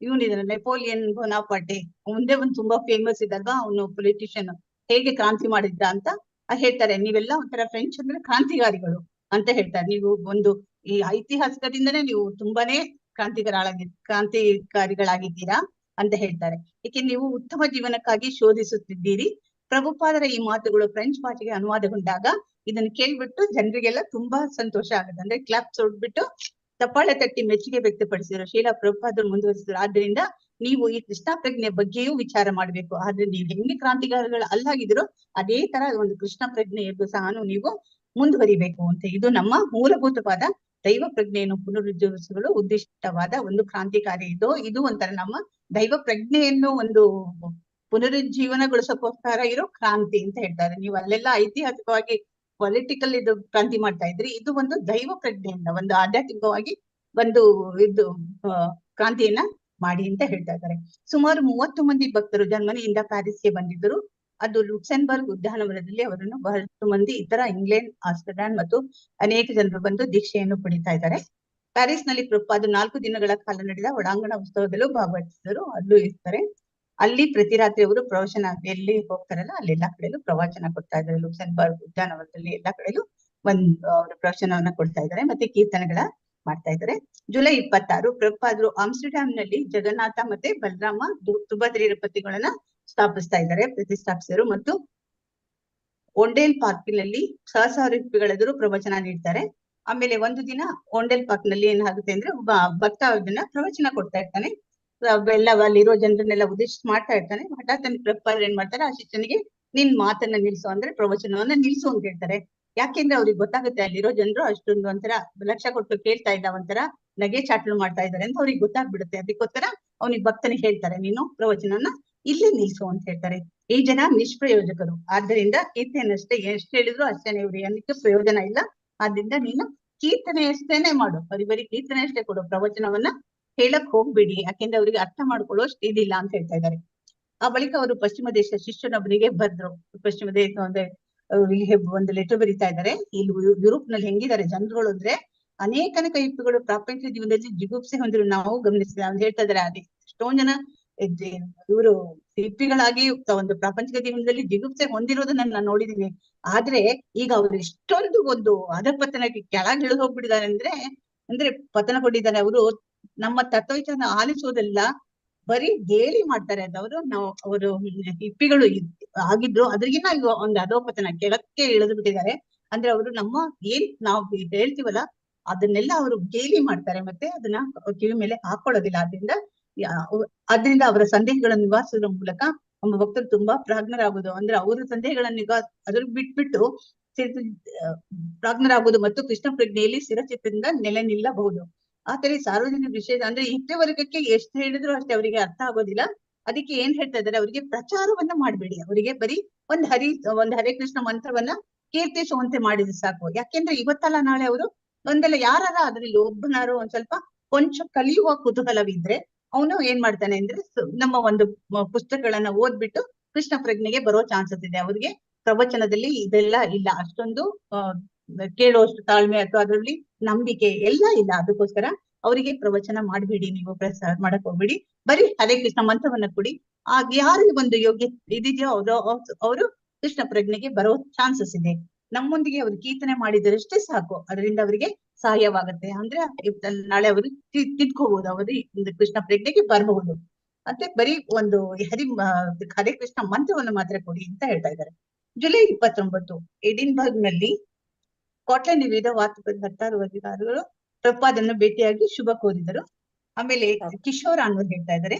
ಇವನಿದಾರೆ ನೆಪೋಲಿಯನ್ ಬೋನಾಪಾರ್ಟೆ, ಮುಂದೆ ಒಂದು ತುಂಬಾ ಫೇಮಸ್ ಇದಲ್ವಾ, ಅವನು ಪೊಲಿಟಿಷಿಯನ್, ಹೇಗೆ ಕ್ರಾಂತಿ ಮಾಡಿದ್ದ ಅಂತ ಹೇಳ್ತಾರೆ. ನೀವೆಲ್ಲ ಒಂಥರ ಫ್ರೆಂಚ್ ಅಂದ್ರೆ ಕ್ರಾಂತಿಕಾರಿಗಳು ಅಂತ ಹೇಳ್ತಾರೆ. ನೀವು ಒಂದು ಈ ಐತಿಹಾಸಿಕದಿಂದನೇ ನೀವು ತುಂಬಾನೇ ಕ್ರಾಂತಿಕಾರಿಗಳಾಗಿದ್ದೀರಾ ಅಂತ ಹೇಳ್ತಾರೆ. ಏಕೆ ನೀವು ಉತ್ತಮ ಜೀವನಕ್ಕಾಗಿ ಶೋಧಿಸುತ್ತಿದ್ದೀರಿ. ಪ್ರಭುಪಾದರ ಈ ಮಾತುಗಳು ಫ್ರೆಂಚ್ ಭಾಷೆಗೆ ಅನುವಾದಗೊಂಡಾಗ ಇದನ್ನು ಕೇಳ್ಬಿಟ್ಟು ಜನರಿಗೆಲ್ಲ ತುಂಬಾ ಸಂತೋಷ ಆಗುತ್ತೆ. ಅಂದ್ರೆ ಕ್ಲಾಪ್ಸ್ ಹೊಡ್ಬಿಟ್ಟು ಚಪ್ಪಾಳೆ ತಟ್ಟಿ ಮೆಚ್ಚುಗೆ ವ್ಯಕ್ತಪಡಿಸಿದ್ರು. ಶೀಲಾ ಪ್ರಭುಪಾದರು ಮುಂದುವರಿಸಿದ್ರು, ಆದ್ರಿಂದ ನೀವು ಈ ಕೃಷ್ಣ ಪ್ರಜ್ಞೆ ಬಗ್ಗೆಯೂ ವಿಚಾರ ಮಾಡ್ಬೇಕು. ಆದ್ರೆ ನೀವು ಹೆಂಗೆ ಕ್ರಾಂತಿಕಾರಿಗಳು ಅಲ್ಲಾಗಿದ್ರು ಅದೇ ತರ ಒಂದು ಕೃಷ್ಣ ಪ್ರಜ್ಞೆಯದ್ದು ಸಹ ನೀವು ಮುಂದುವರಿಬೇಕು ಅಂತ. ಇದು ನಮ್ಮ ಮೂಲಭೂತವಾದ ದೈವ ಪ್ರಜ್ಞೆಯನ್ನು ಪುನರುಜ್ಜೀವಿಸಲು ಉದ್ದೇಶಿತವಾದ ಒಂದು ಕ್ರಾಂತಿಕಾರಿ. ಇದು ಒಂಥರ ನಮ್ಮ ದೈವ ಪ್ರಜ್ಞೆಯನ್ನು ಒಂದು ಪುನರುಜ್ಜೀವನಗೊಳಿಸೋಕೋಸ್ಕರ ಇರೋ ಕ್ರಾಂತಿ ಅಂತ ಹೇಳ್ತಾರೆ. ನೀವು ಅಲ್ಲೆಲ್ಲ ಐತಿಹಾಸಿಕವಾಗಿ ಪೊಲಿಟಿಕಲ್ ಇದು ಕ್ರಾಂತಿ ಮಾಡ್ತಾ ಇದ್ರಿ, ಇದು ಒಂದು ದೈವ ಪ್ರಜ್ಞೆಯಿಂದ ಒಂದು ಆಧ್ಯಾತ್ಮಿಕವಾಗಿ ಒಂದು ಕ್ರಾಂತಿಯನ್ನ ಮಾಡಿ ಅಂತ ಹೇಳ್ತಾ ಇದ್ದಾರೆ. ಸುಮಾರು 30 ಮಂದಿ ಭಕ್ತರು ಜರ್ಮನಿಯಿಂದ ಪ್ಯಾರಿಸ್ಗೆ ಬಂದಿದ್ದರು. ಅದು ಲುಕ್ಸೆಂಬರ್ಗ್ ಉದ್ಯಾನವನದಲ್ಲಿ ಅವರನ್ನು ಬಹಳಷ್ಟು ಮಂದಿ ಇತರ ಇಂಗ್ಲೆಂಡ್, ಆಸ್ಟ್ರೇಲಿಯಾ ಮತ್ತು ಅನೇಕ ಜನರು ಬಂದು ದೀಕ್ಷೆಯನ್ನು ಪಡಿತಾ ಇದ್ದಾರೆ. ಪ್ಯಾರಿಸ್ ನಲ್ಲಿ ಪ್ರಭುಪಾದರು 4 ದಿನಗಳ ಕಾಲ ನಡೆದ ಒಳಾಂಗಣ ಉತ್ಸವದಲ್ಲೂ ಭಾಗವಹಿಸಿದರು. ಅಲ್ಲೂ ಇರ್ತಾರೆ. ಅಲ್ಲಿ ಪ್ರತಿ ರಾತ್ರಿ ಅವರು ಪ್ರವಚನ ಎಲ್ಲಿ ಹೋಗ್ತಾರಲ್ಲ ಅಲ್ಲೆಲ್ಲಾ ಕಡೆಯಲ್ಲೂ ಪ್ರವಚನ ಕೊಡ್ತಾ ಇದ್ದಾರೆ. ಲುಕ್ಸೆಂಬರ್ಗ್ ಉದ್ಯಾನವನದಲ್ಲಿ ಎಲ್ಲಾ ಕಡೆಯಲ್ಲೂ ಅವರು ಪ್ರವಚನವನ್ನ ಕೊಡ್ತಾ ಇದ್ದಾರೆ, ಮತ್ತೆ ಕೀರ್ತನೆಗಳ ಮಾಡ್ತಾ ಇದ್ದಾರೆ. ಜುಲೈ 26 ಪ್ರಭುಪಾದರು ಆಮ್ಸ್ಟರ್ಡ್ಯಾಮ್ ನಲ್ಲಿ ಜಗನ್ನಾಥ ಮತ್ತೆ ಬಲರಾಮ ಸುಭದ್ರೆಯರ ಪತಿಗಳನ್ನ ಪ್ರತಿಷ್ಠಾಪಿಸಿದರು ಮತ್ತು ಓಂಡೇಲ್ ಪಾರ್ಕಿನಲ್ಲಿ ಸಹಸ್ರಾಧಿಪತಿಗಳೆದುರು ಪ್ರವಚನ ನೀಡ್ತಾರೆ. ಆಮೇಲೆ ಒಂದು ದಿನ ಓಂಡೇಲ್ ಪಾರ್ಕ್ ನಲ್ಲಿ ಏನಾಗುತ್ತೆ ಅಂದ್ರೆ ಒಬ್ಬ ಭಕ್ತ ಅದನ್ನ ಪ್ರವಚನ ಕೊಡ್ತಾ ಇರ್ತಾನೆ. ಎಲ್ಲ ಅಲ್ಲಿರೋ ಜನರನ್ನೆಲ್ಲ ಉದ್ದೇಶಿಸಿ ಮಾಡ್ತಾ ಇರ್ತಾನೆ. ಹಠಾತ್ ಪ್ರಭುಪಾದರು ಏನ್ ಮಾಡ್ತಾರೆ, ಆ ಶಿಷ್ಯನಿಗೆ ನಿನ್ ಮಾತನ್ನ ನಿಲ್ಸು ಅಂದ್ರೆ ಪ್ರವಚನವನ್ನ ನಿಲ್ಸು ಅಂತ ಹೇಳ್ತಾರೆ. ಯಾಕೆಂದ್ರೆ ಅವ್ರಿಗೆ ಗೊತ್ತಾಗುತ್ತೆ ಅಲ್ಲಿರೋ ಜನರು ಅಷ್ಟೊಂದು ಒಂಥರ ಲಕ್ಷ ಕೊಟ್ಟು ಕೇಳ್ತಾ ಇದ್ದ ಒಂಥರ ನಗೆ ಚಾಟ್ಲು ಮಾಡ್ತಾ ಇದ್ದಾರೆ ಅಂತ ಅವ್ರಿಗೆ ಗೊತ್ತಾಗ್ಬಿಡುತ್ತೆ. ಅದಕ್ಕೋಸ್ಕರ ಅವನಿಗೆ ಭಕ್ತನಿಗೆ ಹೇಳ್ತಾರೆ, ನೀನು ಪ್ರವಚನನ ಇಲ್ಲಿ ನಿಲ್ಸು ಅಂತ ಹೇಳ್ತಾರೆ. ಈ ಜನ ನಿಷ್ಪ್ರಯೋಜಕರು, ಆದ್ದರಿಂದ ಕೀರ್ತನೆಯಷ್ಟೇ ಎಷ್ಟು ಹೇಳಿದ್ರು ಅಷ್ಟೇನೆ, ಇವ್ರು ಏನಕ್ಕೆ ಪ್ರಯೋಜನ ಇಲ್ಲ. ಆದ್ರಿಂದ ನೀನು ಕೀರ್ತನೆ ಅಷ್ಟೇನೆ ಮಾಡು, ಬರೀ ಕೀರ್ತನೆ ಅಷ್ಟೇ ಕೊಡು, ಪ್ರವಚನವನ್ನ ಹೇಳಕ್ ಹೋಗ್ಬೇಡಿ, ಯಾಕೆಂದ್ರೆ ಅವರಿಗೆ ಅರ್ಥ ಮಾಡ್ಕೊಳ್ಳೋಷ್ಟು ಇದಿಲ್ಲ ಅಂತ ಹೇಳ್ತಾ ಇದ್ದಾರೆ. ಆ ಬಳಿಕ ಅವರು ಪಶ್ಚಿಮ ದೇಶ ಶಿಷ್ಯನೊಬ್ಬರಿಗೆ ಬರೆದ್ರು. ಪಶ್ಚಿಮ ದೇಶ ಅಂದ್ರೆ ಇಲ್ಲಿ ಒಂದು ಲೆಟರ್ ಬರೀತಾ ಇದ್ದಾರೆ. ಇಲ್ಲಿ ಯುರೋಪ್ ನಲ್ಲಿ ಹೆಂಗಿದ್ದಾರೆ ಜನರುಗಳು ಅಂದ್ರೆ, ಅನೇಕ ಹಿಪ್ಪುಗಳು ಪ್ರಾಪಂಚಿಕ ಜೀವನದಲ್ಲಿ ಜಿಗುಪ್ಸೆ ಹೊಂದಿರು ನಾವು ಗಮನಿಸಿದ ಅಂತ ಹೇಳ್ತಾ ಇದ್ದಾರೆ. ಅದೇ ಎಷ್ಟೊಂದ್ ಜನ ಇವರು ಹಿಪ್ಪಿಗಳಾಗಿ ಒಂದು ಪ್ರಾಪಂಚಿಕ ಜೀವನದಲ್ಲಿ ಜಿಗುಪ್ಸೆ ಹೊಂದಿರೋದನ್ನ ನಾನು ನೋಡಿದೀನಿ. ಆದ್ರೆ ಈಗ ಅವ್ರು ಎಷ್ಟೊಂದು ಒಂದು ಅಧಪತನಕ್ಕೆ ಕೆಳಗೆ ಇಳಿದು ಹೋಗ್ಬಿಟ್ಟಿದ್ದಾರೆ ಅಂದ್ರೆ ಪತನ ಕೊಂಡಿದ್ದಾರೆ. ಅವರು ನಮ್ಮ ತತ್ವಚನ ಆಲಿಸೋದೆಲ್ಲ ಬರೀ ಗೇಲಿ ಮಾಡ್ತಾರೆ ಅದವರು. ಅವರು ಹಿಪ್ಪಿಗಳು ಆಗಿದ್ರು, ಅದ್ರಿಗಿನ್ನ ಈಗ ಒಂದು ಅಧೋಪತನ ಕೆಳಕ್ಕೆ ಇಳಿದು ಬಿಟ್ಟಿದ್ದಾರೆ. ಅಂದ್ರೆ ಅವರು ನಮ್ಮ ಏನ್ ನಾವು ಹೇಳ್ತೀವಲ್ಲ ಅದನ್ನೆಲ್ಲ ಅವರು ಗೇಲಿ ಮಾಡ್ತಾರೆ, ಮತ್ತೆ ಅದನ್ನ ಕಿವಿ ಮೇಲೆ ಹಾಕೊಳ್ಳೋದಿಲ್ಲ. ಅದರಿಂದ ಅವರ ಸಂದೇಹಗಳನ್ನು ನಿವಾರಿಸೋದ್ರ ಮೂಲಕ ನಮ್ಮ ಭಕ್ತರು ತುಂಬಾ ಪ್ರಾಜ್ಞರಾಗುವುದು. ಅಂದ್ರೆ ಅವರ ಸಂದೇಹಗಳನ್ನು ಅದ್ರ ಬಿಟ್ಬಿಟ್ಟು ಪ್ರಾಜ್ಞರಾಗುವುದು ಮತ್ತು ಕೃಷ್ಣ ಪ್ರಜ್ಞೆಯಲ್ಲಿ ಸ್ಥಿರಚಿತ್ತದಿಂದ ನೆಲೆ ನಿಲ್ಲಬಹುದು. ಆತರ ಸಾರ್ವಜನಿಕ ವಿಷಯ ಅಂದ್ರೆ ಹಿಪ್ಪೆ ವರ್ಗಕ್ಕೆ ಎಷ್ಟು ಹೇಳಿದ್ರು ಅಷ್ಟೇ ಅವರಿಗೆ ಅರ್ಥ ಆಗೋದಿಲ್ಲ. ಅದಕ್ಕೆ ಏನ್ ಹೇಳ್ತಾ ಇದ್ದಾರೆ, ಅವರಿಗೆ ಪ್ರಚಾರವನ್ನ ಮಾಡ್ಬೇಡಿ, ಅವರಿಗೆ ಬರೀ ಒಂದ್ ಹರೇ ಕೃಷ್ಣ ಮಂತ್ರವನ್ನ ಕೀರ್ತಿಸುವಂತೆ ಮಾಡಿದ್ರೆ ಸಾಕು. ಯಾಕೆಂದ್ರೆ ಇವತ್ತಲ್ಲ ನಾಳೆ ಅವರು ಒಂದೆಲ್ಲ ಯಾರಾರ ಅದ್ರಲ್ಲಿ ಒಬ್ಬನಾರು ಒಂದ್ ಸ್ವಲ್ಪ ಕೊಂಚ ಕಲಿಯುವ ಕುತೂಹಲವಿದ್ರೆ ಅವನು ಏನ್ ಮಾಡ್ತಾನೆ ಅಂದ್ರೆ ನಮ್ಮ ಒಂದು ಪುಸ್ತಕಗಳನ್ನ ಓದ್ಬಿಟ್ಟು ಕೃಷ್ಣ ಪ್ರಜ್ಞೆಗೆ ಬರೋ ಚಾನ್ಸಸ್ ಇದೆ. ಅವ್ರಿಗೆ ಪ್ರವಚನದಲ್ಲಿ ಇದೆಲ್ಲ ಇಲ್ಲ, ಅಷ್ಟೊಂದು ಕೇಳುವಷ್ಟು ತಾಳ್ಮೆ ಅಥವಾ ಅದರಲ್ಲಿ ನಂಬಿಕೆ ಎಲ್ಲ ಇಲ್ಲ. ಅದಕ್ಕೋಸ್ಕರ ಅವರಿಗೆ ಪ್ರವಚನ ಮಾಡ್ಬೇಡಿ, ನೀವು ಪ್ರಸಾರ ಮಾಡಕ್ ಹೋಗ್ಬೇಡಿ, ಬರೀ ಹರೇ ಕೃಷ್ಣ ಮಂತ್ರವನ್ನ ಕೊಡಿ. ಆಗ ಯಾರಿಗೆ ಒಂದು ಯೋಗ್ಯ ಇದಿದೆಯೋ ಅವರು ಕೃಷ್ಣ ಪ್ರಜ್ಞೆಗೆ ಬರೋ ಚಾನ್ಸಸ್ ಇದೆ. ನಮ್ಮೊಂದಿಗೆ ಅವರು ಕೀರ್ತನೆ ಮಾಡಿದರಷ್ಟೇ ಸಾಕು, ಅದರಿಂದ ಅವರಿಗೆ ಸಹಾಯವಾಗುತ್ತೆ. ಅಂದ್ರೆ ನಾಳೆ ಅವರು ತಿದ್ಕೋಬಹುದು, ಅವರು ಕೃಷ್ಣ ಪ್ರಜ್ಞೆಗೆ ಬರಬಹುದು. ಮತ್ತೆ ಬರೀ ಒಂದು ಹರೇ ಕೃಷ್ಣ ಮಂತ್ರವನ್ನು ಮಾತ್ರ ಕೊಡಿ ಅಂತ ಹೇಳ್ತಾ ಇದ್ದಾರೆ. ಜುಲೈ 29 ಎಡಿನ್ಬರ್ಗ್ ನಲ್ಲಿ ಸ್ಕಾಟ್ಲೆಂಡ್ ವಿವಿಧ ಹತ್ತಾರು ಅಧಿಕಾರಿಗಳು ಪ್ರಭುಪಾದನ್ನು ಭೇಟಿಯಾಗಿ ಶುಭ ಕೋರಿದರು. ಆಮೇಲೆ ಕಿಶೋರ್ ಅನ್ನೋರು ಹೇಳ್ತಾ ಇದ್ದಾರೆ,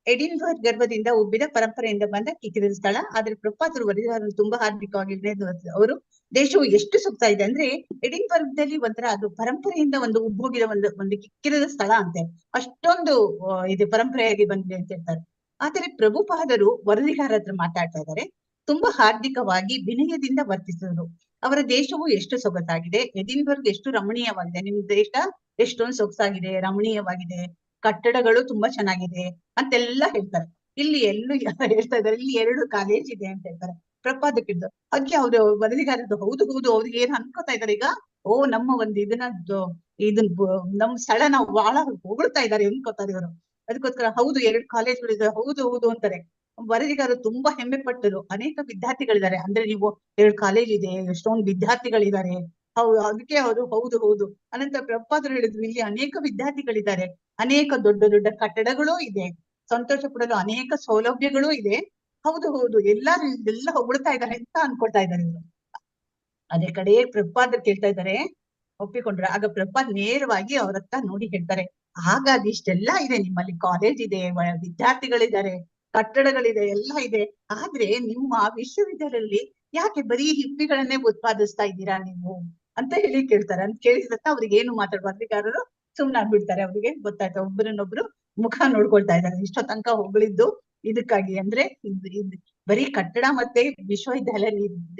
ಎಡಿನ್ಬರ್ಗ್ ಗರ್ಭದಿಂದ ಉಬ್ಬಿದ ಪರಂಪರೆಯಿಂದ ಬಂದ ಕಿಕ್ಕಿರಿದ ಸ್ಥಳ. ಆದ್ರೆ ಪ್ರಭುಪಾದರು ವರದಿಗಾರರು ತುಂಬಾ ಹಾರ್ದಿಕವಾಗಿ ಅವರು ದೇಶವು ಎಷ್ಟು ಸುತ್ತಾ ಇದೆ ಅಂದ್ರೆ ಎಡಿನ್ಬರ್ಗ್ ದಲ್ಲಿ ಒಂಥರ ಅದು ಪರಂಪರೆಯಿಂದ ಒಂದು ಉಬ್ಬೋಗಿದ ಒಂದು ಕಿಕ್ಕಿರಿದ ಸ್ಥಳ ಅಂತೆ. ಅಷ್ಟೊಂದು ಇದು ಪರಂಪರೆಯಾಗಿ ಬಂದಿದೆ ಅಂತ ಹೇಳ್ತಾರೆ. ಆದರೆ ಪ್ರಭುಪಾದರು ವರದಿಗಾರ ಹತ್ರ ಮಾತಾಡ್ತಾ ಇದ್ದಾರೆ, ತುಂಬಾ ಹಾರ್ದಿಕವಾಗಿ ವಿನಯದಿಂದ ವರ್ತಿಸಿದರು. ಅವರ ದೇಶವು ಎಷ್ಟು ಸೊಗಸಾಗಿದೆ, ಎಡಿನ್ಬರ್ಗ್ ಎಷ್ಟು ರಮಣೀಯವಾಗಿದೆ, ನಿಮ್ ದೇಶ ಎಷ್ಟೊಂದು ಸೊಗಸಾಗಿದೆ, ರಮಣೀಯವಾಗಿದೆ, ಕಟ್ಟಡಗಳು ತುಂಬಾ ಚೆನ್ನಾಗಿದೆ ಅಂತೆಲ್ಲ ಹೇಳ್ತಾರೆ. ಇಲ್ಲಿ ಎಲ್ಲೂ ಹೇಳ್ತಾ ಇದ್ದಾರೆ, ಇಲ್ಲಿ 2 ಕಾಲೇಜ್ ಇದೆ ಅಂತ ಹೇಳ್ತಾರೆ ಪ್ರಪಾದಕ್ಕಿದ್ದು. ಅದಕ್ಕೆ ಅವ್ರು ವರದಿಗಾರದ್ದು ಹೌದು ಅವ್ರಿಗೆ ಏನ್ ಅನ್ಕೋತಾ ಇದಾರೆ ಈಗ, ನಮ್ಮ ಒಂದು ನಮ್ ಸ್ಥಳ ನಾವು ಬಹಳ ಹೊಗಳ್ತಾ ಇದ್ದಾರೆ ಅನ್ಕೋತಾರೆ ಇವರು. ಅದಕ್ಕೋಸ್ಕರ ಹೌದು 2 ಕಾಲೇಜ್ಗಳಿದೆ, ಹೌದು ಅಂತಾರೆ. ವರದಿಗಾರರು ತುಂಬಾ ಹೆಮ್ಮೆ ಪಟ್ಟರು. ಅನೇಕ ವಿದ್ಯಾರ್ಥಿಗಳಿದ್ದಾರೆ, ಅಂದ್ರೆ ನೀವು 2 ಕಾಲೇಜ್ ಇದೆ, ಎಷ್ಟೊಂದು ವಿದ್ಯಾರ್ಥಿಗಳಿದ್ದಾರೆ. ಅದಕ್ಕೆ ಅವರು ಹೌದು ಅನಂತರ ಪ್ರಭುಪಾದರು ಹೇಳಿದ್ರು, ಇಲ್ಲಿ ಅನೇಕ ವಿದ್ಯಾರ್ಥಿಗಳಿದ್ದಾರೆ, ಅನೇಕ ದೊಡ್ಡ ಕಟ್ಟಡಗಳು ಇದೆ, ಸಂತೋಷ ಪಡಲು ಅನೇಕ ಸೌಲಭ್ಯಗಳು ಇದೆ. ಹೌದು ಎಲ್ಲ ಹೊಗಳ್ತಾ ಇದ್ದಾರೆ ಅಂತ ಅನ್ಕೊಳ್ತಾ ಇದ್ದಾರೆ ಇವರು. ಅದೇ ಕಡೆ ಪ್ರಭುಪಾದರು ಕೇಳ್ತಾ ಇದ್ದಾರೆ, ಒಪ್ಪಿಕೊಂಡ್ರೆ. ಆಗ ಪ್ರಭುಪಾದ್ ನೇರವಾಗಿ ಅವ್ರ ಹತ್ರ ನೋಡಿ ಹೇಳ್ತಾರೆ, ಹಾಗಾಗಿ ಇಷ್ಟೆಲ್ಲ ಇದೆ, ನಿಮ್ಮಲ್ಲಿ ಕಾಲೇಜ್ ಇದೆ, ವಿದ್ಯಾರ್ಥಿಗಳಿದ್ದಾರೆ, ಕಟ್ಟಡಗಳಿದೆ, ಎಲ್ಲ ಇದೆ. ಆದ್ರೆ ನಿಮ್ಮ ವಿಶ್ವವಿದ್ಯಾಲಯದಲ್ಲಿ ಯಾಕೆ ಬರೀ ಹಿಪ್ಪಿಗಳನ್ನೇ ಉತ್ಪಾದಿಸ್ತಾ ಇದ್ದೀರಾ ನೀವು ಅಂತ ಹೇಳಿ ಕೇಳ್ತಾರೆ. ಅಂತ ಕೇಳಿದ ಅವ್ರಿಗೆ ಏನು ವರದಿಗಾರರು ಸುಮ್ನಾಗ್ಬಿಡ್ತಾರೆ. ಅವ್ರಿಗೆ ಗೊತ್ತಾಯ್ತು, ಒಬ್ಬರನ್ನೊಬ್ರು ಮುಖ ನೋಡ್ಕೊಳ್ತಾ ಇದ್ದಾರೆ. ಇಷ್ಟೋ ತನಕ ಹೊಗಳಿದ್ದು ಇದಕ್ಕಾಗಿ, ಅಂದ್ರೆ ಬರೀ ಕಟ್ಟಡ ಮತ್ತೆ ವಿಶ್ವವಿದ್ಯಾಲಯ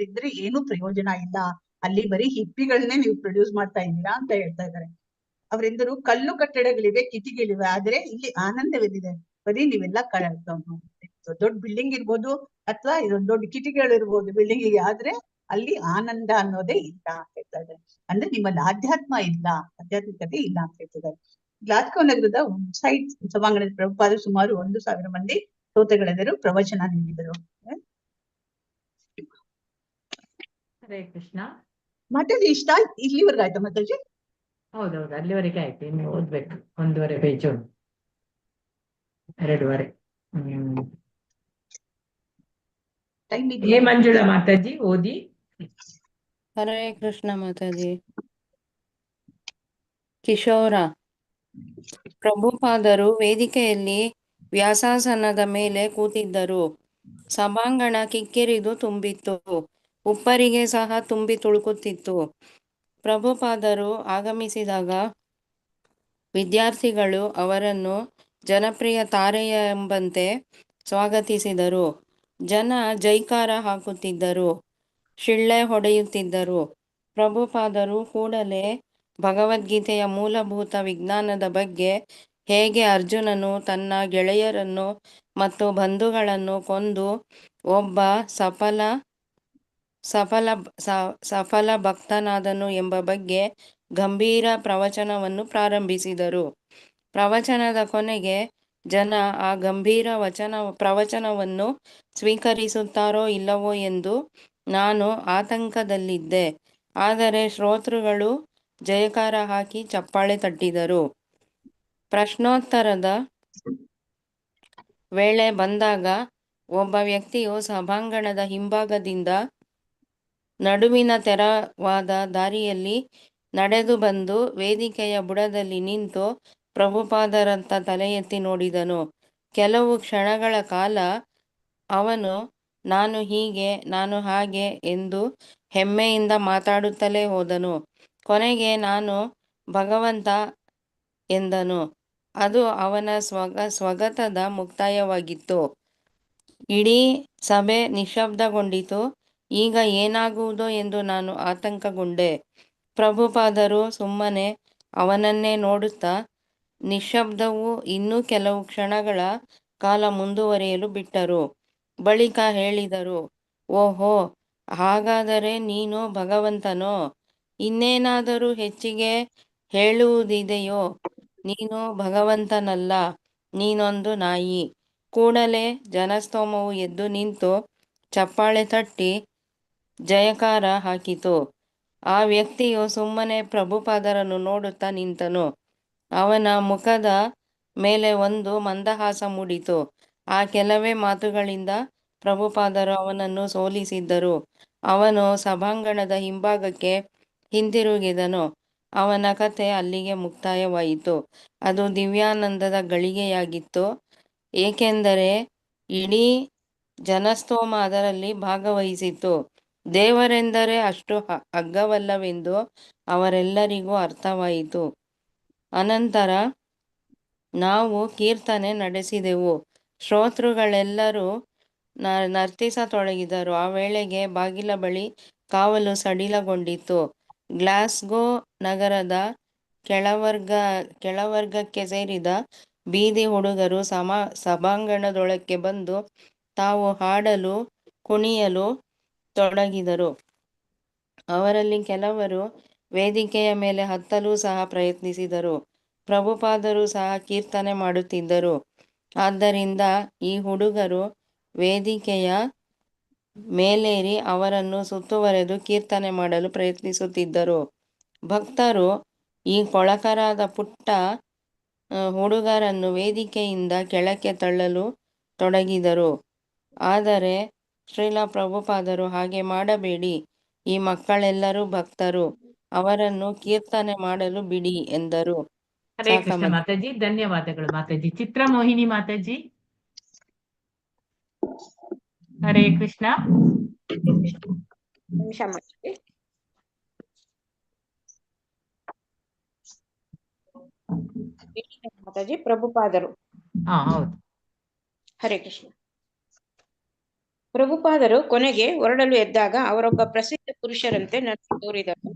ಇದ್ರೆ ಏನು ಪ್ರಯೋಜನ ಇಲ್ಲ, ಅಲ್ಲಿ ಬರೀ ಹಿಪ್ಪಿಗಳನ್ನೇ ನೀವು ಪ್ರೊಡ್ಯೂಸ್ ಮಾಡ್ತಾ ಇದ್ದೀರಾ ಅಂತ ಹೇಳ್ತಾ ಇದ್ದಾರೆ. ಅವರೆಂದರು ಕಲ್ಲು ಕಟ್ಟಡಗಳಿವೆ, ಕಿಟಿಕಿಗಳಿವೆ, ಆದ್ರೆ ಇಲ್ಲಿ ಆನಂದವಿದೆ. ಬರೀ ನೀವೆಲ್ಲ ದೊಡ್ಡ ಬಿಲ್ಡಿಂಗ್ ಇರ್ಬೋದು ಅಥವಾ ಇದೊಂದು ದೊಡ್ಡ ಕಿಟಿಕಿಗಳು ಇರ್ಬೋದು ಬಿಲ್ಡಿಂಗ್ ಗೆ, ಆದ್ರೆ ಅಲ್ಲಿ ಆನಂದ ಅನ್ನೋದೇ ಇಲ್ಲ ಅಂತ ಹೇಳ್ತಾ ಇದ್ದಾರೆ. ಅಂದ್ರೆ ನಿಮ್ಮಲ್ಲಿ ಆಧ್ಯಾತ್ಮಿಕತೆ ಇಲ್ಲ ಅಂತ ಹೇಳ್ತಿದ್ದಾರೆ. ಗ್ಲಾಸ್ಗೋ ನಗರದ ಸೈಡ್ ಸಭಾಂಗಣದ ಪ್ರಭುಪಾದರು ಸುಮಾರು 1,000 ಮಂದಿ ಶ್ರೋತೆಗಳೆದರು ಪ್ರವಚನ ನೀಡಿದರು. ಹರೇ ಕೃಷ್ಣ. ಮಾತಾಡಿ ಇಷ್ಟ ಇಲ್ಲಿವರೆಗೂ ಆಯ್ತಾ ಮಾತಾಜಿ? ಹೌದೌದು, ಅಲ್ಲಿವರೆಗೆ ಆಯ್ತು. ಇನ್ನು ಓದ್ಬೇಕು 1.5 ಪೇಜ್, 2.5. ಹೇ ಮಂಜುಳಾ ಮಾತಾಜಿ ಓದಿ. ಹರೇ ಕೃಷ್ಣ ಮಾತಾಜಿ. ಕಿಶೋರ. ಪ್ರಭುಪಾದರು ವೇದಿಕೆಯಲ್ಲಿ ವ್ಯಾಸಾಸನದ ಮೇಲೆ ಕೂತಿದ್ದರು. ಸಭಾಂಗಣ ಕಿಕ್ಕಿರಿದು ತುಂಬಿತ್ತು, ಉಪ್ಪರಿಗೆ ಸಹ ತುಂಬಿ ತುಳುಕುತ್ತಿತ್ತು. ಪ್ರಭುಪಾದರು ಆಗಮಿಸಿದಾಗ ವಿದ್ಯಾರ್ಥಿಗಳು ಅವರನ್ನು ಜನಪ್ರಿಯ ತಾರೆಯ ಎಂಬಂತೆ ಸ್ವಾಗತಿಸಿದರು. ಜನ ಜೈಕಾರ ಹಾಕುತ್ತಿದ್ದರು, ಶಿಳ್ಳೆ ಹೊಡೆಯುತ್ತಿದ್ದರು. ಪ್ರಭುಪಾದರು ಕೂಡಲೇ ಭಗವದ್ಗೀತೆಯ ಮೂಲಭೂತ ವಿಜ್ಞಾನದ ಬಗ್ಗೆ, ಹೇಗೆ ಅರ್ಜುನನು ತನ್ನ ಗೆಳೆಯರನ್ನು ಮತ್ತು ಬಂಧುಗಳನ್ನು ಕೊಂದು ಒಬ್ಬ ಸಫಲ ಭಕ್ತನಾದನು ಎಂಬ ಬಗ್ಗೆ ಗಂಭೀರ ಪ್ರವಚನವನ್ನು ಪ್ರಾರಂಭಿಸಿದರು. ಪ್ರವಚನದ ಕೊನೆಗೆ ಜನ ಆ ಗಂಭೀರ ಪ್ರವಚನವನ್ನು ಸ್ವೀಕರಿಸುತ್ತಾರೋ ಇಲ್ಲವೋ ಎಂದು ನಾನು ಆತಂಕದಲ್ಲಿದ್ದೆ. ಆದರೆ ಶ್ರೋತೃಗಳು ಜಯಕಾರ ಹಾಕಿ ಚಪ್ಪಾಳೆ ತಟ್ಟಿದರು. ಪ್ರಶ್ನೋತ್ತರದ ವೇಳೆ ಬಂದಾಗ ಒಬ್ಬ ವ್ಯಕ್ತಿಯು ಸಭಾಂಗಣದ ಹಿಂಭಾಗದಿಂದ ನಡುವಿನ ತೆರವಾದ ದಾರಿಯಲ್ಲಿ ನಡೆದು ಬಂದು ವೇದಿಕೆಯ ಬುಡದಲ್ಲಿ ನಿಂತು ಪ್ರಭುಪಾದರತ್ತ ತಲೆ ಎತ್ತಿ ನೋಡಿದನು. ಕೆಲವು ಕ್ಷಣಗಳ ಕಾಲ ಅವನು ನಾನು ಹೀಗೆ, ನಾನು ಹಾಗೆ ಎಂದು ಹೆಮ್ಮೆಯಿಂದ ಮಾತಾಡುತ್ತಲೇ ಹೋದನು. ಕೊನೆಗೆ ನಾನು ಭಗವಂತ ಎಂದನು. ಅದು ಅವನ ಸ್ವಗತದ ಮುಕ್ತಾಯವಾಗಿತ್ತು. ಇಡೀ ಸಭೆ ನಿಶ್ಶಬ್ದಗೊಂಡಿತು. ಈಗ ಏನಾಗುವುದೋ ಎಂದು ನಾನು ಆತಂಕಗೊಂಡೆ. ಪ್ರಭುಪಾದರು ಸುಮ್ಮನೆ ಅವನನ್ನೇ ನೋಡುತ್ತಾ ನಿಶ್ಶಬ್ದವು ಇನ್ನೂ ಕೆಲವು ಕ್ಷಣಗಳ ಕಾಲ ಮುಂದುವರಿಯಲು ಬಿಟ್ಟರು. ಬಳಿಕ ಹೇಳಿದರು, ಓಹೋ, ಹಾಗಾದರೆ ನೀನು ಭಗವಂತನೋ? ಇನ್ನೇನಾದರೂ ಹೆಚ್ಚಿಗೆ ಹೇಳುವುದಿದೆಯೋ? ನೀನು ಭಗವಂತನಲ್ಲ, ನೀನೊಂದು ನಾಯಿ. ಕೂಡಲೇ ಜನಸ್ತೋಮವು ಎದ್ದು ನಿಂತು ಚಪ್ಪಾಳೆ ತಟ್ಟಿ ಜಯಕಾರ ಹಾಕಿತು. ಆ ವ್ಯಕ್ತಿಯು ಸುಮ್ಮನೆ ಪ್ರಭುಪಾದರನ್ನು ನೋಡುತ್ತಾ ನಿಂತನು. ಅವನ ಮುಖದ ಮೇಲೆ ಒಂದು ಮಂದಹಾಸ ಮೂಡಿತು. ಆ ಕೆಲವೇ ಮಾತುಗಳಿಂದ ಪ್ರಭುಪಾದರು ಅವನನ್ನು ಸೋಲಿಸಿದ್ದರು. ಅವನು ಸಭಾಂಗಣದ ಹಿಂಭಾಗಕ್ಕೆ ಹಿಂತಿರುಗಿದನು. ಅವನ ಕತೆ ಅಲ್ಲಿಗೆ ಮುಕ್ತಾಯವಾಯಿತು. ಅದು ದಿವ್ಯಾನಂದದ ಗಳಿಗೆಯಾಗಿತ್ತು, ಏಕೆಂದರೆ ಇಡೀ ಜನಸ್ತೋಮ ಅದರಲ್ಲಿ ಭಾಗವಹಿಸಿತು. ದೇವರೆಂದರೆ ಅಷ್ಟು ಅಗ್ಗವಲ್ಲವೆಂದು ಅವರೆಲ್ಲರಿಗೂ ಅರ್ಥವಾಯಿತು. ಅನಂತರ ನಾವು ಕೀರ್ತನೆ ನಡೆಸಿದೆವು. ಶ್ರೋತೃಗಳೆಲ್ಲರೂ ನರ್ತಿಸತೊಡಗಿದರು. ಆ ವೇಳೆಗೆ ಬಾಗಿಲ ಬಳಿ ಕಾವಲು ಸಡಿಲಗೊಂಡಿತು. ಗ್ಲಾಸ್ಗೋ ನಗರದ ಕೆಳವರ್ಗಕ್ಕೆ ಸೇರಿದ ಬೀದಿ ಹುಡುಗರು ಸಭಾಂಗಣದೊಳಕ್ಕೆ ಬಂದು ತಾವು ಹಾಡಲು ಕುಣಿಯಲು ತೊಡಗಿದರು. ಅವರಲ್ಲಿ ಕೆಲವರು ವೇದಿಕೆಯ ಮೇಲೆ ಹತ್ತಲು ಸಹ ಪ್ರಯತ್ನಿಸಿದರು. ಪ್ರಭುಪಾದರು ಸಹ ಕೀರ್ತನೆ ಮಾಡುತ್ತಿದ್ದರು. ಆದ್ದರಿಂದ ಈ ಹುಡುಗರು ವೇದಿಕೆಯ ಮೇಲೇರಿ ಅವರನ್ನು ಸುತ್ತುವರೆದು ಕೀರ್ತನೆ ಮಾಡಲು ಪ್ರಯತ್ನಿಸುತ್ತಿದ್ದರು. ಭಕ್ತರು ಈ ಕೊಳಕರಾದ ಪುಟ್ಟ ಹುಡುಗರನ್ನು ವೇದಿಕೆಯಿಂದ ಕೆಳಕ್ಕೆ ತಳ್ಳಲು ತೊಡಗಿದರು. ಆದರೆ ಶ್ರೀಲ ಪ್ರಭುಪಾದರು ಹಾಗೆ ಮಾಡಬೇಡಿ, ಈ ಮಕ್ಕಳೆಲ್ಲರೂ ಭಕ್ತರು, ಅವರನ್ನು ಕೀರ್ತನೆ ಮಾಡಲು ಬಿಡಿ ಎಂದರು. ಹರೇ ಕೃಷ್ಣ ಮಾತಾಜಿ, ಧನ್ಯವಾದಗಳು ಮಾತಾಜಿ. ಚಿತ್ರಮೋಹಿನಿ ಮಾತಾಜಿ. ಹರೇ ಕೃಷ್ಣ. ಮಾತಾಜಿ, ಪ್ರಭುಪಾದರು. ಹೌದು. ಹರೇ ಕೃಷ್ಣ. ಪ್ರಭುಪಾದರು ಕೊನೆಗೆ ಹೊರಡಲು ಎದ್ದಾಗ ಅವರೊಬ್ಬ ಪ್ರಸಿದ್ಧ ಪುರುಷರಂತೆ ನಟನೆ ತೋರಿದರು.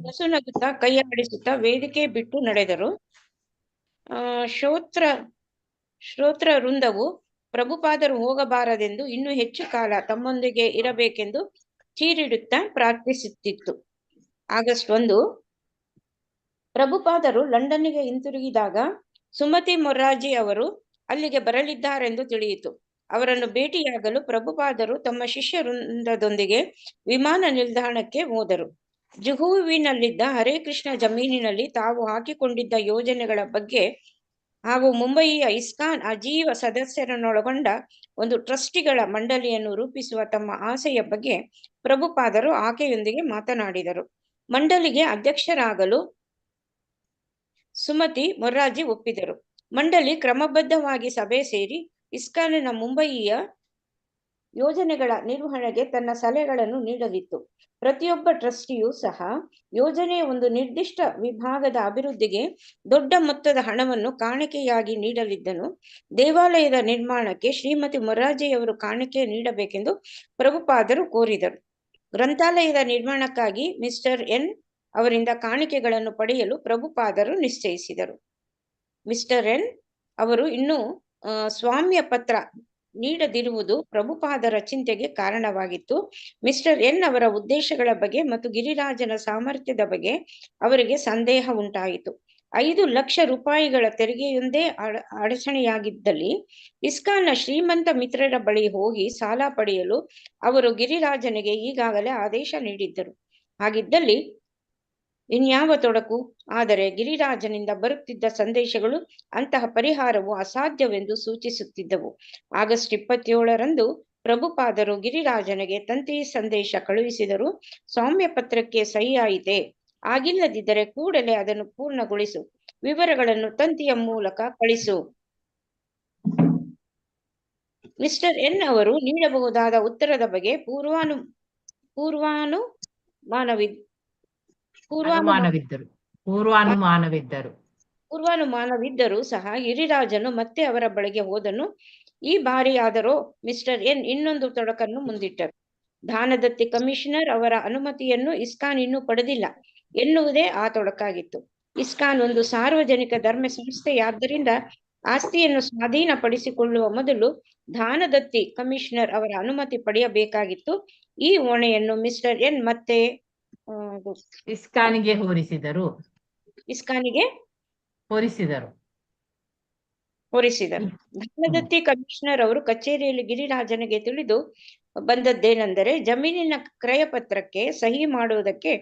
ನಸುನಗುತ್ತಾ ಕೈಯಾಡಿಸುತ್ತಾ ವೇದಿಕೆ ಬಿಟ್ಟು ನಡೆದರು. ಶ್ರೋತ್ರ ವೃಂದವು ಪ್ರಭುಪಾದರು ಹೋಗಬಾರದೆಂದು ಇನ್ನೂ ಹೆಚ್ಚು ಕಾಲ ತಮ್ಮೊಂದಿಗೆ ಇರಬೇಕೆಂದು ಚೀರಿಡುತ್ತಾ ಪ್ರಾರ್ಥಿಸುತ್ತಿತ್ತು. ಆಗಸ್ಟ್ 1 ಪ್ರಭುಪಾದರು ಲಂಡನ್ನಿಗೆ ಹಿಂತಿರುಗಿದಾಗ ಸುಮತಿ ಮೊರಾರ್ಜಿ ಅವರು ಅಲ್ಲಿಗೆ ಬರಲಿದ್ದಾರೆಂದು ತಿಳಿಯಿತು. ಅವರನ್ನು ಭೇಟಿಯಾಗಲು ಪ್ರಭುಪಾದರು ತಮ್ಮ ಶಿಷ್ಯ ವೃಂದದೊಂದಿಗೆ ವಿಮಾನ ನಿಲ್ದಾಣಕ್ಕೆ ಹೋದರು. ಜುಹುವಿನಲ್ಲಿದ್ದ ಹರೇ ಕೃಷ್ಣ ಜಮೀನಿನಲ್ಲಿ ತಾವು ಹಾಕಿಕೊಂಡಿದ್ದ ಯೋಜನೆಗಳ ಬಗ್ಗೆ ಹಾಗೂ ಮುಂಬಯಿಯ ಇಸ್ಕಾನ್ ಅಜೀವ ಸದಸ್ಯರನ್ನೊಳಗೊಂಡ ಒಂದು ಟ್ರಸ್ಟಿಗಳ ಮಂಡಳಿಯನ್ನು ರೂಪಿಸುವ ತಮ್ಮ ಆಸೆಯ ಬಗ್ಗೆ ಪ್ರಭುಪಾದರು ಆಕೆಯೊಂದಿಗೆ ಮಾತನಾಡಿದರು. ಮಂಡಳಿಗೆ ಅಧ್ಯಕ್ಷರಾಗಲು ಸುಮತಿ ಮೊರಾರ್ಜಿ ಒಪ್ಪಿದರು. ಮಂಡಳಿ ಕ್ರಮಬದ್ಧವಾಗಿ ಸಭೆ ಸೇರಿ ಇಸ್ಕಾನಿನ ಮುಂಬಯಿಯ ಯೋಜನೆಗಳ ನಿರ್ವಹಣೆಗೆ ತನ್ನ ಸಲಹೆಗಳನ್ನು ನೀಡಲಿತ್ತು. ಪ್ರತಿಯೊಬ್ಬ ಟ್ರಸ್ಟಿಯೂ ಸಹ ಯೋಜನೆಯ ಒಂದು ನಿರ್ದಿಷ್ಟ ವಿಭಾಗದ ಅಭಿವೃದ್ಧಿಗೆ ದೊಡ್ಡ ಮೊತ್ತದ ಹಣವನ್ನು ಕಾಣಿಕೆಯಾಗಿ ನೀಡಲಿದ್ದನು. ದೇವಾಲಯದ ನಿರ್ಮಾಣಕ್ಕೆ ಶ್ರೀಮತಿ ಮೊರಾರ್ಜಿಯವರು ಕಾಣಿಕೆ ನೀಡಬೇಕೆಂದು ಪ್ರಭುಪಾದರು ಕೋರಿದರು. ಗ್ರಂಥಾಲಯದ ನಿರ್ಮಾಣಕ್ಕಾಗಿ ಮಿಸ್ಟರ್ ಎನ್ ಅವರಿಂದ ಕಾಣಿಕೆಗಳನ್ನು ಪಡೆಯಲು ಪ್ರಭುಪಾದರು ನಿಶ್ಚಯಿಸಿದರು. ಮಿಸ್ಟರ್ ಎನ್ ಅವರು ಇನ್ನೂ ಸ್ವಾಮ್ಯ ಪತ್ರ ನೀಡದಿರುವುದು ಪ್ರಭುಪಾದರ ಚಿಂತೆಗೆ ಕಾರಣವಾಗಿತ್ತು. ಮಿಸ್ಟರ್ ಎನ್ ಅವರ ಉದ್ದೇಶಗಳ ಬಗ್ಗೆ ಮತ್ತು ಗಿರಿರಾಜನ ಸಾಮರ್ಥ್ಯದ ಬಗ್ಗೆ ಅವರಿಗೆ ಸಂದೇಹ ಉಂಟಾಯಿತು. 5 ಲಕ್ಷ ರೂಪಾಯಿಗಳ ತೆರಿಗೆಯೊಂದೇ ಅಡಚಣೆಯಾಗಿದ್ದಲ್ಲಿ ಇಸ್ಕಾನ್ನ ಶ್ರೀಮಂತ ಮಿತ್ರರ ಬಳಿ ಹೋಗಿ ಸಾಲ ಪಡೆಯಲು ಅವರು ಗಿರಿರಾಜನಿಗೆ ಈಗಾಗಲೇ ಆದೇಶ ನೀಡಿದ್ದರು. ಹಾಗಿದ್ದಲ್ಲಿ ಇನ್ಯಾವ ತೊಡಕು? ಆದರೆ ಗಿರಿರಾಜನಿಂದ ಬರುತ್ತಿದ್ದ ಸಂದೇಶಗಳು ಅಂತಹ ಪರಿಹಾರವು ಅಸಾಧ್ಯವೆಂದು ಸೂಚಿಸುತ್ತಿದ್ದವು. ಆಗಸ್ಟ್ 27ರಂದು ಪ್ರಭುಪಾದರು ಗಿರಿರಾಜನಿಗೆ ತಂತಿ ಸಂದೇಶ ಕಳುಹಿಸಿದರು. ಸೌಮ್ಯ ಪತ್ರಕ್ಕೆ ಸಹಿಯಾಯಿತೆ? ಆಗಿಲ್ಲದಿದ್ದರೆ ಕೂಡಲೇ ಅದನ್ನು ಪೂರ್ಣಗೊಳಿಸು. ವಿವರಗಳನ್ನು ತಂತಿಯ ಮೂಲಕ ಕಳಿಸು. ಮಿಸ್ಟರ್ ಎನ್ ಅವರು ನೀಡಬಹುದಾದ ಉತ್ತರದ ಬಗ್ಗೆ ಪೂರ್ವಾನುಮಾನವಿದ್ದರೂ ಸಹ ಗಿರಿರಾಜನು ಮತ್ತೆ ಅವರ ಬಳಿಗೆ ಹೋದನು. ಈ ಬಾರಿಯಾದರೋ ಮಿಸ್ಟರ್ ಎನ್ ಇನ್ನೊಂದು ತೊಡಕನ್ನು ಮುಂದಿಟ್ಟರು. ದಾನದತ್ತಿ ಕಮಿಷನರ್ ಅವರ ಅನುಮತಿಯನ್ನು ಇಸ್ಕಾನ್ ಇನ್ನೂ ಪಡೆದಿಲ್ಲ ಎನ್ನುವುದೇ ಆ ತೊಡಕಾಗಿತ್ತು. ಇಸ್ಕಾನ್ ಒಂದು ಸಾರ್ವಜನಿಕ ಧರ್ಮ ಸಂಸ್ಥೆಯಾದ್ದರಿಂದ ಆಸ್ತಿಯನ್ನು ಸ್ವಾಧೀನಪಡಿಸಿಕೊಳ್ಳುವ ಮೊದಲು ದಾನದತ್ತಿ ಕಮಿಷನರ್ ಅವರ ಅನುಮತಿ ಪಡೆಯಬೇಕಾಗಿತ್ತು. ಈ ಹೊಣೆಯನ್ನು ಮಿಸ್ಟರ್ ಎನ್ ಮತ್ತೆ ಇಸ್ಕಾನಿಗೆ ಹೊರಿಸಿದರು. ದಾನದತ್ತಿ ಕಮಿಷನರ್ ಅವರು ಕಚೇರಿಯಲ್ಲಿ ಗಿರಿರಾಜನಿಗೆ ತಿಳಿದು ಬಂದದ್ದೇನೆಂದರೆ ಜಮೀನಿನ ಕ್ರಯ ಪತ್ರಕ್ಕೆ ಸಹಿ ಮಾಡುವುದಕ್ಕೆ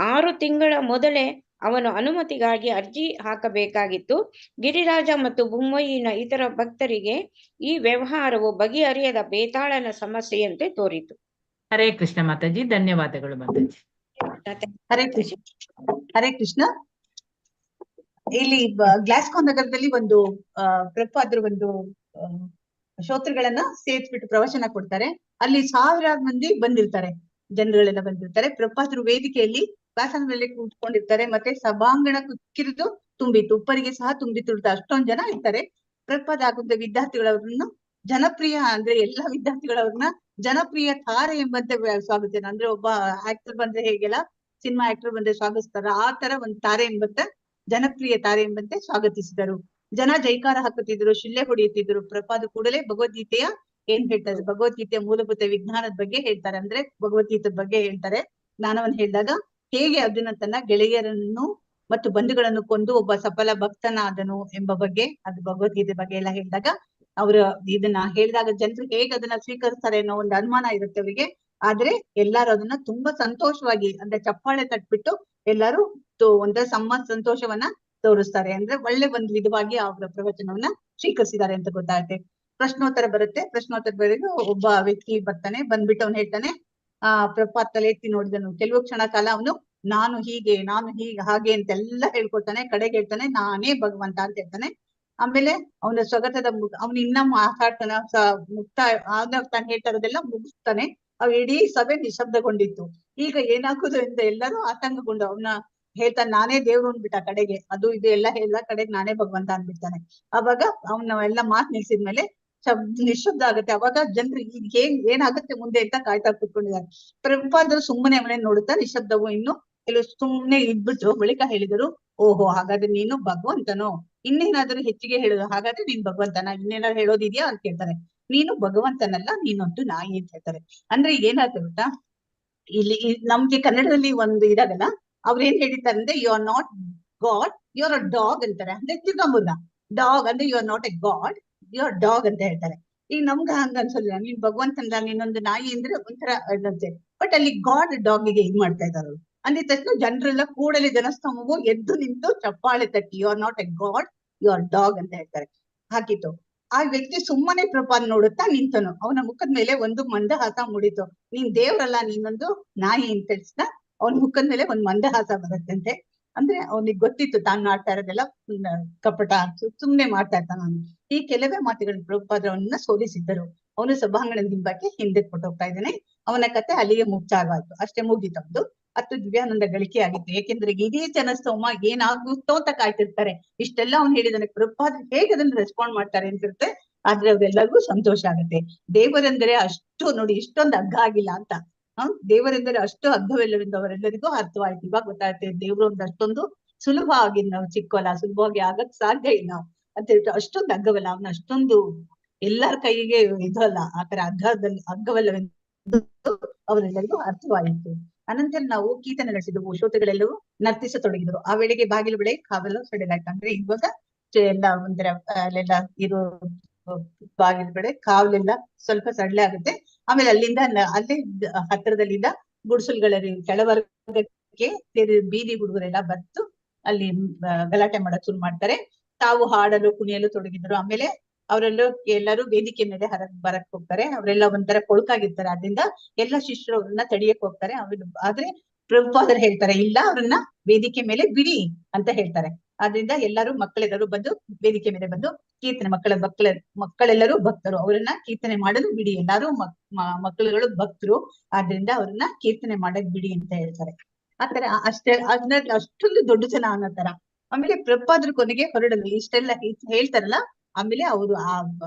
6 ತಿಂಗಳ ಮೊದಲೇ ಅವನು ಅನುಮತಿಗಾಗಿ ಅರ್ಜಿ ಹಾಕಬೇಕಾಗಿತ್ತು. ಗಿರಿರಾಜ ಮತ್ತು ಬೊಂಬಯಿನ ಇತರ ಭಕ್ತರಿಗೆ ಈ ವ್ಯವಹಾರವು ಬಗೆಹರಿಯದ ಬೇತಾಳನ ಸಮಸ್ಯೆಯಂತೆ ತೋರಿತು. ಹರೇ ಕೃಷ್ಣ ಮಾತಾಜಿ, ಧನ್ಯವಾದಗಳು ಮಾತಾಜಿ. ಹರೇ ಕೃಷ್ಣ. ಇಲ್ಲಿ ಗ್ಲಾಸ್ಕೋ ನಗರದಲ್ಲಿ ಒಂದು ಪ್ರಭುಪಾದರು ಒಂದು ಶ್ರೋತೃಗಳನ್ನ ಸೇರಿಸ್ಬಿಟ್ಟು ಪ್ರವಚನ ಕೊಡ್ತಾರೆ. ಅಲ್ಲಿ ಸಾವಿರಾರು ಮಂದಿ ಬಂದಿರ್ತಾರೆ, ಜನಗಳೆಲ್ಲ ಬಂದಿರ್ತಾರೆ. ಪ್ರಭುಪಾದರು ವೇದಿಕೆಯಲ್ಲಿ ವ್ಯಾಸನದಲ್ಲಿ ಕೂತ್ಕೊಂಡಿರ್ತಾರೆ. ಮತ್ತೆ ಸಭಾಂಗಣ ಕಿರಿದು ತುಂಬಿತ್ತು, ಉಪ್ಪರಿಗೆ ಸಹ ತುಂಬಿತ್ತು. ಅಷ್ಟೊಂದ್ ಜನ ಇರ್ತಾರೆ. ಪ್ರಭುಪಾದ ಆಗುತ್ತ ವಿದ್ಯಾರ್ಥಿಗಳವ್ರನ್ನ ಜನಪ್ರಿಯ, ಅಂದ್ರೆ ಎಲ್ಲಾ ವಿದ್ಯಾರ್ಥಿಗಳವ್ರನ್ನ ಜನಪ್ರಿಯ ತಾರೆ ಎಂಬಂತೆ ಸ್ವಾಗತಿಸ್ತಾರೆ. ಅಂದ್ರೆ ಒಬ್ಬ ಆಕ್ಟರ್ ಬಂದ್ರೆ ಹೇಗೆಲ್ಲ ಸಿನಿಮಾ ಆಕ್ಟರ್ ಬಂದ್ರೆ ಸ್ವಾಗತಿಸ್ತಾರ, ಆ ತರ ಒಂದು ತಾರೆ ಎಂಬಂತೆ, ಜನಪ್ರಿಯ ತಾರೆ ಎಂಬಂತೆ ಸ್ವಾಗತಿಸಿದರು. ಜನ ಜೈಕಾರ ಹಾಕುತ್ತಿದ್ರು, ಶಿಳ್ಳೆ ಹೊಡೆಯುತ್ತಿದ್ರು. ಪ್ರಭುಪಾದ ಕೂಡಲೇ ಭಗವದ್ಗೀತೆಯ ಏನ್ ಹೇಳ್ತಾರೆ, ಭಗವದ್ಗೀತೆಯ ಮೂಲಭೂತ ವಿಜ್ಞಾನದ ಬಗ್ಗೆ ಹೇಳ್ತಾರೆ. ಅಂದ್ರೆ ಭಗವದ್ಗೀತೆ ಬಗ್ಗೆ ಹೇಳ್ತಾರೆ. ಜ್ಞಾನವನ್ನು ಹೇಳಿದಾಗ ಹೇಗೆ ಅರ್ಜುನ ತನ್ನ ಗೆಳೆಯರನ್ನು ಮತ್ತು ಬಂಧುಗಳನ್ನು ಕೊಂದು ಒಬ್ಬ ಸಫಲ ಭಕ್ತನಾದನು ಎಂಬ ಬಗ್ಗೆ, ಅದು ಭಗವದ್ಗೀತೆ ಬಗ್ಗೆ ಎಲ್ಲ ಹೇಳಿದಾಗ ಅವರು ಇದನ್ನ ಹೇಳಿದಾಗ ಜನರು ಹೇಗೆ ಅದನ್ನ ಸ್ವೀಕರಿಸ್ತಾರೆ ಅನ್ನೋ ಒಂದು ಅನುಮಾನ ಇರುತ್ತೆ ಅವರಿಗೆ. ಆದ್ರೆ ಎಲ್ಲಾರು ಅದನ್ನ ತುಂಬಾ ಸಂತೋಷವಾಗಿ, ಅಂದ್ರೆ ಚಪ್ಪಾಳೆ ತಟ್ಬಿಟ್ಟು ಎಲ್ಲಾರು ಒಂಥರ ಸಂತೋಷವನ್ನ ತೋರಿಸ್ತಾರೆ. ಅಂದ್ರೆ ಒಳ್ಳೆ ಒಂದು ವಿಧವಾಗಿ ಅವರ ಪ್ರವಚನವನ್ನ ಸ್ವೀಕರಿಸಿದ್ದಾರೆ ಅಂತ ಗೊತ್ತಾಗುತ್ತೆ. ಪ್ರಶ್ನೋತ್ತರ ಬರುತ್ತೆ. ಪ್ರಶ್ನೋತ್ತರ ಬರೆದು ಒಬ್ಬ ವ್ಯಕ್ತಿ ಬರ್ತಾನೆ. ಬಂದ್ಬಿಟ್ಟು ಅವ್ನು ಹೇಳ್ತಾನೆ, ಪ್ರಭುಪಾದ ತಲೆ ಎತ್ತಿ ನೋಡಿದನು. ಕೆಲವು ಕ್ಷಣ ಕಾಲ ಅವನು ನಾನು ಹೀಗೆ ಹಾಗೆ ಅಂತೆಲ್ಲ ಹೇಳ್ಕೊಳ್ತಾನೆ. ಕಡೆಗೆ ಹೇಳ್ತಾನೆ ನಾನೇ ಭಗವಂತ ಅಂತ ಹೇಳ್ತಾನೆ. ಆಮೇಲೆ ಅವನ ಸ್ವಗತದ ಅವನು ಇನ್ನ ಮಾತಾಡ್ತಾನೆ, ತಾನು ಹೇಳ್ತಾ ಇರೋದೆಲ್ಲ ಮುಗಿಸ್ತಾನೆ. ಅವ್ ಇಡೀ ಸಭೆ ನಿಶಬ್ದಗೊಂಡಿತ್ತು. ಈಗ ಏನಾಗುದು ಅಂತ ಎಲ್ಲರೂ ಆತಂಕಗೊಂಡು ಅವನ ಹೇಳ್ತಾನೆ ನಾನೇ ದೇವ್ರು ಅಂದ್ಬಿಟ್ಟ ಕಡೆಗೆ. ಅದು ಇದು ಎಲ್ಲ ಹೇಳ್ದ ಕಡೆಗೆ ನಾನೇ ಭಗವಂತ ಅಂದ್ಬಿಡ್ತಾನೆ. ಅವಾಗ ಅವನ ಎಲ್ಲ ಮಾತು ನಿಲ್ಸಿದ್ಮೇಲೆ ನಿಶಬ್ದ ಆಗುತ್ತೆ. ಅವಾಗ ಜನರು ಈಗ ಏನಾಗುತ್ತೆ ಮುಂದೆ ಅಂತ ಕಾಯ್ತಾ ಕೂತ್ಕೊಂಡಿದ್ದಾರೆ. ಪ್ರಭುಪಾದರು ಸುಮ್ಮನೆ ಅವನೇ ನೋಡುತ್ತಾ ನಿಶಬ್ದವು ಇನ್ನು ಕೆಲವು ಸುಮ್ಮನೆ ಇದ್ಬಿಟ್ಟು ಬಳಿಕ ಹೇಳಿದರು, ಓಹೋ ಹಾಗಾದ್ರೆ ನೀನು ಭಗವಂತನೋ, ಇನ್ನೇನಾದ್ರೂ ಹೆಚ್ಚಿಗೆ ಹೇಳುದು, ಹಾಗಾದ್ರೆ ನೀನ್ ಭಗವಂತನ, ಇನ್ನೇನಾದ್ರು ಹೇಳೋದಿದ್ಯಾ ಅಂತ ಕೇಳ್ತಾರೆ. ನೀನು ಭಗವಂತನಲ್ಲ, ನೀನೊಂದು ನಾಯಿ ಅಂತ ಹೇಳ್ತಾರೆ. ಅಂದ್ರೆ ಏನಾಗ್ತದೆ ಗೊತ್ತಾ, ಇಲ್ಲಿ ನಮ್ಗೆ ಕನ್ನಡದಲ್ಲಿ ಒಂದು ಇದಾಗಲ್ಲ, ಅವ್ರು ಏನ್ ಹೇಳಿದ್ದಾರೆ ಅಂದ್ರೆ you are not god, you are a dog ಅಂತಾರೆ. ಅಂದ್ರೆ ತಿರ್ಗಂಬುದ ಡಾಗ್ ಅಂದ್ರೆ you are not a god, you are dog ಅಂತ ಹೇಳ್ತಾರೆ. ಈಗ ನಮ್ಗ ಹಂಗ ಅನ್ಸಲ್ಲ, ನೀನ್ ಭಗವಂತನಲ್ಲ ನೀನೊಂದು ನಾಯಿ ಅಂದ್ರೆ ಒಂಥರ ಇದಂತೆ. ಬಟ್ ಅಲ್ಲಿ ಗಾಡ್ ಡಾಗಿಗೆ ಇದ್ ಮಾಡ್ತಾ ಇದ್ದಾರೆ. ಅಂದಿದ ತಕ್ಷಣ ಜನರೆಲ್ಲ ಕೂಡಲೇ ಜನಸ್ತಂಭವು ಎದ್ದು ನಿಂತು ಚಪ್ಪಾಳೆ ತಟ್ಟಿ you are not a god, you are dog ಅಂತ ಹೇಳ್ತಾರೆ. ಹಾಕಿತ್ತು. ಆ ವ್ಯಕ್ತಿ ಸುಮ್ಮನೆ ಪ್ರಭುಪಾದ ನೋಡುತ್ತಾ ನಿಂತನು. ಅವನ ಮುಖದ ಮೇಲೆ ಒಂದು ಮಂದಹಾಸ ಮೂಡಿತು. ನೀನ್ ದೇವ್ರಲ್ಲ, ನೀನೊಂದು ನಾಯಿ ಅಂತ ಹೇಳಿಸ್ತಾ ಅವನ ಮುಖದ ಮೇಲೆ ಒಂದು ಮಂದಹಾಸ ಬರುತ್ತಂತೆ. ಅಂದ್ರೆ ಅವನಿಗೆ ಗೊತ್ತಿತ್ತು ತಾನು ಮಾಡ್ತಾ ಇರೋದೆಲ್ಲ ಕಪಟ, ಸುಮ್ನೆ ಮಾಡ್ತಾ ಇರ್ತಾನ. ಈ ಕೆಲವೇ ಮಾತುಗಳು ಪ್ರಭುಪಾದರವನ್ನ ಸೋಲಿಸಿದ್ದರು. ಅವನು ಸಭಾಂಗಣದ ಹಿಂಬಕ್ಕೆ ಹಿಂದೆ ಕೊಟ್ಟೋಗ್ತಾ ಇದ್ದಾನೆ. ಅವನ ಕತೆ ಅಲ್ಲಿಗೆ ಮುಕ್ತಾಯವಾಯ್ತು, ಅಷ್ಟೇ ಮುಗಿತದ್ದು. 10 ದಿವ್ಯಾನಂದ ಗಳಿಕೆ ಆಗಿತ್ತು. ಏಕೆಂದ್ರೆ ಇಡೀ ಜನಸ್ತೋಮ ಏನಾಗುತ್ತೋ ಅಂತ ಕಾಯ್ತಿರ್ತಾರೆ. ಇಷ್ಟೆಲ್ಲ ಅವ್ನು ಹೇಳಿದಾನೆ, ಪ್ರಭುಪಾದ ಹೇಗೆ ಅದನ್ನ ರೆಸ್ಪಾಂಡ್ ಮಾಡ್ತಾರೆ ಅಂತಿರುತ್ತೆ. ಆದ್ರೆ ಅವ್ರೆಲ್ಲರಿಗೂ ಸಂತೋಷ ಆಗುತ್ತೆ. ದೇವರಂದ್ರೆ ಅಷ್ಟು ನೋಡಿ, ಇಷ್ಟೊಂದು ಅಗ್ಗ ಆಗಿಲ್ಲ ಅಂತ. ದೇವರೆಂದರೆ ಅಷ್ಟು ಅಗ್ಗವೆಲ್ಲವೆಂದು ಅವರೆಲ್ಲರಿಗೂ ಅರ್ಥವಾಯ್ತು. ಇವಾಗ ಗೊತ್ತಾಗ್ತದೆ ದೇವರು ಒಂದು ಅಷ್ಟೊಂದು ಸುಲಭ ಆಗಿ ನಾವು ಚಿಕ್ಕವಲ್ಲ, ಸುಲಭವಾಗಿ ಆಗಕ್ ಸಾಧ್ಯ ಇಲ್ಲ ಅಂತ ಹೇಳ್ಬಿಟ್ಟು ಅಷ್ಟೊಂದು ಅಗ್ಗವಲ್ಲ, ಅವನ ಅಷ್ಟೊಂದು ಎಲ್ಲರ ಕೈಗೆ ಇದು ಅಲ್ಲ, ಆತರ ಅಗ್ಗವಲ್ಲವೆಂದು ಅವರೆಲ್ಲರಿಗೂ ಅರ್ಥವಾಯಿತು. ಅನಂತರ ನಾವು ಕೀರ್ತನೆ ನಡೆಸಿದವು, ಶ್ರೋತೃಗಳೆಲ್ಲವೂ ನರ್ತಿಸತೊಡಗಿದರು. ಆ ವೇಳೆಗೆ ಬಾಗಿಲು ಬಳಿ ಕಾವಲು ಸಡಿಲಾಯ್ತು. ಅಂದ್ರೆ ಇವಾಗ ಎಲ್ಲ ಒಂಥರ ಅಲ್ಲೆಲ್ಲ ಇರೋ ಬಾಗಿಲು ಬಳಿ ಕಾವಲೆಲ್ಲ ಸ್ವಲ್ಪ ಸಡ್ಲೆ ಆಗುತ್ತೆ. ಆಮೇಲೆ ಅಲ್ಲಿಂದ ಅಲ್ಲೇ ಹತ್ತಿರದಲ್ಲಿದ್ದ ಗುಡಿಸಲುಗಳ ಕೆಳವರ್ಗಕ್ಕೆ ಬೀದಿ ಹುಡುಗರೆಲ್ಲ ಬಂತು ಅಲ್ಲಿ ಗಲಾಟೆ ಮಾಡಕ್ ಶುರು ಮಾಡ್ತಾರೆ. ತಾವು ಹಾಡಲು ಕುಣಿಯಲು ತೊಡಗಿದ್ರು. ಆಮೇಲೆ ಎಲ್ಲರೂ ವೇದಿಕೆ ಮೇಲೆ ಬರಕ್ ಹೋಗ್ತಾರೆ. ಅವರೆಲ್ಲ ಒಂಥರ ಕೊಳಕಾಗಿರ್ತಾರೆ. ಅದರಿಂದ ಎಲ್ಲ ಶಿಷ್ಯರು ಅವ್ರನ್ನ ತಡಿಯಕ್ ಹೋಗ್ತಾರೆ. ಆದ್ರೆ ಪ್ರಭುಪಾದರು ಹೇಳ್ತಾರೆ, ಇಲ್ಲ ಅವ್ರನ್ನ ವೇದಿಕೆ ಮೇಲೆ ಬಿಡಿ ಅಂತ ಹೇಳ್ತಾರೆ. ಆದ್ರಿಂದ ಮಕ್ಕಳೆಲ್ಲರೂ ಬಂದು ವೇದಿಕೆ ಮೇಲೆ ಬಂದು ಕೀರ್ತನೆ ಮಕ್ಕಳೆಲ್ಲರೂ ಭಕ್ತರು, ಅವರನ್ನ ಕೀರ್ತನೆ ಮಾಡಲು ಬಿಡಿ. ಎಲ್ಲಾರು ಮಕ್ಕಳುಗಳು ಭಕ್ತರು, ಆದ್ರಿಂದ ಅವ್ರನ್ನ ಕೀರ್ತನೆ ಮಾಡಕ್ ಬಿಡಿ ಅಂತ ಹೇಳ್ತಾರೆ. ಆತರ ಅಷ್ಟೊಂದು ದೊಡ್ಡ ಜನ ಅನ್ನೋ ತರ. ಆಮೇಲೆ ಪ್ರಭುಪಾದರು ಕೊನೆಗೆ ಹೊರಡಲು ಇಷ್ಟೆಲ್ಲ ಹೇಳ್ತಾರಲ್ಲ, ಆಮೇಲೆ ಅವರು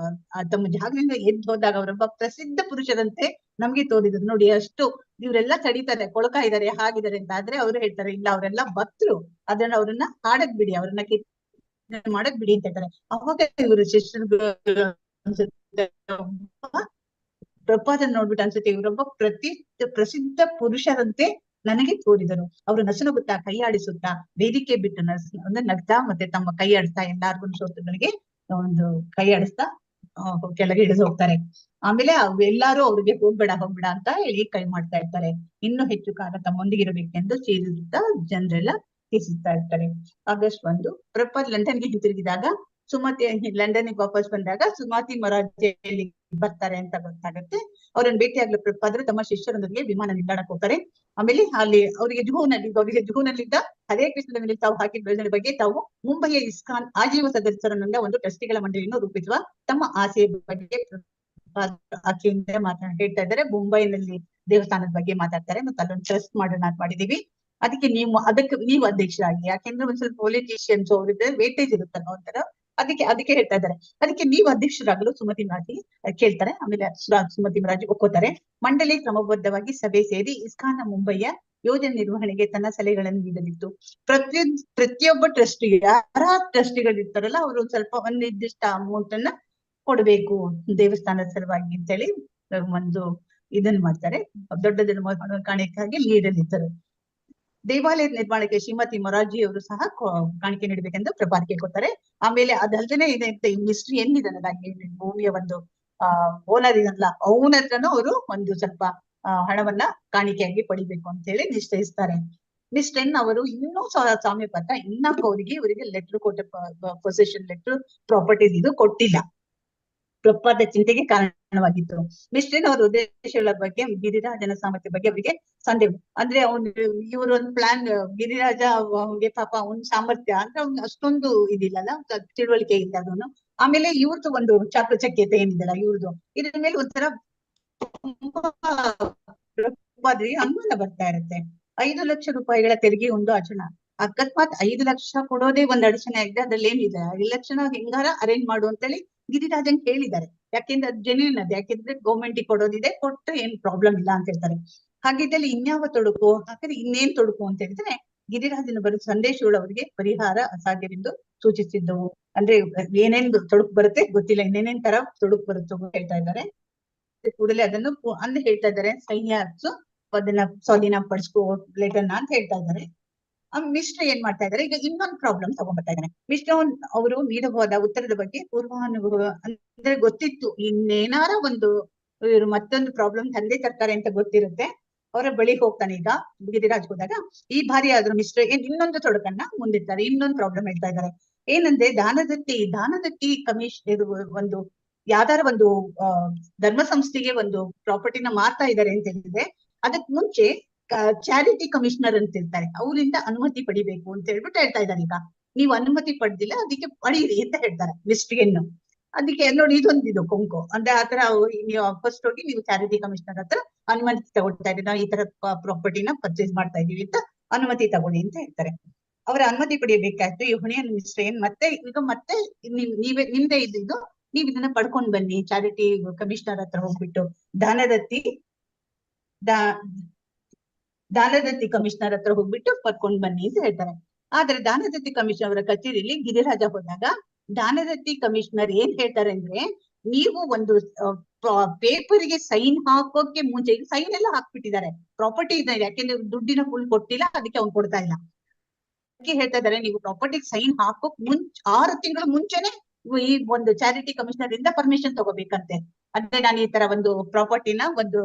ತಮ್ಮ ಜಾಗದಿಂದ ಎದ್ದು ಹೋದಾಗ ಅವರೊಬ್ಬ ಪ್ರಸಿದ್ಧ ಪುರುಷರಂತೆ ನಮ್ಗೆ ತೋರಿದ್ರು. ನೋಡಿ, ಅಷ್ಟು ಇವರೆಲ್ಲ ತಡೀತಾರೆ, ಕೊಳಕ ಇದಾರೆ, ಹಾಗಿದ್ದಾರೆ ಅಂತ. ಆದ್ರೆ ಅವ್ರು ಹೇಳ್ತಾರೆ, ಇಲ್ಲ ಅವರೆಲ್ಲ ಭಕ್ತರು, ಅದನ್ನ ಅವ್ರನ್ನ ಹಾಡಕ್ ಬಿಡಿ, ಅವ್ರನ್ನ ಮಾಡಕ್ ಬಿಡಿ ಅಂತ ಹೇಳ್ತಾರೆ. ಅವಾಗ ಇವರು ಶಿಷ್ಯರು ಪ್ರಭುಪಾದನ ನೋಡ್ಬಿಟ್ಟು ಅನ್ಸುತ್ತೆ, ಇವರೊಬ್ಬ ಪ್ರಸಿದ್ಧ ಪುರುಷರಂತೆ ನನಗೆ ತೋರಿದರು. ಅವರು ನಸುನಗುತ್ತಾ ಕೈ ಆಡಿಸುತ್ತಾ ವೇದಿಕೆ ಬಿಟ್ಟು ನಗ್ತಾ ಮತ್ತೆ ತಮ್ಮ ಕೈ ಆಡಿಸ್ತಾ ಎಲ್ಲಾರ್ಗು ಶ್ರೋತೃಗಳಿಗೆ ಒಂದು ಕೈ ಆಡಿಸ್ತಾ ಕೆಳಗೆ ಇಳಿದು ಹೋಗ್ತಾರೆ. ಆಮೇಲೆ ಎಲ್ಲಾರು ಅವ್ರಿಗೆ ಹೋಗ್ಬೇಡ ಅಂತ ಹೇಳಿ ಕೈ ಮಾಡ್ತಾ ಇರ್ತಾರೆ. ಇನ್ನೂ ಹೆಚ್ಚು ಕಾಲ ತಮ್ಮೊಂದಿಗೆ ಇರಬೇಕೆಂದು ಚೀರಿಸುತ್ತಾ ಜನರೆಲ್ಲ ತಿಳಿಸುತ್ತಾ ಇರ್ತಾರೆ. ಆಗಸ್ಟ್ 1 ಪ್ರಭುಪಾದ್ ಲಂಡನ್ಗೆ ಹಿಂತಿರುಗಿದಾಗ ಲಂಡನ್ಗೆ ವಾಪಸ್ ಬಂದಾಗ ಸುಮತಿ ಮೊರಾರ್ಜಿಯಲ್ಲಿ ಬರ್ತಾರೆ ಅಂತ ಗೊತ್ತಾಗುತ್ತೆ. ಅವ್ರನ್ನ ಭೇಟಿಯಾಗಲು ಪ್ರಭುಪಾದರು ತಮ್ಮ ಶಿಷ್ಯರೊಂದಿಗೆ ವಿಮಾನ ನಿಲ್ದಾಣಕ್ಕೆ ಹೋಗ್ತಾರೆ. ಆಮೇಲೆ ಅಲ್ಲಿ ಅವರಿಗೆ ಜುಹುನಲ್ಲಿದ್ದ ಹರೇ ಕೃಷ್ಣದ ಮೇಲೆ ತಾವು ಹಾಕಿದ ಯೋಜನೆ ಬಗ್ಗೆ ತಾವು ಮುಂಬಯಿಯ ಇಸ್ಕಾನ್ ಆಜೀವ ಸದಸ್ಯರನ್ನಿಂದ ಒಂದು ಟ್ರಸ್ಟಿಗಳ ಮಂಡಳಿಯನ್ನು ರೂಪಿಸುವ ತಮ್ಮ ಆಸೆಯ ಬಗ್ಗೆ ಆಕೆಯಿಂದ ಹೇಳ್ತಾ ಇದ್ದಾರೆ. ಮುಂಬೈನಲ್ಲಿ ದೇವಸ್ಥಾನದ ಬಗ್ಗೆ ಮಾತಾಡ್ತಾರೆ. ಮತ್ತೆ ಅಲ್ಲೊಂದು ಟ್ರಸ್ಟ್ ಮಾಡೋಣ ಮಾಡಿದೀವಿ, ಅದಕ್ಕೆ ನೀವು ಅಧ್ಯಕ್ಷರಾಗಿ. ಯಾಕೆಂದ್ರೆ ಒಂದ್ ಸ್ವಲ್ಪ ಪೊಲಿಟಿಷಿಯನ್ಸ್ ಅವರಿದ್ರೆ ವೇಟೇಜ್ ಇರುತ್ತಲ್ಲ ಒಂಥರ, ಅದಕ್ಕೆ ಹೇಳ್ತಾ ಇದ್ದಾರೆ. ಅದಕ್ಕೆ ನೀವು ಅಧ್ಯಕ್ಷರಾಗಲು ಸುಮತಿ ಮರಾಠಿ ಕೇಳ್ತಾರೆ. ಆಮೇಲೆ ಸುಮತಿ ಮರಾಠಿ ಒಪ್ಕೋತಾರೆ. ಮಂಡಳಿ ಕ್ರಮಬದ್ಧವಾಗಿ ಸಭೆ ಸೇರಿ ಇಸ್ಕಾನ್ನ ಮುಂಬಯಿಯ ಯೋಜನೆ ನಿರ್ವಹಣೆಗೆ ತನ್ನ ಸಲಹೆಗಳನ್ನು ನೀಡಲಿತ್ತು. ಪ್ರತಿಯೊಬ್ಬ ಟ್ರಸ್ಟಿಗೆ, ಯಾರ ಟ್ರಸ್ಟಿಗಳು ಇರ್ತಾರಲ್ಲ, ಅವರು ಸ್ವಲ್ಪ ಒಂದು ನಿರ್ದಿಷ್ಟ ಅಮೌಂಟ್ ಅನ್ನ ಕೊಡ್ಬೇಕು ದೇವಸ್ಥಾನದ ಸಲುವಾಗಿ ಅಂತೇಳಿ ಒಂದು ಇದನ್ನ ಮಾಡ್ತಾರೆ. ದೊಡ್ಡದನ್ನ ಕಾಣಿಕೆಯಾಗಿ ನೀಡಲಿದ್ದಾರೆ. ದೇವಾಲಯ ನಿರ್ಮಾಣಕ್ಕೆ ಶ್ರೀಮತಿ ಮೊರಾರ್ಜಿ ಅವರು ಸಹ ಕಾಣಿಕೆ ನೀಡಬೇಕೆಂದು ಪ್ರಭಾತ್ ಕೇಳ್ಕೊತಾರೆ. ಆಮೇಲೆ ಅದಲ್ದೇನೆ ಇದೆ ಅಂತ ಈ ಮಿಸ್ಟ್ರಿ ಏನಿದಾನಲ್ಲ, ಭೂಮಿಯ ಒಂದು ಓನರ್ ಇದನ್ನಲ್ಲ, ಅವನ ಹತ್ರನೂ ಅವರು ಒಂದು ಸ್ವಲ್ಪ ಹಣವನ್ನ ಕಾಣಿಕೆಯಾಗಿ ಪಡಿಬೇಕು ಅಂತ ಹೇಳಿ ನಿಶ್ಚಯಿಸ್ತಾರೆ. ಮಿಸ್ಟರ್ ಎನ್ ಅವರು ಇನ್ನೂ ಸಾಮ್ಯ ಪತ್ರ ಇವರಿಗೆ ಲೆಟರ್ ಕೊಟ್ಟ ಪೊಸೆಷನ್ ಲೆಟರ್ ಪ್ರಾಪರ್ಟೀಸ್ ಇದು ಕೊಟ್ಟಿಲ್ಲ. ಪ್ರಭುಪಾದ ಚಿಂತೆಗೆ ಕಾರಣವಾಗಿತ್ತು. ಮಿಸ್ಟರ್ ಎನ್ ಅವರ ಉದ್ದೇಶಗಳ ಬಗ್ಗೆ, ಗಿರಿರಾಜನ ಸಾಮರ್ಥ್ಯ ಬಗ್ಗೆ ಅವರಿಗೆ ಸಂದೇಹ. ಅಂದ್ರೆ ಇವರೊಂದು ಪ್ಲಾನ್, ಗಿರಿರಾಜ ಅವ್ನಿಗೆ ಪಾಪ ಅವ್ನ ಸಾಮರ್ಥ್ಯ ಅಂದ್ರೆ ಅವ್ನ್ ಅಷ್ಟೊಂದು ಇದಿಲ್ಲಲ್ಲ, ತಿಳುವಳಿಕೆ ಇಲ್ಲ ಅದನ್ನು. ಆಮೇಲೆ ಇವ್ರದ್ದು ಒಂದು ಚಾಕಚಕ್ಯತೆ ಏನಿದೆಲ್ಲ ಇವ್ರದ್ದು, ಇದ್ರ ಮೇಲೆ ಒಂಥರ ಪ್ರಭುಪಾದರಿಗೆ ಅನುಮಾನ ಬರ್ತಾ ಇರುತ್ತೆ. 5 ಲಕ್ಷ ರೂಪಾಯಿಗಳ ತೆರಿಗೆ ಒಂದು ಅಡಚಣೆ. ಅಕಸ್ಮಾತ್ 5 ಲಕ್ಷ ಕೊಡೋದೇ ಒಂದ್ ಅಡಚಣೆ ಆಗಿದೆ, ಅದ್ರಲ್ಲಿ ಏನಿದೆ 5 ಲಕ್ಷನ ಹೆಂಗಾರ ಅರೇಂಜ್ ಮಾಡು ಅಂತೇಳಿ ಗಿರಿರಾಜನ್ ಹೇಳಿದ್ದಾರೆ. ಯಾಕೆಂದ್ರೆ ಅದು ಜೆನ್ಯೂನ್ ಅದು, ಯಾಕೆಂದ್ರೆ ಗೌರ್ಮೆಂಟ್ ಕೊಡೋದಿದೆ, ಕೊಟ್ಟರೆ ಏನ್ ಪ್ರಾಬ್ಲಮ್ ಇಲ್ಲ ಅಂತ ಹೇಳ್ತಾರೆ. ಹಾಗಿದ್ದಲ್ಲಿ ಇನ್ಯಾವ ತೊಡಕು, ಹಾಗಾದ್ರೆ ಇನ್ನೇನ್ ತೊಡಕು ಅಂತ ಹೇಳಿದ್ರೆ, ಗಿರಿರಾಜನ ಬರೋ ಸಂದೇಶಗಳು ಅವರಿಗೆ ಪರಿಹಾರ ಅಸಾಧ್ಯವೆಂದು ಸೂಚಿಸಿದ್ದವು. ಅಂದ್ರೆ ಏನೇನ್ ತೊಡಕು ಬರುತ್ತೆ ಗೊತ್ತಿಲ್ಲ, ಇನ್ನೇನೇನ್ ತರ ತೊಡಕು ಬರುತ್ತೋ ಹೇಳ್ತಾ ಇದ್ದಾರೆ. ಕೂಡಲೇ ಅದನ್ನು ಅಂದ್ರೆ ಹೇಳ್ತಾ ಇದ್ದಾರೆ, ಸೈನ್ಯ ಅದನ್ನ ಸ್ವಾಧೀನ ಪಡಿಸ್ಕೋ ಲೆಟರ್ನ ಅಂತ ಹೇಳ್ತಾ ಇದ್ದಾರೆ. ಮಿಶ್ರ ಏನ್ ಮಾಡ್ತಾ ಇದ್ದಾರೆ, ಈಗ ಇನ್ನೊಂದು ಪ್ರಾಬ್ಲಮ್ ತಗೊಂಡ್ಬರ್ತಾ ಇದ್ದಾನೆ. ಮಿಶ್ರ ಅವರು ನೀಡಬಹುದಾದ ಉತ್ತರದ ಬಗ್ಗೆ ಪೂರ್ವಾನುಭವ ಅಂದ್ರೆ ಗೊತ್ತಿತ್ತು, ಇನ್ನೇನಾರ ಒಂದು ಇವರು ಮತ್ತೊಂದು ಪ್ರಾಬ್ಲಮ್ ತಂದೆ ತರ್ತಾರೆ ಅಂತ ಗೊತ್ತಿರುತ್ತೆ. ಅವರ ಬಳಿ ಹೋಗ್ತಾನೆ. ಈಗ ಗಿರಿರಾಜ್ ಹೋದಾಗ ಈ ಬಾರಿ ಆದ್ರೂ ಮಿಶ್ರ ಇನ್ನೊಂದು ತೊಡಕನ್ನ ಮುಂದಿರ್ತಾರೆ. ಇನ್ನೊಂದು ಪ್ರಾಬ್ಲಮ್ ಹೇಳ್ತಾ ಇದ್ದಾರೆ. ಏನಂದ್ರೆ ದಾನದತ್ತಿ ಕಮಿಷನ್ ಒಂದು ಯಾವ್ದಾರ ಒಂದು ಧರ್ಮ ಸಂಸ್ಥೆಗೆ ಒಂದು ಪ್ರಾಪರ್ಟಿನ ಮಾರ್ತಾ ಇದ್ದಾರೆ ಅಂತ ಹೇಳಿದ್ರೆ, ಅದಕ್ ಮುಂಚೆ ಚಾರಿಟಿ ಕಮಿಷನರ್ ಅಂತ ಇರ್ತಾರೆ, ಅವರಿಂದ ಅನುಮತಿ ಪಡಿಬೇಕು ಅಂತ ಹೇಳ್ಬಿಟ್ಟು ಹೇಳ್ತಾ ಇದ್ದಾರೆ. ಈಗ ನೀವು ಅನುಮತಿ ಪಡೆದಿಲ್ಲ, ಅದಕ್ಕೆ ಪಡೀರಿ ಅಂತ ಹೇಳ್ತಾರೆ ಮಿಸ್ಟ್ರಿಯನ್ನು. ಅದಕ್ಕೆ ನೋಡಿ ಇದೊಂದಿದು ಕೊಂಕು ಅಂದ್ರೆ ಆತರ ನೀವು ಫಸ್ಟ್ ಹೋಗಿ ನೀವು ಚಾರಿಟಿ ಕಮಿಷನರ್ ಹತ್ರ ಅನುಮತಿ ತಗೊಳ್ತಾ ಇದ್ದೀವಿ, ನಾವು ಈ ತರ ಪ್ರಾಪರ್ಟಿನ ಪರ್ಚೇಸ್ ಮಾಡ್ತಾ ಇದೀವಿ ಅಂತ ಅನುಮತಿ ತಗೊಳ್ಳಿ ಅಂತ ಹೇಳ್ತಾರೆ. ಅವರ ಅನುಮತಿ ಪಡೆಯಬೇಕಾಯ್ತು. ಈ ಹೊಣೆಯನ್ನು ಮಿಸ್ಟ್ರಿ ಏನ್ ಮತ್ತೆ ನಿಮ್ದೇ ಇದ್ದು ನೀವ್ ಇದನ್ನ ಪಡ್ಕೊಂಡ್ ಬನ್ನಿ ಚಾರಿಟಿ ಕಮಿಷನರ್ ಹತ್ರ ಹೋಗ್ಬಿಟ್ಟು. ದಾನದತ್ತಿ ದಾನದತ್ತಿ ಕಮಿಷನರ್ ಹತ್ರ ಹೋಗ್ಬಿಟ್ಟು ಬರ್ಕೊಂಡ್ ಬನ್ನಿ ಅಂತ ಹೇಳ್ತಾರೆ. ಆದ್ರೆ ದಾನದತ್ತಿ ಕಮಿಷನರ್ ಅವರ ಕಚೇರಿಯಲ್ಲಿ ಗಿರಿರಾಜ ಹೋದಾಗ ದಾನದತ್ತಿ ಕಮಿಷನರ್ ಏನ್ ಹೇಳ್ತಾರೆ ಅಂದ್ರೆ, ನೀವು ಒಂದು ಪೇಪರ್ಗೆ ಸೈನ್ ಹಾಕೋಕೆ ಮುಂಚೆ, ಈಗ ಸೈನ್ ಎಲ್ಲ ಹಾಕ್ಬಿಟ್ಟಿದ್ದಾರೆ, ಪ್ರಾಪರ್ಟಿ ಇದೆ, ಯಾಕೆಂದ್ರೆ ದುಡ್ಡಿನ ಫುಲ್ ಕೊಟ್ಟಿಲ್ಲ, ಅದಕ್ಕೆ ಅವ್ನು ಕೊಡ್ತಾ ಇಲ್ಲ. ಅದಕ್ಕೆ ಹೇಳ್ತಾ ಇದಾರೆ, ನೀವು ಪ್ರಾಪರ್ಟಿಗೆ ಸೈನ್ ಹಾಕೋಕ್ 6 ತಿಂಗಳ ಮುಂಚೆನೆ ಈ ಒಂದು ಚಾರಿಟಿ ಕಮಿಷನರ್ ಇಂದ ಪರ್ಮಿಷನ್ ತಗೋಬೇಕಂತೆ. ಅಂದ್ರೆ ನಾನು ಈ ತರ ಒಂದು ಪ್ರಾಪರ್ಟಿನ ಒಂದು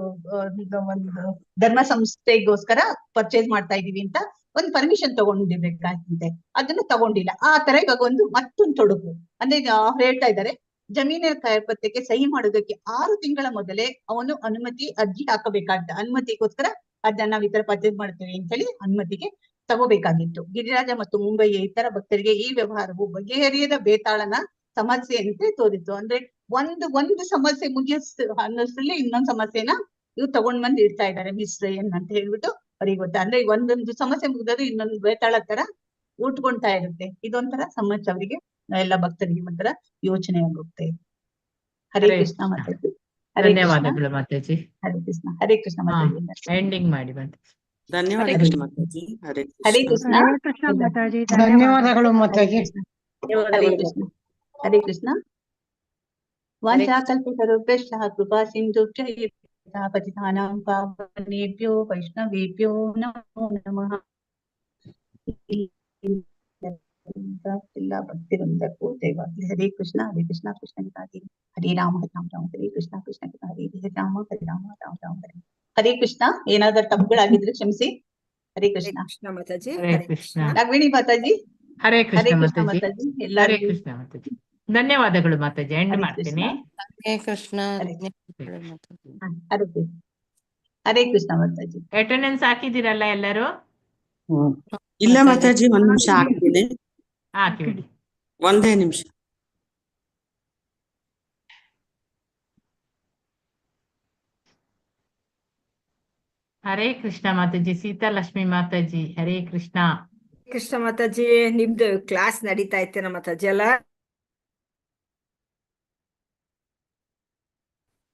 ಧರ್ಮ ಸಂಸ್ಥೆಗೋಸ್ಕರ ಪರ್ಚೇಸ್ ಮಾಡ್ತಾ ಇದೀವಿ ಅಂತ ಒಂದು ಪರ್ಮಿಷನ್ ತಗೊಂಡಿರ್ಬೇಕಾಗ್ತದೆ, ಅದನ್ನ ತಗೊಂಡಿಲ್ಲ. ಆ ತರ ಇವಾಗ ಮತ್ತೊಂದು ತೊಡಕು ಅಂದ್ರೆ ಅವ್ರು ಹೇಳ್ತಾ ಇದ್ದಾರೆ, ಜಮೀನಿನ ಕಾಯಪತ್ರಕ್ಕೆ ಸಹಿ ಮಾಡೋದಕ್ಕೆ 6 ತಿಂಗಳ ಮೊದಲೇ ಅವನು ಅನುಮತಿ ಅರ್ಜಿ ಹಾಕಬೇಕಾಗ್ತದೆ. ಅನುಮತಿಗೋಸ್ಕರ ಅದನ್ನ ನಾವು ಈ ತರ ಪರ್ಚೇಸ್ ಮಾಡ್ತೇವೆ ಅಂತ ಹೇಳಿ ಅನುಮತಿಗೆ ತಗೋಬೇಕಾಗಿತ್ತು. ಗಿರಿರಾಜ ಮತ್ತು ಮುಂಬಯಿಯ ಇತರ ಭಕ್ತರಿಗೆ ಈ ವ್ಯವಹಾರವು ಬಗೆಹರಿಯದ ಬೇತಾಳನ ಸಮಸ್ಯೆಯಂತೆ ತೋರಿತು. ಅಂದ್ರೆ ಒಂದು ಸಮಸ್ಯೆ ಅನ್ನೋಷ್ಟ್ರಲ್ಲಿ ಇನ್ನೊಂದು ಸಮಸ್ಯೆನ ಇವ್ರು ತಗೊಂಡ್ ಬಂದು ಇಡ್ತಾ ಇದ್ದಾರೆ, ಮಿಸ್ಟರ್ ಎನ್ ಅಂತ ಹೇಳ್ಬಿಟ್ಟು ಅವ್ರಿಗೆ ಗೊತ್ತಾ. ಅಂದ್ರೆ ಒಂದೊಂದು ಸಮಸ್ಯೆ ಮುಗಿದ್ರೆ ಇನ್ನೊಂದು ಬೇತಾಳ ತರ ಉಟ್ಕೊಂತಾ ಇರುತ್ತೆ. ಇದೊಂಥರ ಸಮಸ್ಯೆ ಅವರಿಗೆ, ಎಲ್ಲ ಭಕ್ತರಿಗೆ ಒಂಥರ ಯೋಚನೆ ಆಗುತ್ತೆ. ಹರೇ ಕೃಷ್ಣ ಮಾತಾಜಿ. ಧನ್ಯವಾದಗಳು ಮಾತಾಜಿ. ಹರೇ ಕೃಷ್ಣ. ಹರೇ ಕೃಷ್ಣ ಮಾತಾಜಿ. ಎಂಡಿಂಗ್ ಮಾಡಿ ಬಂತು. ಧನ್ಯವಾದಗಳು ಮಾತಾಜಿ. ಹರೇ ಹರೇ ಕೃಷ್ಣ. ಕೃಷ್ಣ. ಹರೇ ಕೃಷ್ಣ ಮಾತಾಜಿ. ಧನ್ಯವಾದಗಳು ಮಾತಾಜಿ. ಹರೇ ಕೃಷ್ಣ. ಹರೇ ಕೃಷ್ಣ. ವಾಂಛಾಕಲ್ಪತರುಭ್ಯಶ್ಚ ಕೃಪಾ ಸಿಂಧುಭ್ಯಶ್ಚ ಪತಿತಾನಾಂ ಪಾವನೇಭ್ಯೋ ವೈಷ್ಣವೇಭ್ಯೋ ನಮೋ ನಮಃ. ಎಲ್ಲ ಭಕ್ತಿವೃಂದಕ್ಕೂ ದಯವಾಗಲಿ. ಹರೇ ಕೃಷ್ಣ. ಹರೇ ಕೃಷ್ಣ. ಕೃಷ್ಣ ಹರೇ ಹರೇ ರಾಮ ರಾಮ ರಾಮ ಹರೇ ಕೃಷ್ಣ. ಕೃಷ್ಣ ಹರೇ ಹರೇ ರಾಮ ಹರೇ ರಾಮ ರಾಮ ರಾಮ ಹರೇ. ಹರೇ ಕೃಷ್ಣ. ಏನಾದ್ರೂ ತಪ್ಪುಗಳಾಗಿದ್ರೆ ಕ್ಷಮಿಸಿ. ಹರೇ ಕೃಷ್ಣ. ಮಾತಾಜಿ. ಹರೇ ಕೃಷ್ಣ. ರಾಘವೇಣಿ ಮಾತಾಜಿ. ಹರೇ ಹರೇ ಕೃಷ್ಣ ಕೃಷ್ಣ ಮಾತಾಜಿ. ಮಾತಾಜಿ. ಹರೇ ಎಲ್ಲರಿಗೂ ಕೃಷ್ಣ ಮಾತಾಜಿ. ಧನ್ಯವಾದಗಳು ಮಾತಾಜಿ. ಎಂಡ್ ಹರೇ ಮಾಡ್ತೀನಿ. ಹರೇ ಕೃಷ್ಣ. ಹರೇ ಧನ್ಯವಾದಗಳು ಮಾತಾಜಿ. ಹರೇ ಕೃಷ್ಣ. ಹರೇ ಕೃಷ್ಣ ಮಾತಾಜಿ. ಅಟೆಂಡೆನ್ಸ್ ಹಾಕಿದಿರಲ್ಲ ಎಲ್ಲರೂ? ಇಲ್ಲ ಮಾತಾಜಿ, ಒಂದ್ ನಿಮಿಷ ಆಗ್ತೀನಿ. ಹಾಕಿಬಿಡಿ. ಒಂದೇ ನಿಮಿಷ. ಹರೇ ಕೃಷ್ಣ ಮಾತಾಜಿ. ಸೀತಾಲಕ್ಷ್ಮಿ ಮಾತಾಜಿ. ಹರೇ ಕೃಷ್ಣ. ಕೃಷ್ಣ ಮಾತಾಜಿ, ನಿಮ್ದು ಕ್ಲಾಸ್ ನಡೀತಾ ಇತ್ತೇನ ಮಾತಾಜಿ ಅಲ್ಲ?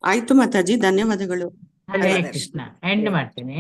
ಆಯ್ತು ಮಾತಾಜಿ, ಧನ್ಯವಾದಗಳು. ಹರೇ ಕೃಷ್ಣ. ಎಂಡ್ ಮಾಡ್ತೀನಿ.